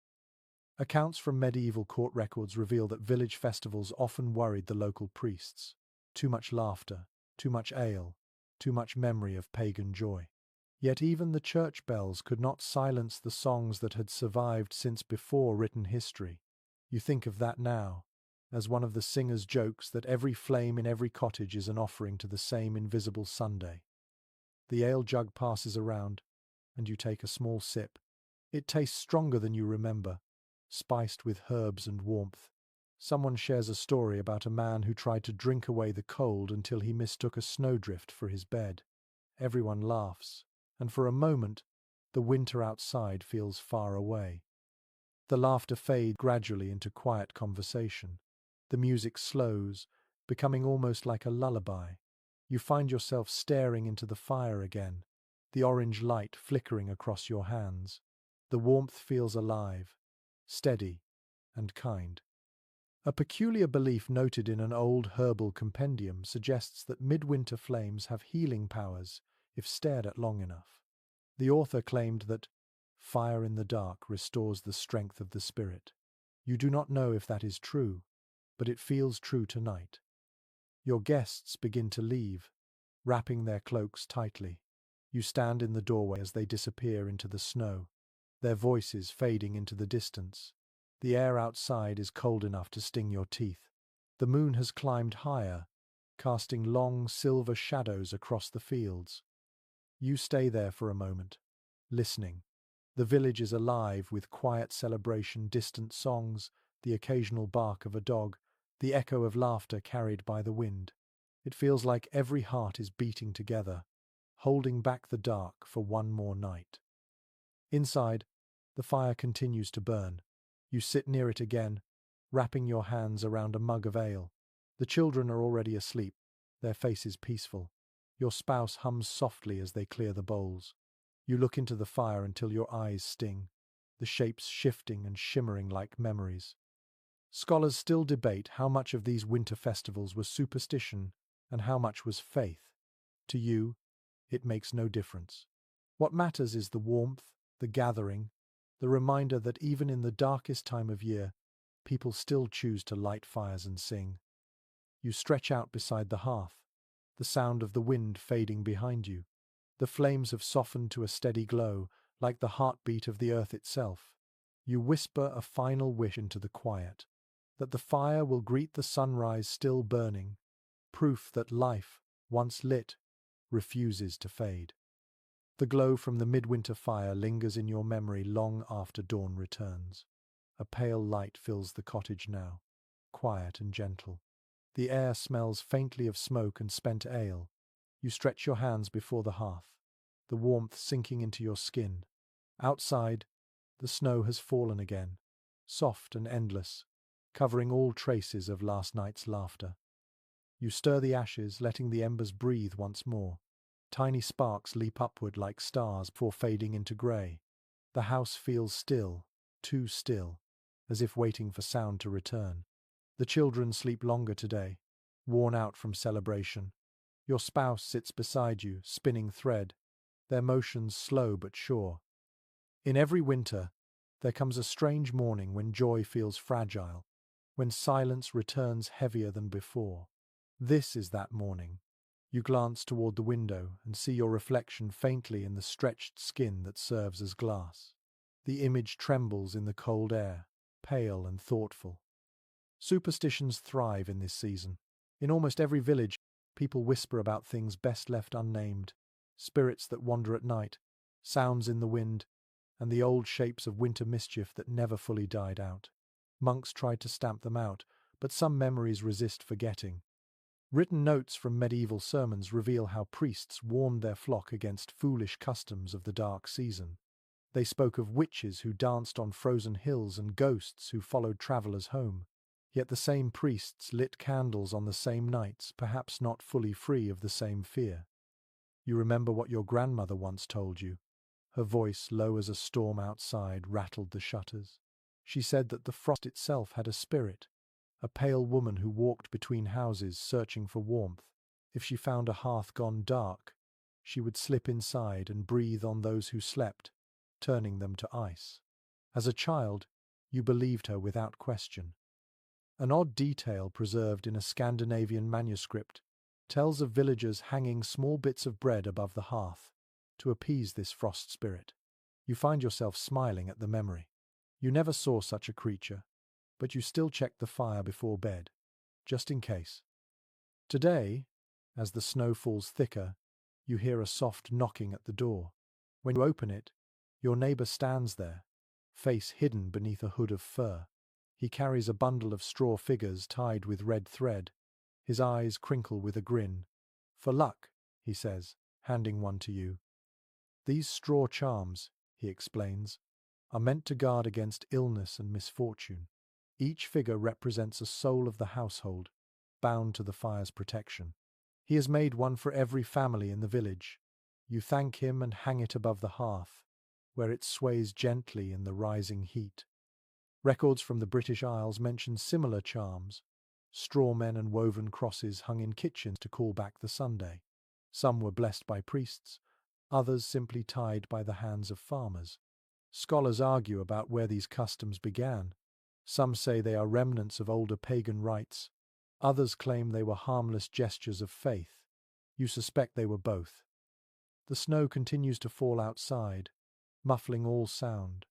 Accounts from medieval court records reveal that village festivals often worried the local priests. Too much laughter, too much ale, too much memory of pagan joy. Yet even the church bells could not silence the songs that had survived since before written history. You think of that now, as one of the singers jokes that every flame in every cottage is an offering to the same invisible Sunday. The ale jug passes around, and you take a small sip. It tastes stronger than you remember, spiced with herbs and warmth. Someone shares a story about a man who tried to drink away the cold until he mistook a snowdrift for his bed. Everyone laughs, and for a moment, the winter outside feels far away. The laughter fades gradually into quiet conversation. The music slows, becoming almost like a lullaby. You find yourself staring into the fire again, the orange light flickering across your hands. The warmth feels alive, steady, and kind. A peculiar belief noted in an old herbal compendium suggests that midwinter flames have healing powers if stared at long enough. The author claimed that fire in the dark restores the strength of the spirit. You do not know if that is true, but it feels true tonight. Your guests begin to leave, wrapping their cloaks tightly. You stand in the doorway as they disappear into the snow, their voices fading into the distance. The air outside is cold enough to sting your teeth. The moon has climbed higher, casting long silver shadows across the fields. You stay there for a moment, listening. The village is alive with quiet celebration, distant songs, the occasional bark of a dog, the echo of laughter carried by the wind. It feels like every heart is beating together, holding back the dark for one more night. Inside, the fire continues to burn. You sit near it again, wrapping your hands around a mug of ale. The children are already asleep, their faces peaceful. Your spouse hums softly as they clear the bowls. You look into the fire until your eyes sting, the shapes shifting and shimmering like memories. Scholars still debate how much of these winter festivals was superstition and how much was faith. To you, it makes no difference. What matters is the warmth, the gathering, the reminder that even in the darkest time of year, people still choose to light fires and sing. You stretch out beside the hearth, the sound of the wind fading behind you. The flames have softened to a steady glow, like the heartbeat of the earth itself. You whisper a final wish into the quiet, that the fire will greet the sunrise still burning, proof that life, once lit, refuses to fade. The glow from the midwinter fire lingers in your memory long after dawn returns. A pale light fills the cottage now, quiet and gentle. The air smells faintly of smoke and spent ale. You stretch your hands before the hearth, the warmth sinking into your skin. Outside, the snow has fallen again, soft and endless, covering all traces of last night's laughter. You stir the ashes, letting the embers breathe once more. Tiny sparks leap upward like stars before fading into grey. The house feels still, too still, as if waiting for sound to return. The children sleep longer today, worn out from celebration. Your spouse sits beside you, spinning thread, their motions slow but sure. In every winter, there comes a strange morning when joy feels fragile, when silence returns heavier than before. This is that morning. You glance toward the window and see your reflection faintly in the stretched skin that serves as glass. The image trembles in the cold air, pale and thoughtful. Superstitions thrive in this season. In almost every village, people whisper about things best left unnamed, spirits that wander at night, sounds in the wind, and the old shapes of winter mischief that never fully died out. Monks tried to stamp them out, but some memories resist forgetting. Written notes from medieval sermons reveal how priests warned their flock against foolish customs of the dark season. They spoke of witches who danced on frozen hills and ghosts who followed travelers home. Yet the same priests lit candles on the same nights, perhaps not fully free of the same fear. You remember what your grandmother once told you. Her voice, low as a storm outside, rattled the shutters. She said that the frost itself had a spirit, a pale woman who walked between houses searching for warmth. If she found a hearth gone dark, she would slip inside and breathe on those who slept, turning them to ice. As a child, you believed her without question. An odd detail preserved in a Scandinavian manuscript tells of villagers hanging small bits of bread above the hearth to appease this frost spirit. You find yourself smiling at the memory. You never saw such a creature, but you still check the fire before bed, just in case. Today, as the snow falls thicker, you hear a soft knocking at the door. When you open it, your neighbor stands there, face hidden beneath a hood of fur. He carries a bundle of straw figures tied with red thread. His eyes crinkle with a grin. "For luck," he says, handing one to you. "These straw charms," he explains, "are meant to guard against illness and misfortune. Each figure represents a soul of the household, bound to the fire's protection. He has made one for every family in the village. You thank him and hang it above the hearth, where it sways gently in the rising heat." Records from the British Isles mention similar charms. Straw men and woven crosses hung in kitchens to call back the Sunday. Some were blessed by priests, others simply tied by the hands of farmers. Scholars argue about where these customs began. Some say they are remnants of older pagan rites. Others claim they were harmless gestures of faith. You suspect they were both. The snow continues to fall outside, muffling all sound.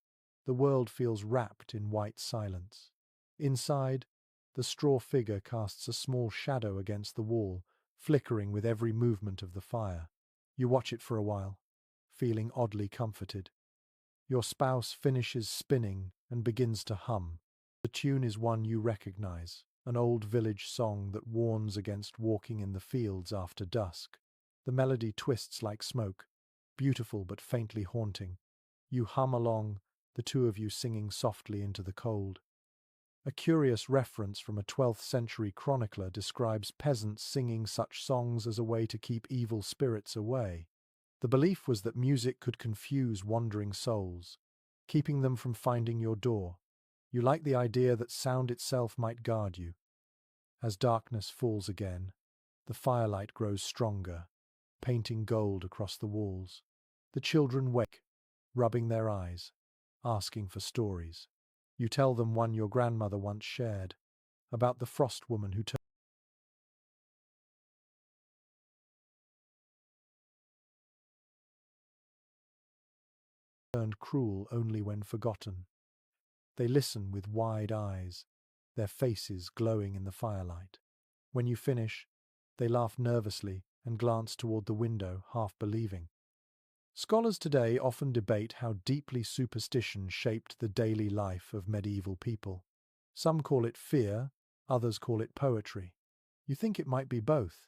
The world feels wrapped in white silence. Inside, the straw figure casts a small shadow against the wall, flickering with every movement of the fire. You watch it for a while, feeling oddly comforted. Your spouse finishes spinning and begins to hum. The tune is one you recognize, an old village song that warns against walking in the fields after dusk. The melody twists like smoke, beautiful but faintly haunting. You hum along, the two of you singing softly into the cold. A curious reference from a 12th century chronicler describes peasants singing such songs as a way to keep evil spirits away. The belief was that music could confuse wandering souls, keeping them from finding your door. You like the idea that sound itself might guard you. As darkness falls again, the firelight grows stronger, painting gold across the walls. The children wake, rubbing their eyes, asking for stories. You tell them one your grandmother once shared, about the frost woman who turned cruel only when forgotten. They listen with wide eyes, their faces glowing in the firelight. When you finish, they laugh nervously and glance toward the window, half believing. Scholars today often debate how deeply superstition shaped the daily life of medieval people. Some call it fear, others call it poetry. You think it might be both.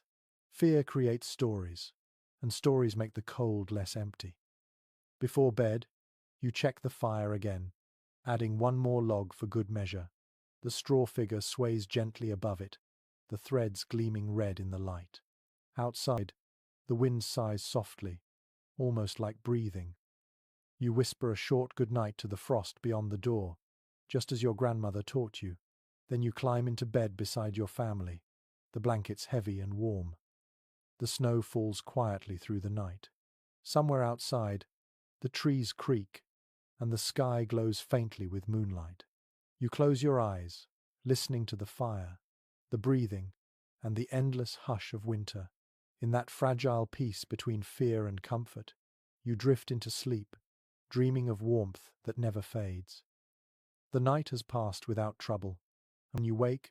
Fear creates stories, and stories make the cold less empty. Before bed, you check the fire again, adding one more log for good measure. The straw figure sways gently above it, the threads gleaming red in the light. Outside, the wind sighs softly, almost like breathing. You whisper a short goodnight to the frost beyond the door, just as your grandmother taught you. Then you climb into bed beside your family, the blankets heavy and warm. The snow falls quietly through the night. Somewhere outside, the trees creak, and the sky glows faintly with moonlight. You close your eyes, listening to the fire, the breathing, and the endless hush of winter. In that fragile peace between fear and comfort, you drift into sleep, dreaming of warmth that never fades. The night has passed without trouble. When you wake,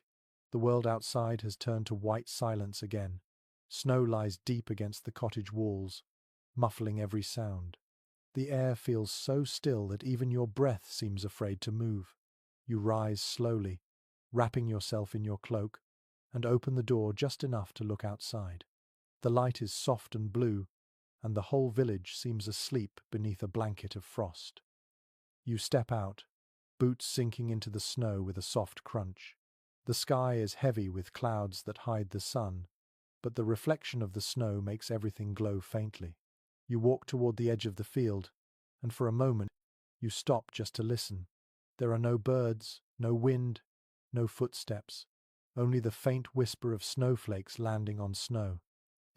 the world outside has turned to white silence again. Snow lies deep against the cottage walls, muffling every sound. The air feels so still that even your breath seems afraid to move. You rise slowly, wrapping yourself in your cloak, and open the door just enough to look outside. The light is soft and blue, and the whole village seems asleep beneath a blanket of frost. You step out, boots sinking into the snow with a soft crunch. The sky is heavy with clouds that hide the sun, but the reflection of the snow makes everything glow faintly. You walk toward the edge of the field, and for a moment you stop just to listen. There are no birds, no wind, no footsteps, only the faint whisper of snowflakes landing on snow.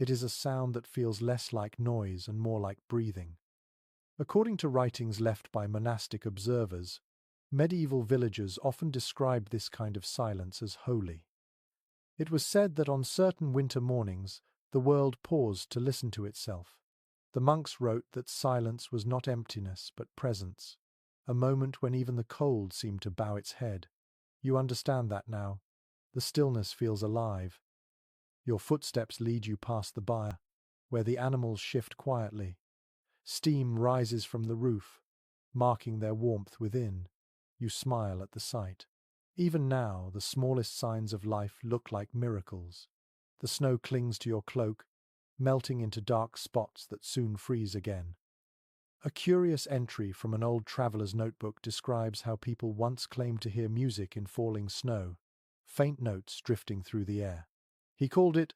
It is a sound that feels less like noise and more like breathing. According to writings left by monastic observers, medieval villagers often described this kind of silence as holy. It was said that on certain winter mornings, the world paused to listen to itself. The monks wrote that silence was not emptiness but presence, a moment when even the cold seemed to bow its head. You understand that now. The stillness feels alive. Your footsteps lead you past the byre, where the animals shift quietly. Steam rises from the roof, marking their warmth within. You smile at the sight. Even now, the smallest signs of life look like miracles. The snow clings to your cloak, melting into dark spots that soon freeze again. A curious entry from an old traveler's notebook describes how people once claimed to hear music in falling snow, faint notes drifting through the air. He called it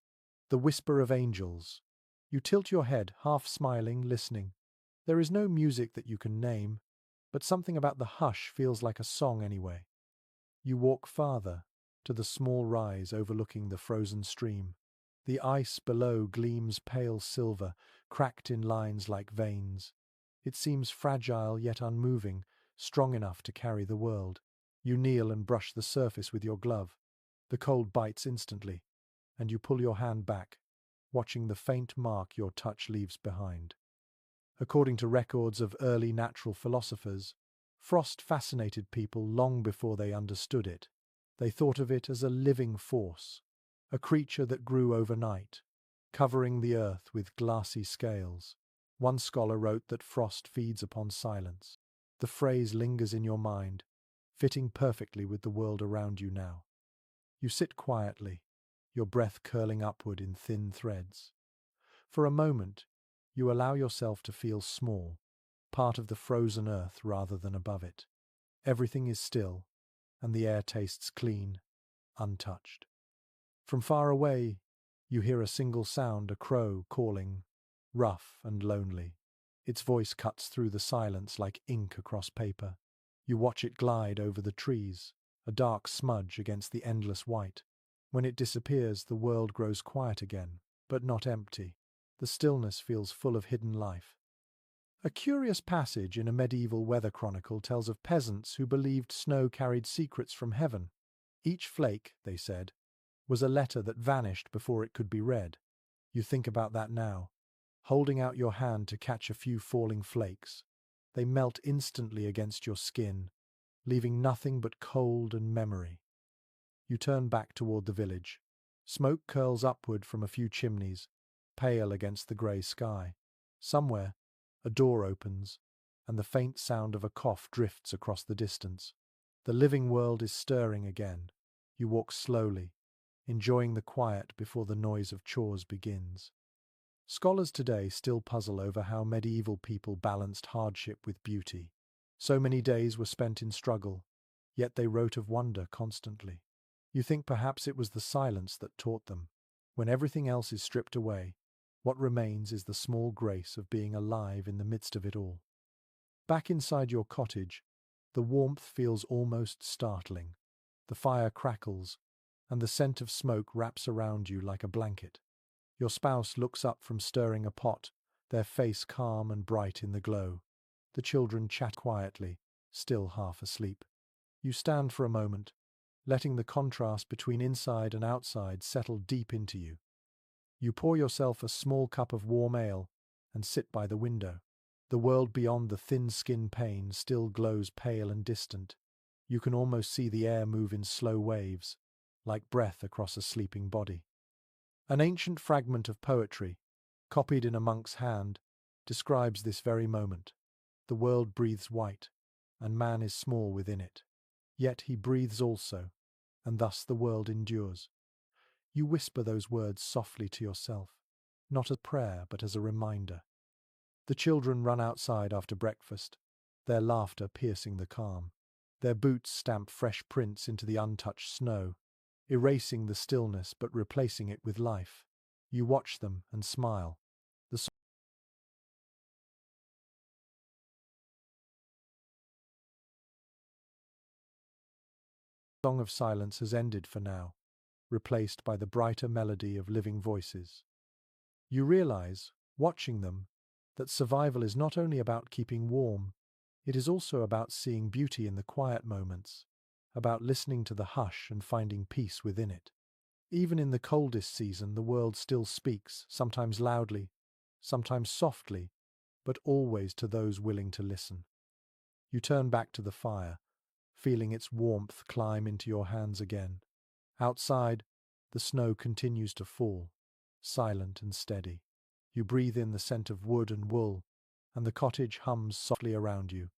the whisper of angels. You tilt your head, half smiling, listening. There is no music that you can name, but something about the hush feels like a song anyway. You walk farther, to the small rise overlooking the frozen stream. The ice below gleams pale silver, cracked in lines like veins. It seems fragile yet unmoving, strong enough to carry the world. You kneel and brush the surface with your glove. The cold bites instantly, and you pull your hand back, watching the faint mark your touch leaves behind. According to records of early natural philosophers, frost fascinated people long before they understood it. They thought of it as a living force, a creature that grew overnight, covering the earth with glassy scales. One scholar wrote that frost feeds upon silence. The phrase lingers in your mind, fitting perfectly with the world around you now. You sit quietly, your breath curling upward in thin threads. For a moment, you allow yourself to feel small, part of the frozen earth rather than above it. Everything is still, and the air tastes clean, untouched. From far away, you hear a single sound, a crow calling, rough and lonely. Its voice cuts through the silence like ink across paper. You watch it glide over the trees, a dark smudge against the endless white. When it disappears, the world grows quiet again, but not empty. The stillness feels full of hidden life. A curious passage in a medieval weather chronicle tells of peasants who believed snow carried secrets from heaven. Each flake, they said, was a letter that vanished before it could be read. You think about that now, holding out your hand to catch a few falling flakes. They melt instantly against your skin, leaving nothing but cold and memory. You turn back toward the village. Smoke curls upward from a few chimneys, pale against the grey sky. Somewhere, a door opens, and the faint sound of a cough drifts across the distance. The living world is stirring again. You walk slowly, enjoying the quiet before the noise of chores begins. Scholars today still puzzle over how medieval people balanced hardship with beauty. So many days were spent in struggle, yet they wrote of wonder constantly. You think perhaps it was the silence that taught them. When everything else is stripped away, what remains is the small grace of being alive in the midst of it all. Back inside your cottage, the warmth feels almost startling. The fire crackles, and the scent of smoke wraps around you like a blanket. Your spouse looks up from stirring a pot, their face calm and bright in the glow. The children chat quietly, still half asleep. You stand for a moment, letting the contrast between inside and outside settle deep into you. You pour yourself a small cup of warm ale and sit by the window. The world beyond the thin-skin pane still glows pale and distant. You can almost see the air move in slow waves, like breath across a sleeping body. An ancient fragment of poetry, copied in a monk's hand, describes this very moment. The world breathes white, and man is small within it. Yet he breathes also, and thus the world endures. You whisper those words softly to yourself, not as a prayer but as a reminder. The children run outside after breakfast, their laughter piercing the calm. Their boots stamp fresh prints into the untouched snow, erasing the stillness but replacing it with life. You watch them and smile. The song of silence has ended for now, replaced by the brighter melody of living voices. You realize, watching them, that survival is not only about keeping warm, it is also about seeing beauty in the quiet moments, about listening to the hush and finding peace within it. Even in the coldest season, the world still speaks, sometimes loudly, sometimes softly, but always to those willing to listen. You turn back to the fire, feeling its warmth climb into your hands again. Outside, the snow continues to fall, silent and steady. You breathe in the scent of wood and wool, and the cottage hums softly around you.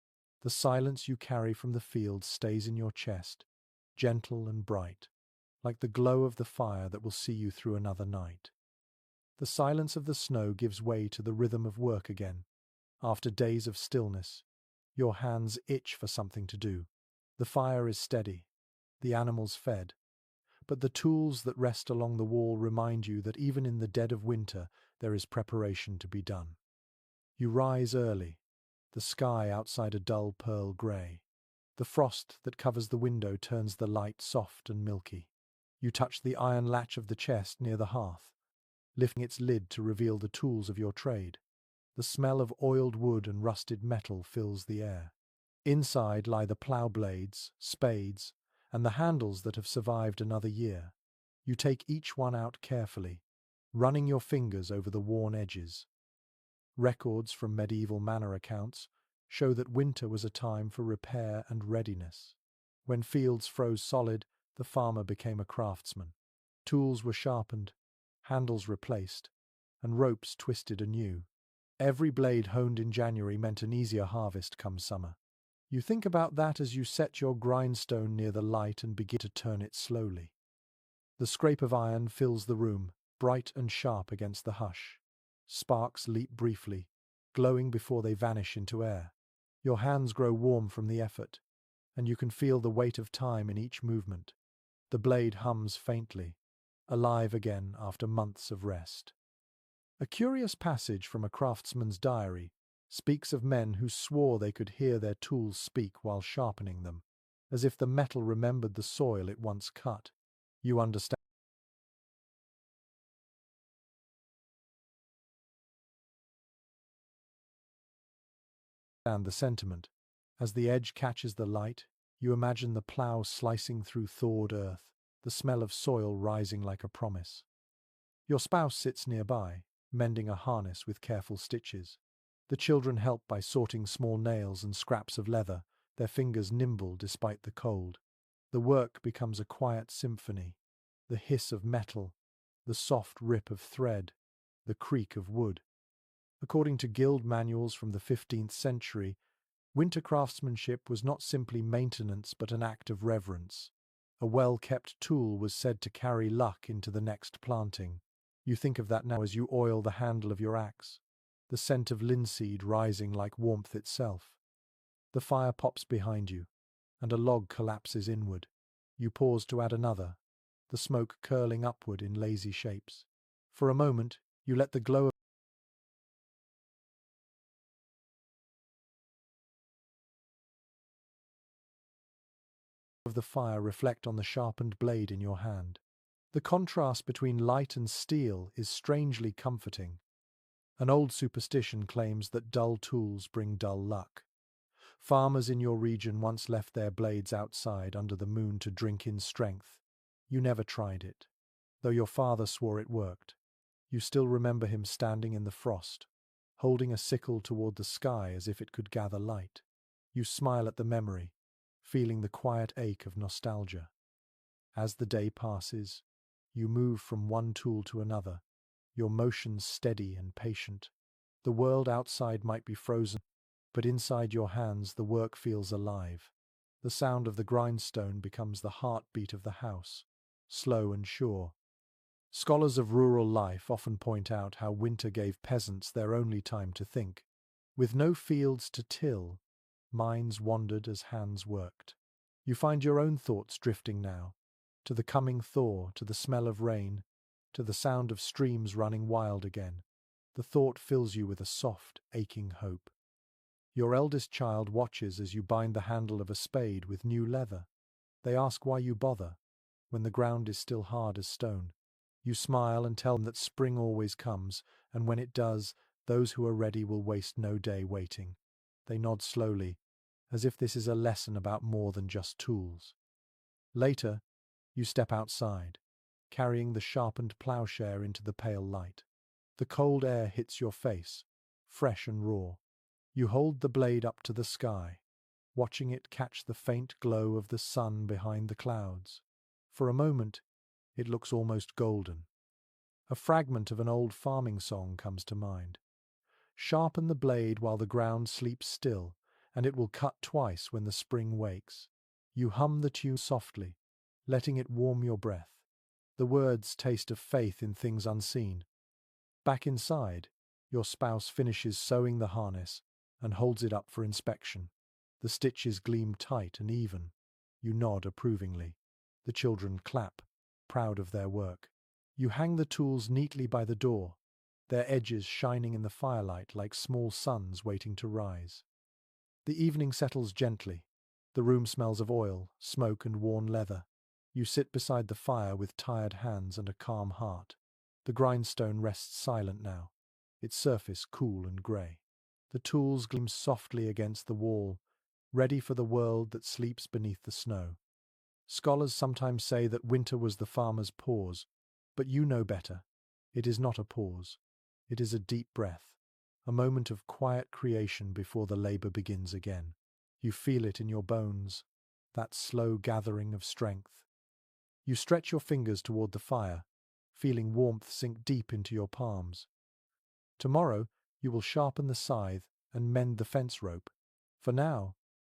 The silence you carry from the field stays in your chest, gentle and bright, like the glow of the fire that will see you through another night. The silence of the snow gives way to the rhythm of work again. After days of stillness, your hands itch for something to do. The fire is steady, the animals fed, but the tools that rest along the wall remind you that even in the dead of winter there is preparation to be done. You rise early, the sky outside a dull pearl grey. The frost that covers the window turns the light soft and milky. You touch the iron latch of the chest near the hearth, lifting its lid to reveal the tools of your trade. The smell of oiled wood and rusted metal fills the air. Inside lie the plough blades, spades, and the handles that have survived another year. You take each one out carefully, running your fingers over the worn edges. Records from medieval manor accounts show that winter was a time for repair and readiness. When fields froze solid, the farmer became a craftsman. Tools were sharpened, handles replaced, and ropes twisted anew. Every blade honed in January meant an easier harvest come summer. You think about that as you set your grindstone near the light and begin to turn it slowly. The scrape of iron fills the room, bright and sharp against the hush. Sparks leap briefly, glowing before they vanish into air. Your hands grow warm from the effort, and you can feel the weight of time in each movement. The blade hums faintly, alive again after months of rest. A curious passage from a craftsman's diary speaks of men who swore they could hear their tools speak while sharpening them, as if the metal remembered the soil it once cut. You understand the sentiment. As the edge catches the light, you imagine the plough slicing through thawed earth, the smell of soil rising like a promise. Your spouse sits nearby, mending a harness with careful stitches. The children help by sorting small nails and scraps of leather, their fingers nimble despite the cold. The work becomes a quiet symphony, the hiss of metal, the soft rip of thread, the creak of wood. According to guild manuals from the 15th century, winter craftsmanship was not simply maintenance but an act of reverence. A well-kept tool was said to carry luck into the next planting. You think of that now as you oil the handle of your axe, the scent of linseed rising like warmth itself. The fire pops behind you, and a log collapses inward. You pause to add another, the smoke curling upward in lazy shapes. For a moment, you let the glow of the fire reflect on the sharpened blade in your hand. The contrast between light and steel is strangely comforting. An old superstition claims that dull tools bring dull luck. Farmers in your region once left their blades outside under the moon to drink in strength. You never tried it. Though your father swore it worked, you still remember him standing in the frost, holding a sickle toward the sky as if it could gather light. You smile at the memory, feeling the quiet ache of nostalgia. As the day passes, you move from one tool to another, your motions steady and patient. The world outside might be frozen, but inside your hands the work feels alive. The sound of the grindstone becomes the heartbeat of the house, slow and sure. Scholars of rural life often point out how winter gave peasants their only time to think. With no fields to till, minds wandered as hands worked. You find your own thoughts drifting now, to the coming thaw, to the smell of rain, to the sound of streams running wild again. The thought fills you with a soft, aching hope. Your eldest child watches as you bind the handle of a spade with new leather. They ask why you bother, when the ground is still hard as stone. You smile and tell them that spring always comes, and when it does, those who are ready will waste no day waiting. They nod slowly, as if this is a lesson about more than just tools. Later, you step outside, carrying the sharpened plowshare into the pale light. The cold air hits your face, fresh and raw. You hold the blade up to the sky, watching it catch the faint glow of the sun behind the clouds. For a moment, it looks almost golden. A fragment of an old farming song comes to mind. Sharpen the blade while the ground sleeps still, and it will cut twice when the spring wakes. You hum the tune softly, letting it warm your breath. The words taste of faith in things unseen. Back inside, your spouse finishes sewing the harness and holds it up for inspection. The stitches gleam tight and even. You nod approvingly. The children clap, proud of their work. You hang the tools neatly by the door, their edges shining in the firelight like small suns waiting to rise. The evening settles gently. The room smells of oil, smoke, and worn leather. You sit beside the fire with tired hands and a calm heart. The grindstone rests silent now, its surface cool and grey. The tools gleam softly against the wall, ready for the world that sleeps beneath the snow. Scholars sometimes say that winter was the farmer's pause, but you know better. It is not a pause. It is a deep breath, a moment of quiet creation before the labour begins again. You feel it in your bones, that slow gathering of strength. You stretch your fingers toward the fire, feeling warmth sink deep into your palms. Tomorrow you will sharpen the scythe and mend the fence rope. For now,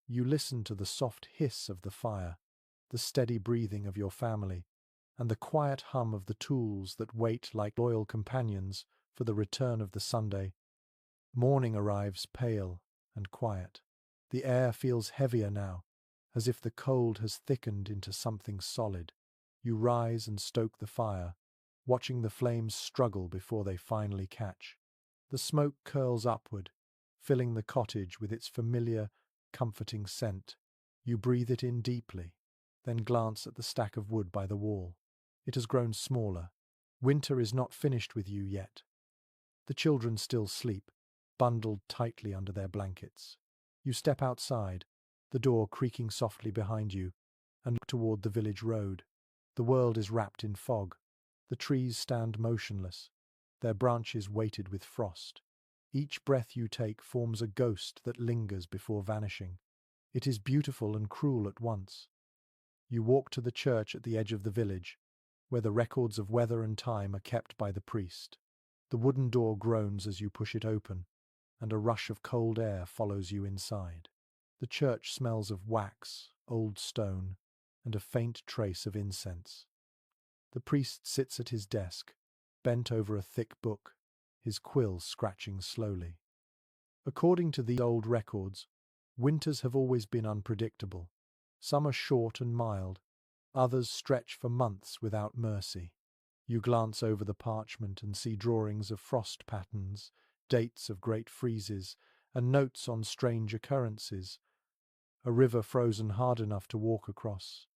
you listen to the soft hiss of the fire, the steady breathing of your family, and the quiet hum of the tools that wait like loyal companions for the return of the Sunday. Morning arrives pale and quiet. The air feels heavier now, as if the cold has thickened into something solid. You rise and stoke the fire, watching the flames struggle before they finally catch. The smoke curls upward, filling the cottage with its familiar, comforting scent. You breathe it in deeply, then glance at the stack of wood by the wall. It has grown smaller. Winter is not finished with you yet. The children still sleep, bundled tightly under their blankets. You step outside, the door creaking softly behind you, and look toward the village road. The world is wrapped in fog. The trees stand motionless, their branches weighted with frost. Each breath you take forms a ghost that lingers before vanishing. It is beautiful and cruel at once. You walk to the church at the edge of the village, where the records of weather and time are kept by the priest. The wooden door groans as you push it open, and a rush of cold air follows you inside. The church smells of wax, old stone, and a faint trace of incense. The priest sits at his desk, bent over a thick book, his quill scratching slowly. According to these old records, winters have always been unpredictable. Some are short and mild, others stretch for months without mercy. You glance over the parchment and see drawings of frost patterns, dates of great freezes, and notes on strange occurrences. A river frozen hard enough to walk across,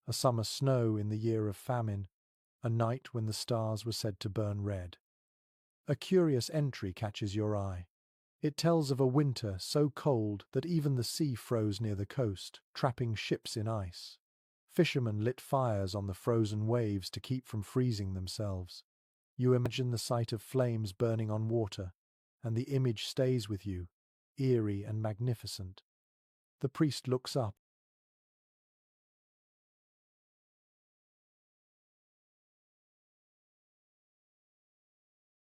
a summer snow in the year of famine, a night when the stars were said to burn red. A curious entry catches your eye. It tells of a winter so cold that even the sea froze near the coast, trapping ships in ice. Fishermen lit fires on the frozen waves to keep from freezing themselves. You imagine the sight of flames burning on water, and the image stays with you, eerie and magnificent. The priest looks up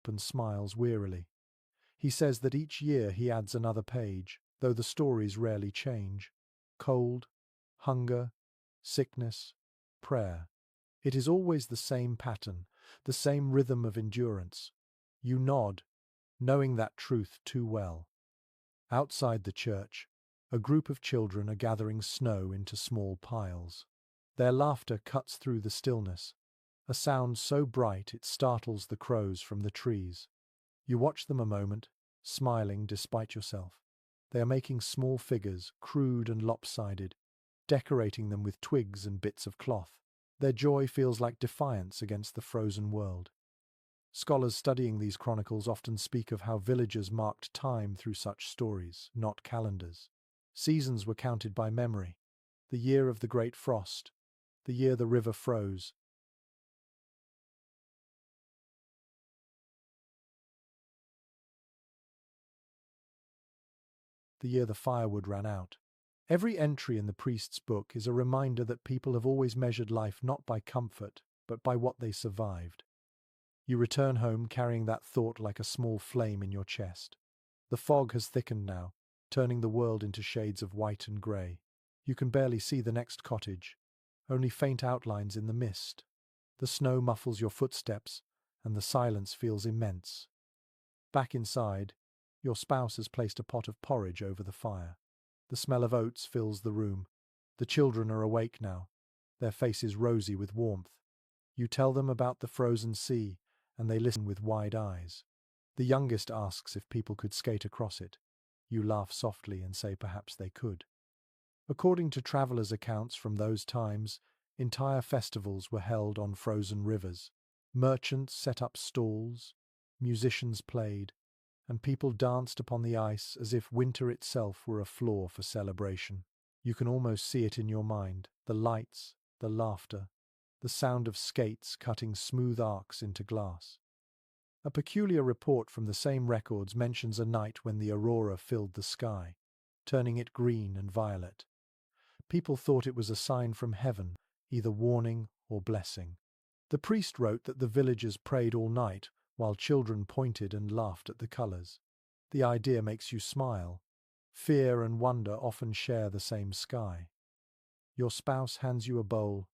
and smiles wearily. He says that each year he adds another page, though the stories rarely change. Cold, hunger, sickness, prayer. It is always the same pattern, the same rhythm of endurance. You nod, knowing that truth too well. Outside the church, a group of children are gathering snow into small piles. Their laughter cuts through the stillness, a sound so bright it startles the crows from the trees. You watch them a moment, smiling despite yourself. They are making small figures, crude and lopsided, decorating them with twigs and bits of cloth. Their joy feels like defiance against the frozen world. Scholars studying these chronicles often speak of how villagers marked time through such stories, not calendars. Seasons were counted by memory. The year of the great frost, the year the river froze, the year the firewood ran out. Every entry in the priest's book is a reminder that people have always measured life not by comfort, but by what they survived. You return home carrying that thought like a small flame in your chest. The fog has thickened now, turning the world into shades of white and grey. You can barely see the next cottage, only faint outlines in the mist. The snow muffles your footsteps, and the silence feels immense. Back inside, your spouse has placed a pot of porridge over the fire. The smell of oats fills the room. The children are awake now, their faces rosy with warmth. You tell them about the frozen sea, and they listen with wide eyes. The youngest asks if people could skate across it. You laugh softly and say perhaps they could. According to travelers' accounts from those times, entire festivals were held on frozen rivers. Merchants set up stalls, musicians played, and people danced upon the ice as if winter itself were a floor for celebration. You can almost see it in your mind, the lights, the laughter, the sound of skates cutting smooth arcs into glass. A peculiar report from the same records mentions a night when the aurora filled the sky, turning it green and violet. People thought it was a sign from heaven, either warning or blessing. The priest wrote that the villagers prayed all night while children pointed and laughed at the colors. The idea makes you smile. Fear and wonder often share the same sky. Your spouse hands you a bowl,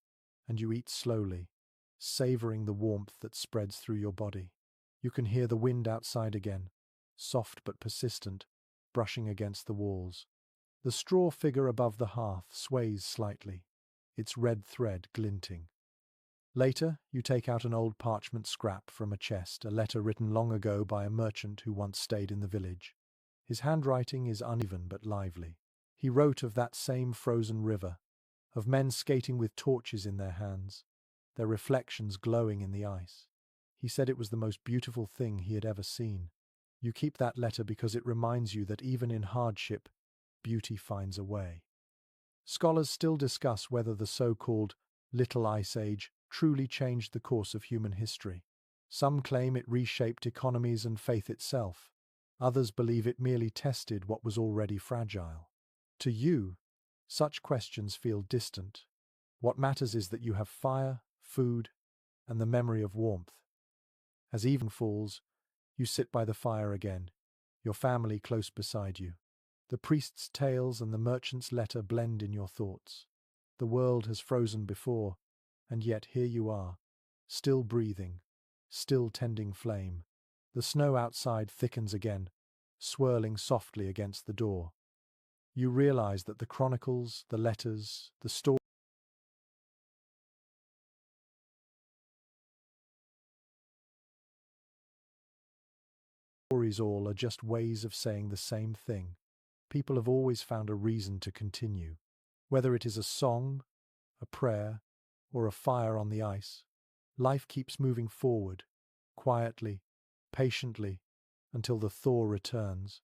and you eat slowly, savoring the warmth that spreads through your body. You can hear the wind outside again, soft but persistent, brushing against the walls. The straw figure above the hearth sways slightly, its red thread glinting. Later, you take out an old parchment scrap from a chest, a letter written long ago by a merchant who once stayed in the village. His handwriting is uneven but lively. He wrote of that same frozen river, of men skating with torches in their hands, their reflections glowing in the ice. He said it was the most beautiful thing he had ever seen. You keep that letter because it reminds you that even in hardship, beauty finds a way. Scholars still discuss whether the so-called Little Ice Age truly changed the course of human history. Some claim it reshaped economies and faith itself. Others believe it merely tested what was already fragile. To you, such questions feel distant. What matters is that you have fire, food, and the memory of warmth. As evening falls, you sit by the fire again, your family close beside you. The priest's tales and the merchant's letter blend in your thoughts. The world has frozen before, and yet here you are, still breathing, still tending flame. The snow outside thickens again, swirling softly against the door. You realize that the chronicles, the letters, the stories all are just ways of saying the same thing. People have always found a reason to continue. Whether it is a song, a prayer, or a fire on the ice, life keeps moving forward, quietly, patiently, until the thaw returns.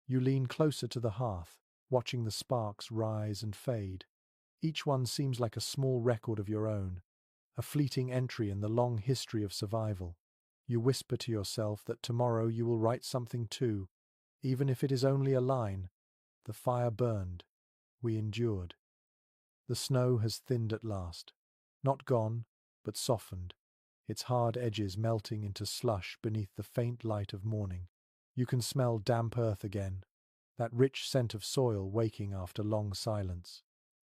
You lean closer to the hearth, watching the sparks rise and fade. Each one seems like a small record of your own, a fleeting entry in the long history of survival. You whisper to yourself that tomorrow you will write something too, even if it is only a line. The fire burned. We endured. The snow has thinned at last. Not gone, but softened, its hard edges melting into slush beneath the faint light of morning. You can smell damp earth again, that rich scent of soil waking after long silence.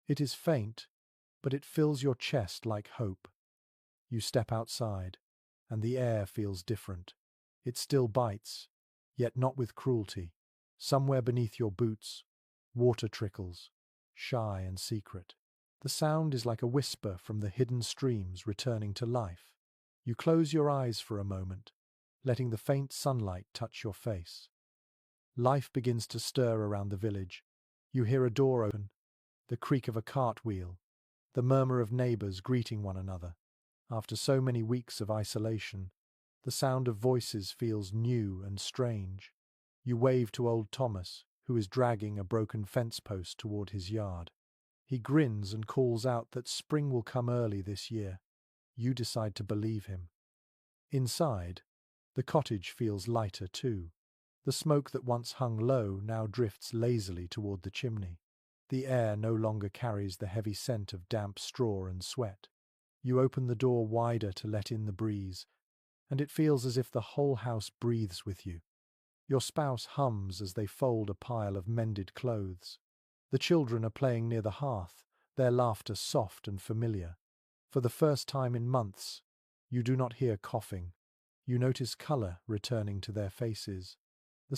It is faint, but it fills your chest like hope. You step outside, and the air feels different. It still bites, yet not with cruelty. Somewhere beneath your boots, water trickles, shy and secret. The sound is like a whisper from the hidden streams returning to life. You close your eyes for a moment, letting the faint sunlight touch your face. Life begins to stir around the village. You hear a door open, the creak of a cartwheel, the murmur of neighbors greeting one another. After so many weeks of isolation, the sound of voices feels new and strange. You wave to old Thomas, who is dragging a broken fence post toward his yard. He grins and calls out that spring will come early this year. You decide to believe him. Inside, the cottage feels lighter too. The smoke that once hung low now drifts lazily toward the chimney. The air no longer carries the heavy scent of damp straw and sweat. You open the door wider to let in the breeze, and it feels as if the whole house breathes with you. Your spouse hums as they fold a pile of mended clothes. The children are playing near the hearth, their laughter soft and familiar. For the first time in months, you do not hear coughing. You notice color returning to their faces. The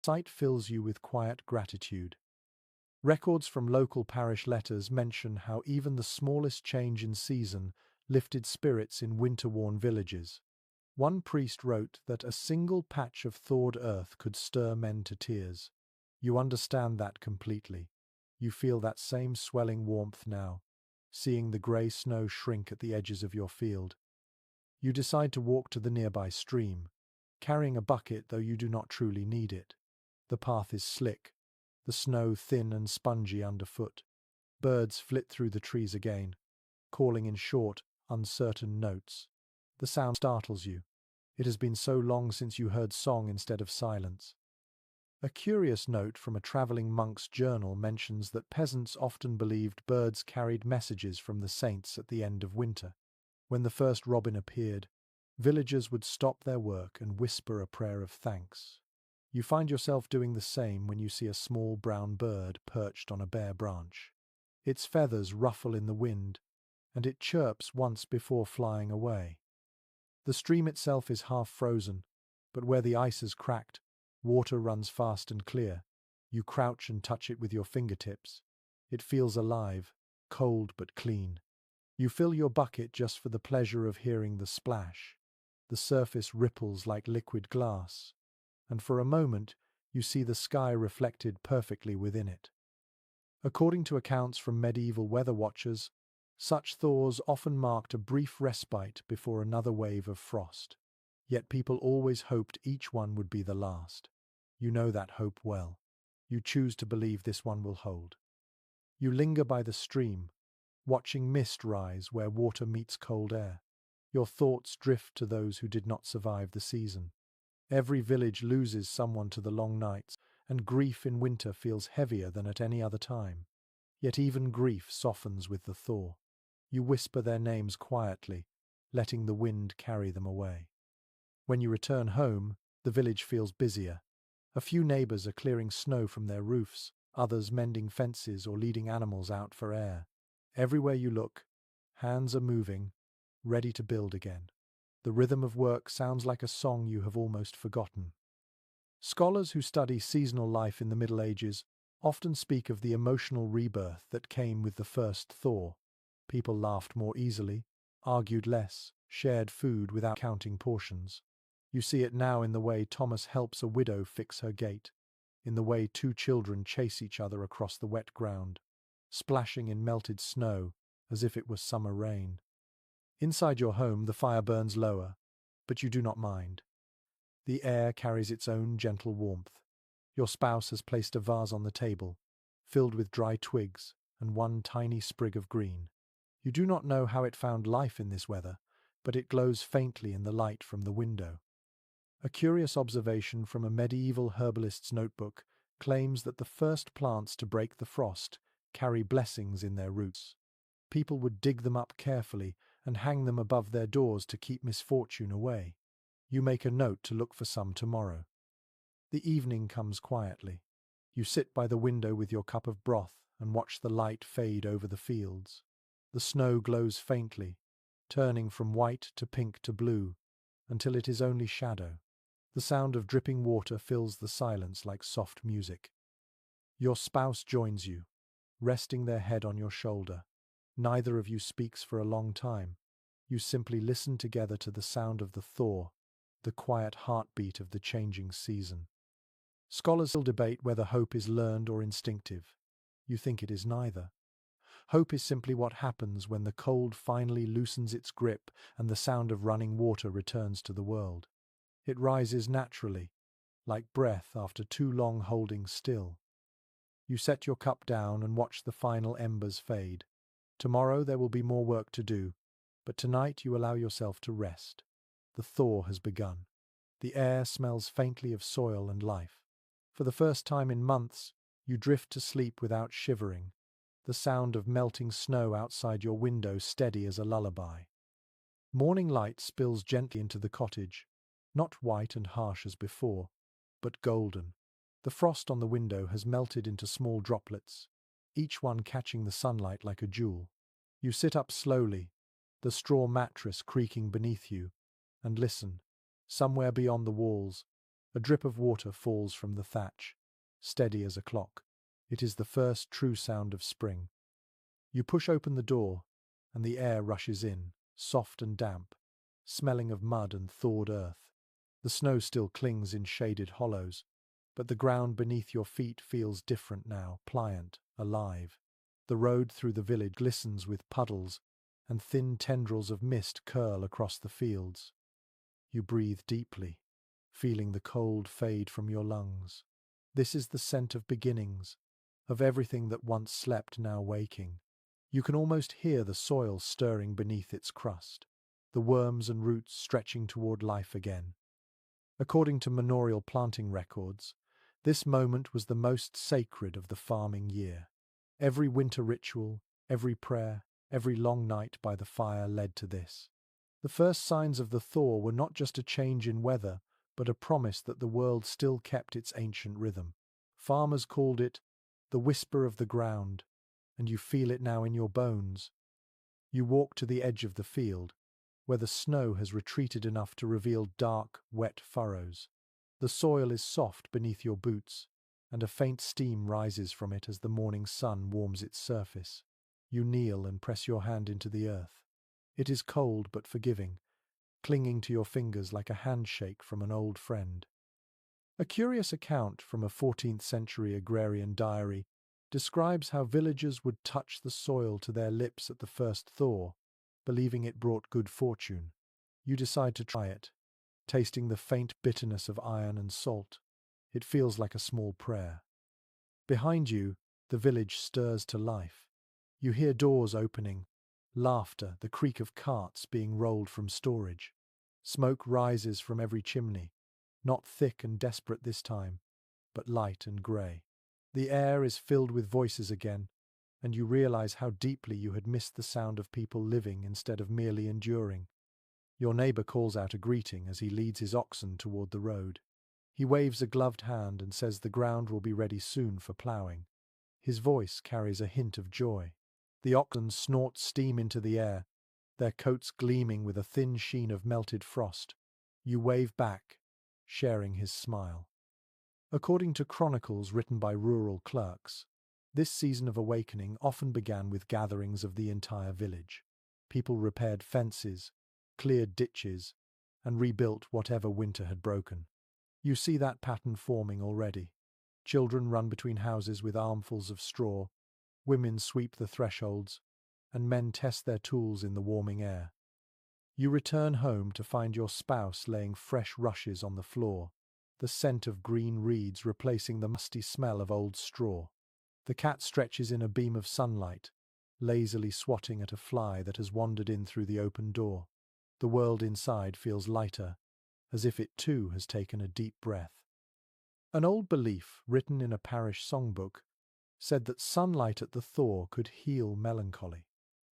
sight fills you with quiet gratitude. Records from local parish letters mention how even the smallest change in season lifted spirits in winter-worn villages. One priest wrote that a single patch of thawed earth could stir men to tears. You understand that completely. You feel that same swelling warmth now, seeing the grey snow shrink at the edges of your field. You decide to walk to the nearby stream, carrying a bucket though you do not truly need it. The path is slick, the snow thin and spongy underfoot. Birds flit through the trees again, calling in short, uncertain notes. The sound startles you. It has been so long since you heard song instead of silence. A curious note from a travelling monk's journal mentions that peasants often believed birds carried messages from the saints at the end of winter. When the first robin appeared, villagers would stop their work and whisper a prayer of thanks. You find yourself doing the same when you see a small brown bird perched on a bare branch. Its feathers ruffle in the wind, and it chirps once before flying away. The stream itself is half frozen, but where the ice has cracked, water runs fast and clear. You crouch and touch it with your fingertips. It feels alive, cold but clean. You fill your bucket just for the pleasure of hearing the splash. The surface ripples like liquid glass, and for a moment you see the sky reflected perfectly within it. According to accounts from medieval weather watchers, such thaws often marked a brief respite before another wave of frost. Yet people always hoped each one would be the last. You know that hope well. You choose to believe this one will hold. You linger by the stream, watching mist rise where water meets cold air. Your thoughts drift to those who did not survive the season. Every village loses someone to the long nights, and grief in winter feels heavier than at any other time. Yet even grief softens with the thaw. You whisper their names quietly, letting the wind carry them away. When you return home, the village feels busier. A few neighbors are clearing snow from their roofs, others mending fences or leading animals out for air. Everywhere you look, hands are moving, ready to build again. The rhythm of work sounds like a song you have almost forgotten. Scholars who study seasonal life in the Middle Ages often speak of the emotional rebirth that came with the first thaw. People laughed more easily, argued less, shared food without counting portions. You see it now in the way Thomas helps a widow fix her gate, in the way two children chase each other across the wet ground, splashing in melted snow as if it was summer rain. Inside your home the fire burns lower, but you do not mind. The air carries its own gentle warmth. Your spouse has placed a vase on the table, filled with dry twigs and one tiny sprig of green. You do not know how it found life in this weather, but it glows faintly in the light from the window. A curious observation from a medieval herbalist's notebook claims that the first plants to break the frost carry blessings in their roots. People would dig them up carefully and hang them above their doors to keep misfortune away. You make a note to look for some tomorrow. The evening comes quietly. You sit by the window with your cup of broth and watch the light fade over the fields. The snow glows faintly, turning from white to pink to blue, until it is only shadow. The sound of dripping water fills the silence like soft music. Your spouse joins you, resting their head on your shoulder. Neither of you speaks for a long time. You simply listen together to the sound of the thaw, the quiet heartbeat of the changing season. Scholars still debate whether hope is learned or instinctive. You think it is neither. Hope is simply what happens when the cold finally loosens its grip and the sound of running water returns to the world. It rises naturally, like breath after too long holding still. You set your cup down and watch the final embers fade. Tomorrow there will be more work to do, but tonight you allow yourself to rest. The thaw has begun. The air smells faintly of soil and life. For the first time in months, you drift to sleep without shivering, the sound of melting snow outside your window steady as a lullaby. Morning light spills gently into the cottage, not white and harsh as before, but golden. The frost on the window has melted into small droplets, each one catching the sunlight like a jewel. You sit up slowly, the straw mattress creaking beneath you, and listen. Somewhere beyond the walls, a drip of water falls from the thatch, steady as a clock. It is the first true sound of spring. You push open the door, and the air rushes in, soft and damp. smelling of mud and thawed earth. The snow still clings in shaded hollows, but the ground beneath your feet feels different now, pliant, alive. The road through the village glistens with puddles, and thin tendrils of mist curl across the fields. You breathe deeply, feeling the cold fade from your lungs. This is the scent of beginnings, of everything that once slept now waking. You can almost hear the soil stirring beneath its crust, the worms and roots stretching toward life again. According to manorial planting records, this moment was the most sacred of the farming year. Every winter ritual, every prayer, every long night by the fire led to this. The first signs of the thaw were not just a change in weather, but a promise that the world still kept its ancient rhythm. Farmers called it the whisper of the ground, and you feel it now in your bones. You walk to the edge of the field, where the snow has retreated enough to reveal dark, wet furrows. The soil is soft beneath your boots, and a faint steam rises from it as the morning sun warms its surface. You kneel and press your hand into the earth. It is cold but forgiving, clinging to your fingers like a handshake from an old friend. A curious account from a 14th century agrarian diary describes how villagers would touch the soil to their lips at the first thaw, believing it brought good fortune. You decide to try it, tasting the faint bitterness of iron and salt. It feels like a small prayer. Behind you, the village stirs to life. You hear doors opening, laughter, the creak of carts being rolled from storage. Smoke rises from every chimney, not thick and desperate this time, but light and grey. The air is filled with voices again, and you realize how deeply you had missed the sound of people living instead of merely enduring. Your neighbor calls out a greeting as he leads his oxen toward the road. He waves a gloved hand and says the ground will be ready soon for ploughing. His voice carries a hint of joy. The oxen snort steam into the air, their coats gleaming with a thin sheen of melted frost. You wave back, sharing his smile. According to chronicles written by rural clerks, this season of awakening often began with gatherings of the entire village. People repaired fences, cleared ditches, and rebuilt whatever winter had broken. You see that pattern forming already. Children run between houses with armfuls of straw, women sweep the thresholds, and men test their tools in the warming air. You return home to find your spouse laying fresh rushes on the floor, the scent of green reeds replacing the musty smell of old straw. The cat stretches in a beam of sunlight, lazily swatting at a fly that has wandered in through the open door. The world inside feels lighter, as if it too has taken a deep breath. An old belief, written in a parish songbook, said that sunlight at the thaw could heal melancholy.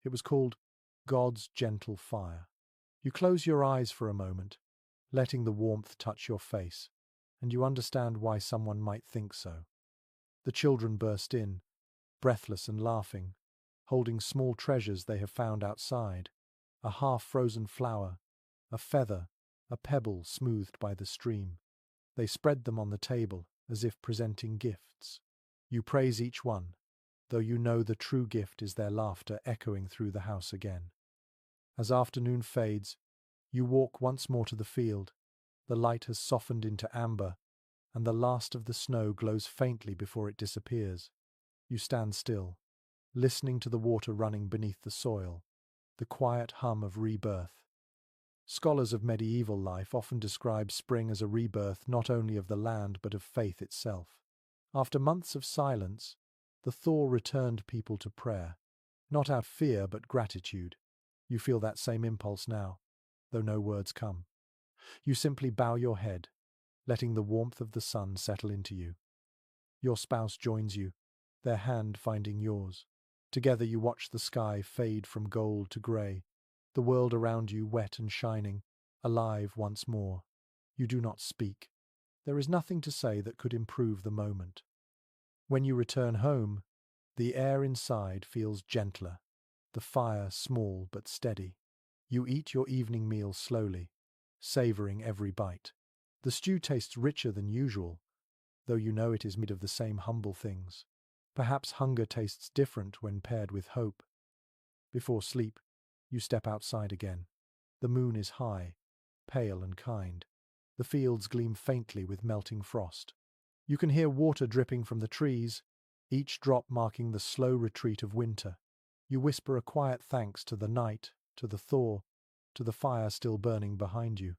It was called God's gentle fire. You close your eyes for a moment, letting the warmth touch your face, and you understand why someone might think so. The children burst in, breathless and laughing, holding small treasures they have found outside, a half-frozen flower, a feather, a pebble smoothed by the stream. They spread them on the table as if presenting gifts. You praise each one, though you know the true gift is their laughter echoing through the house again. As afternoon fades, you walk once more to the field. The light has softened into amber, and the last of the snow glows faintly before it disappears. You stand still, listening to the water running beneath the soil, the quiet hum of rebirth. Scholars of medieval life often describe spring as a rebirth not only of the land but of faith itself. After months of silence, the thaw returned people to prayer, not out of fear but gratitude. You feel that same impulse now, though no words come. You simply bow your head, letting the warmth of the sun settle into you. Your spouse joins you, their hand finding yours. Together you watch the sky fade from gold to grey, the world around you wet and shining, alive once more. You do not speak. There is nothing to say that could improve the moment. When you return home, the air inside feels gentler, the fire small but steady. You eat your evening meal slowly, savouring every bite. The stew tastes richer than usual, though you know it is made of the same humble things. Perhaps hunger tastes different when paired with hope. Before sleep, you step outside again. The moon is high, pale and kind. The fields gleam faintly with melting frost. You can hear water dripping from the trees, each drop marking the slow retreat of winter. You whisper a quiet thanks to the night, to the thaw, to the fire still burning behind you.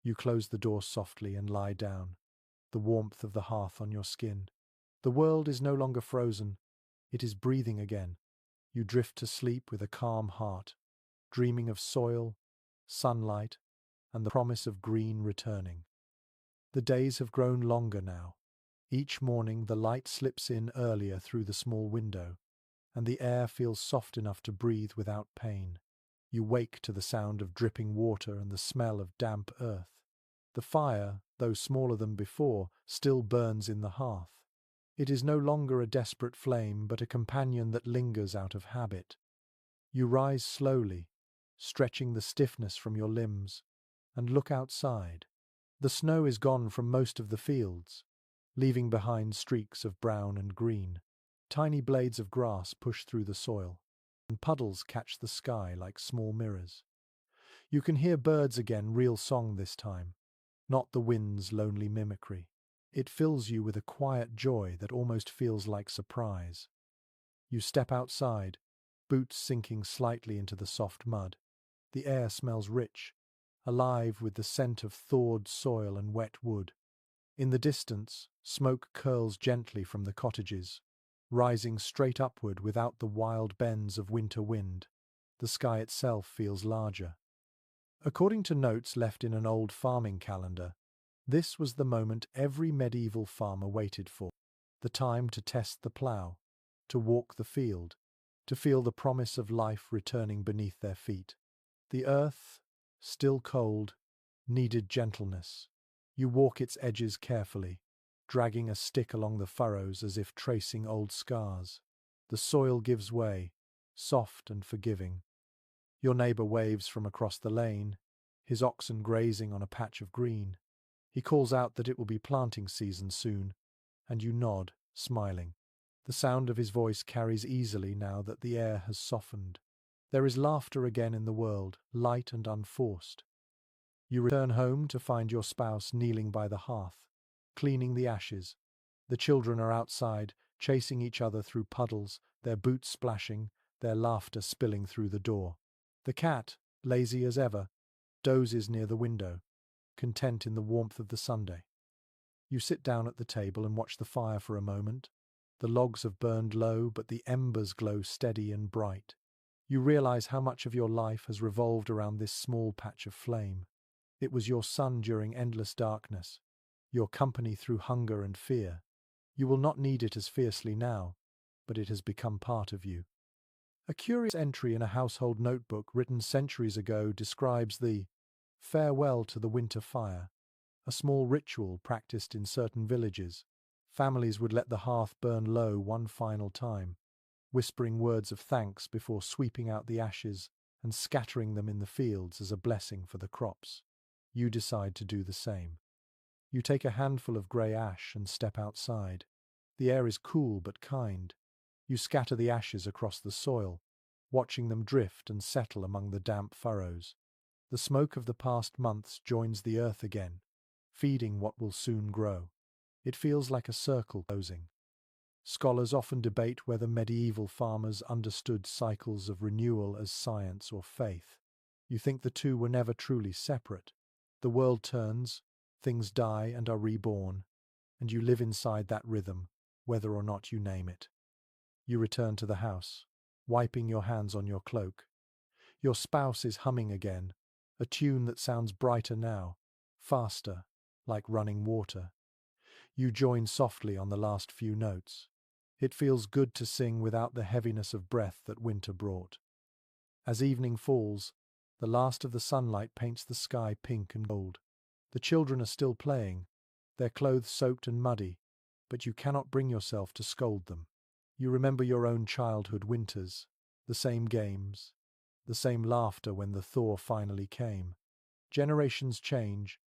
You close the door softly and lie down, the warmth of the hearth on your skin. The world is no longer frozen, it is breathing again. You drift to sleep with a calm heart, dreaming of soil, sunlight, and the promise of green returning. The days have grown longer now. Each morning the light slips in earlier through the small window, and the air feels soft enough to breathe without pain. You wake to the sound of dripping water and the smell of damp earth. The fire, though smaller than before, still burns in the hearth. It is no longer a desperate flame, but a companion that lingers out of habit. You rise slowly, stretching the stiffness from your limbs, and look outside. The snow is gone from most of the fields, leaving behind streaks of brown and green. Tiny blades of grass push through the soil, and puddles catch the sky like small mirrors. You can hear birds again, real song this time, not the wind's lonely mimicry. It fills you with a quiet joy that almost feels like surprise. You step outside, boots sinking slightly into the soft mud. The air smells rich, alive with the scent of thawed soil and wet wood. In the distance, smoke curls gently from the cottages, rising straight upward without the wild bends of winter wind. The sky itself feels larger. According to notes left in an old farming calendar, this was the moment every medieval farmer waited for, the time to test the plough, to walk the field, to feel the promise of life returning beneath their feet. The earth, still cold, needed gentleness. You walk its edges carefully, dragging a stick along the furrows as if tracing old scars. The soil gives way, soft and forgiving. Your neighbour waves from across the lane, his oxen grazing on a patch of green. He calls out that it will be planting season soon, and you nod, smiling. The sound of his voice carries easily now that the air has softened. There is laughter again in the world, light and unforced. You return home to find your spouse kneeling by the hearth, cleaning the ashes. The children are outside, chasing each other through puddles, their boots splashing, their laughter spilling through the door. The cat, lazy as ever, dozes near the window, content in the warmth of the Sunday. You sit down at the table and watch the fire for a moment. The logs have burned low, but the embers glow steady and bright. You realize how much of your life has revolved around this small patch of flame. It was your sun during endless darkness, your company through hunger and fear. You will not need it as fiercely now, but it has become part of you. A curious entry in a household notebook written centuries ago describes the farewell to the winter fire, a small ritual practiced in certain villages. Families would let the hearth burn low one final time, whispering words of thanks before sweeping out the ashes and scattering them in the fields as a blessing for the crops. You decide to do the same. You take a handful of grey ash and step outside. The air is cool but kind. You scatter the ashes across the soil, watching them drift and settle among the damp furrows. The smoke of the past months joins the earth again, feeding what will soon grow. It feels like a circle closing. Scholars often debate whether medieval farmers understood cycles of renewal as science or faith. You think the two were never truly separate. The world turns, things die and are reborn, and you live inside that rhythm, whether or not you name it. You return to the house, wiping your hands on your cloak. Your spouse is humming again, a tune that sounds brighter now, faster, like running water. You join softly on the last few notes. It feels good to sing without the heaviness of breath that winter brought. As evening falls, the last of the sunlight paints the sky pink and gold. The children are still playing, their clothes soaked and muddy, but you cannot bring yourself to scold them. You remember your own childhood winters, the same games, the same laughter when the thaw finally came. Generations change,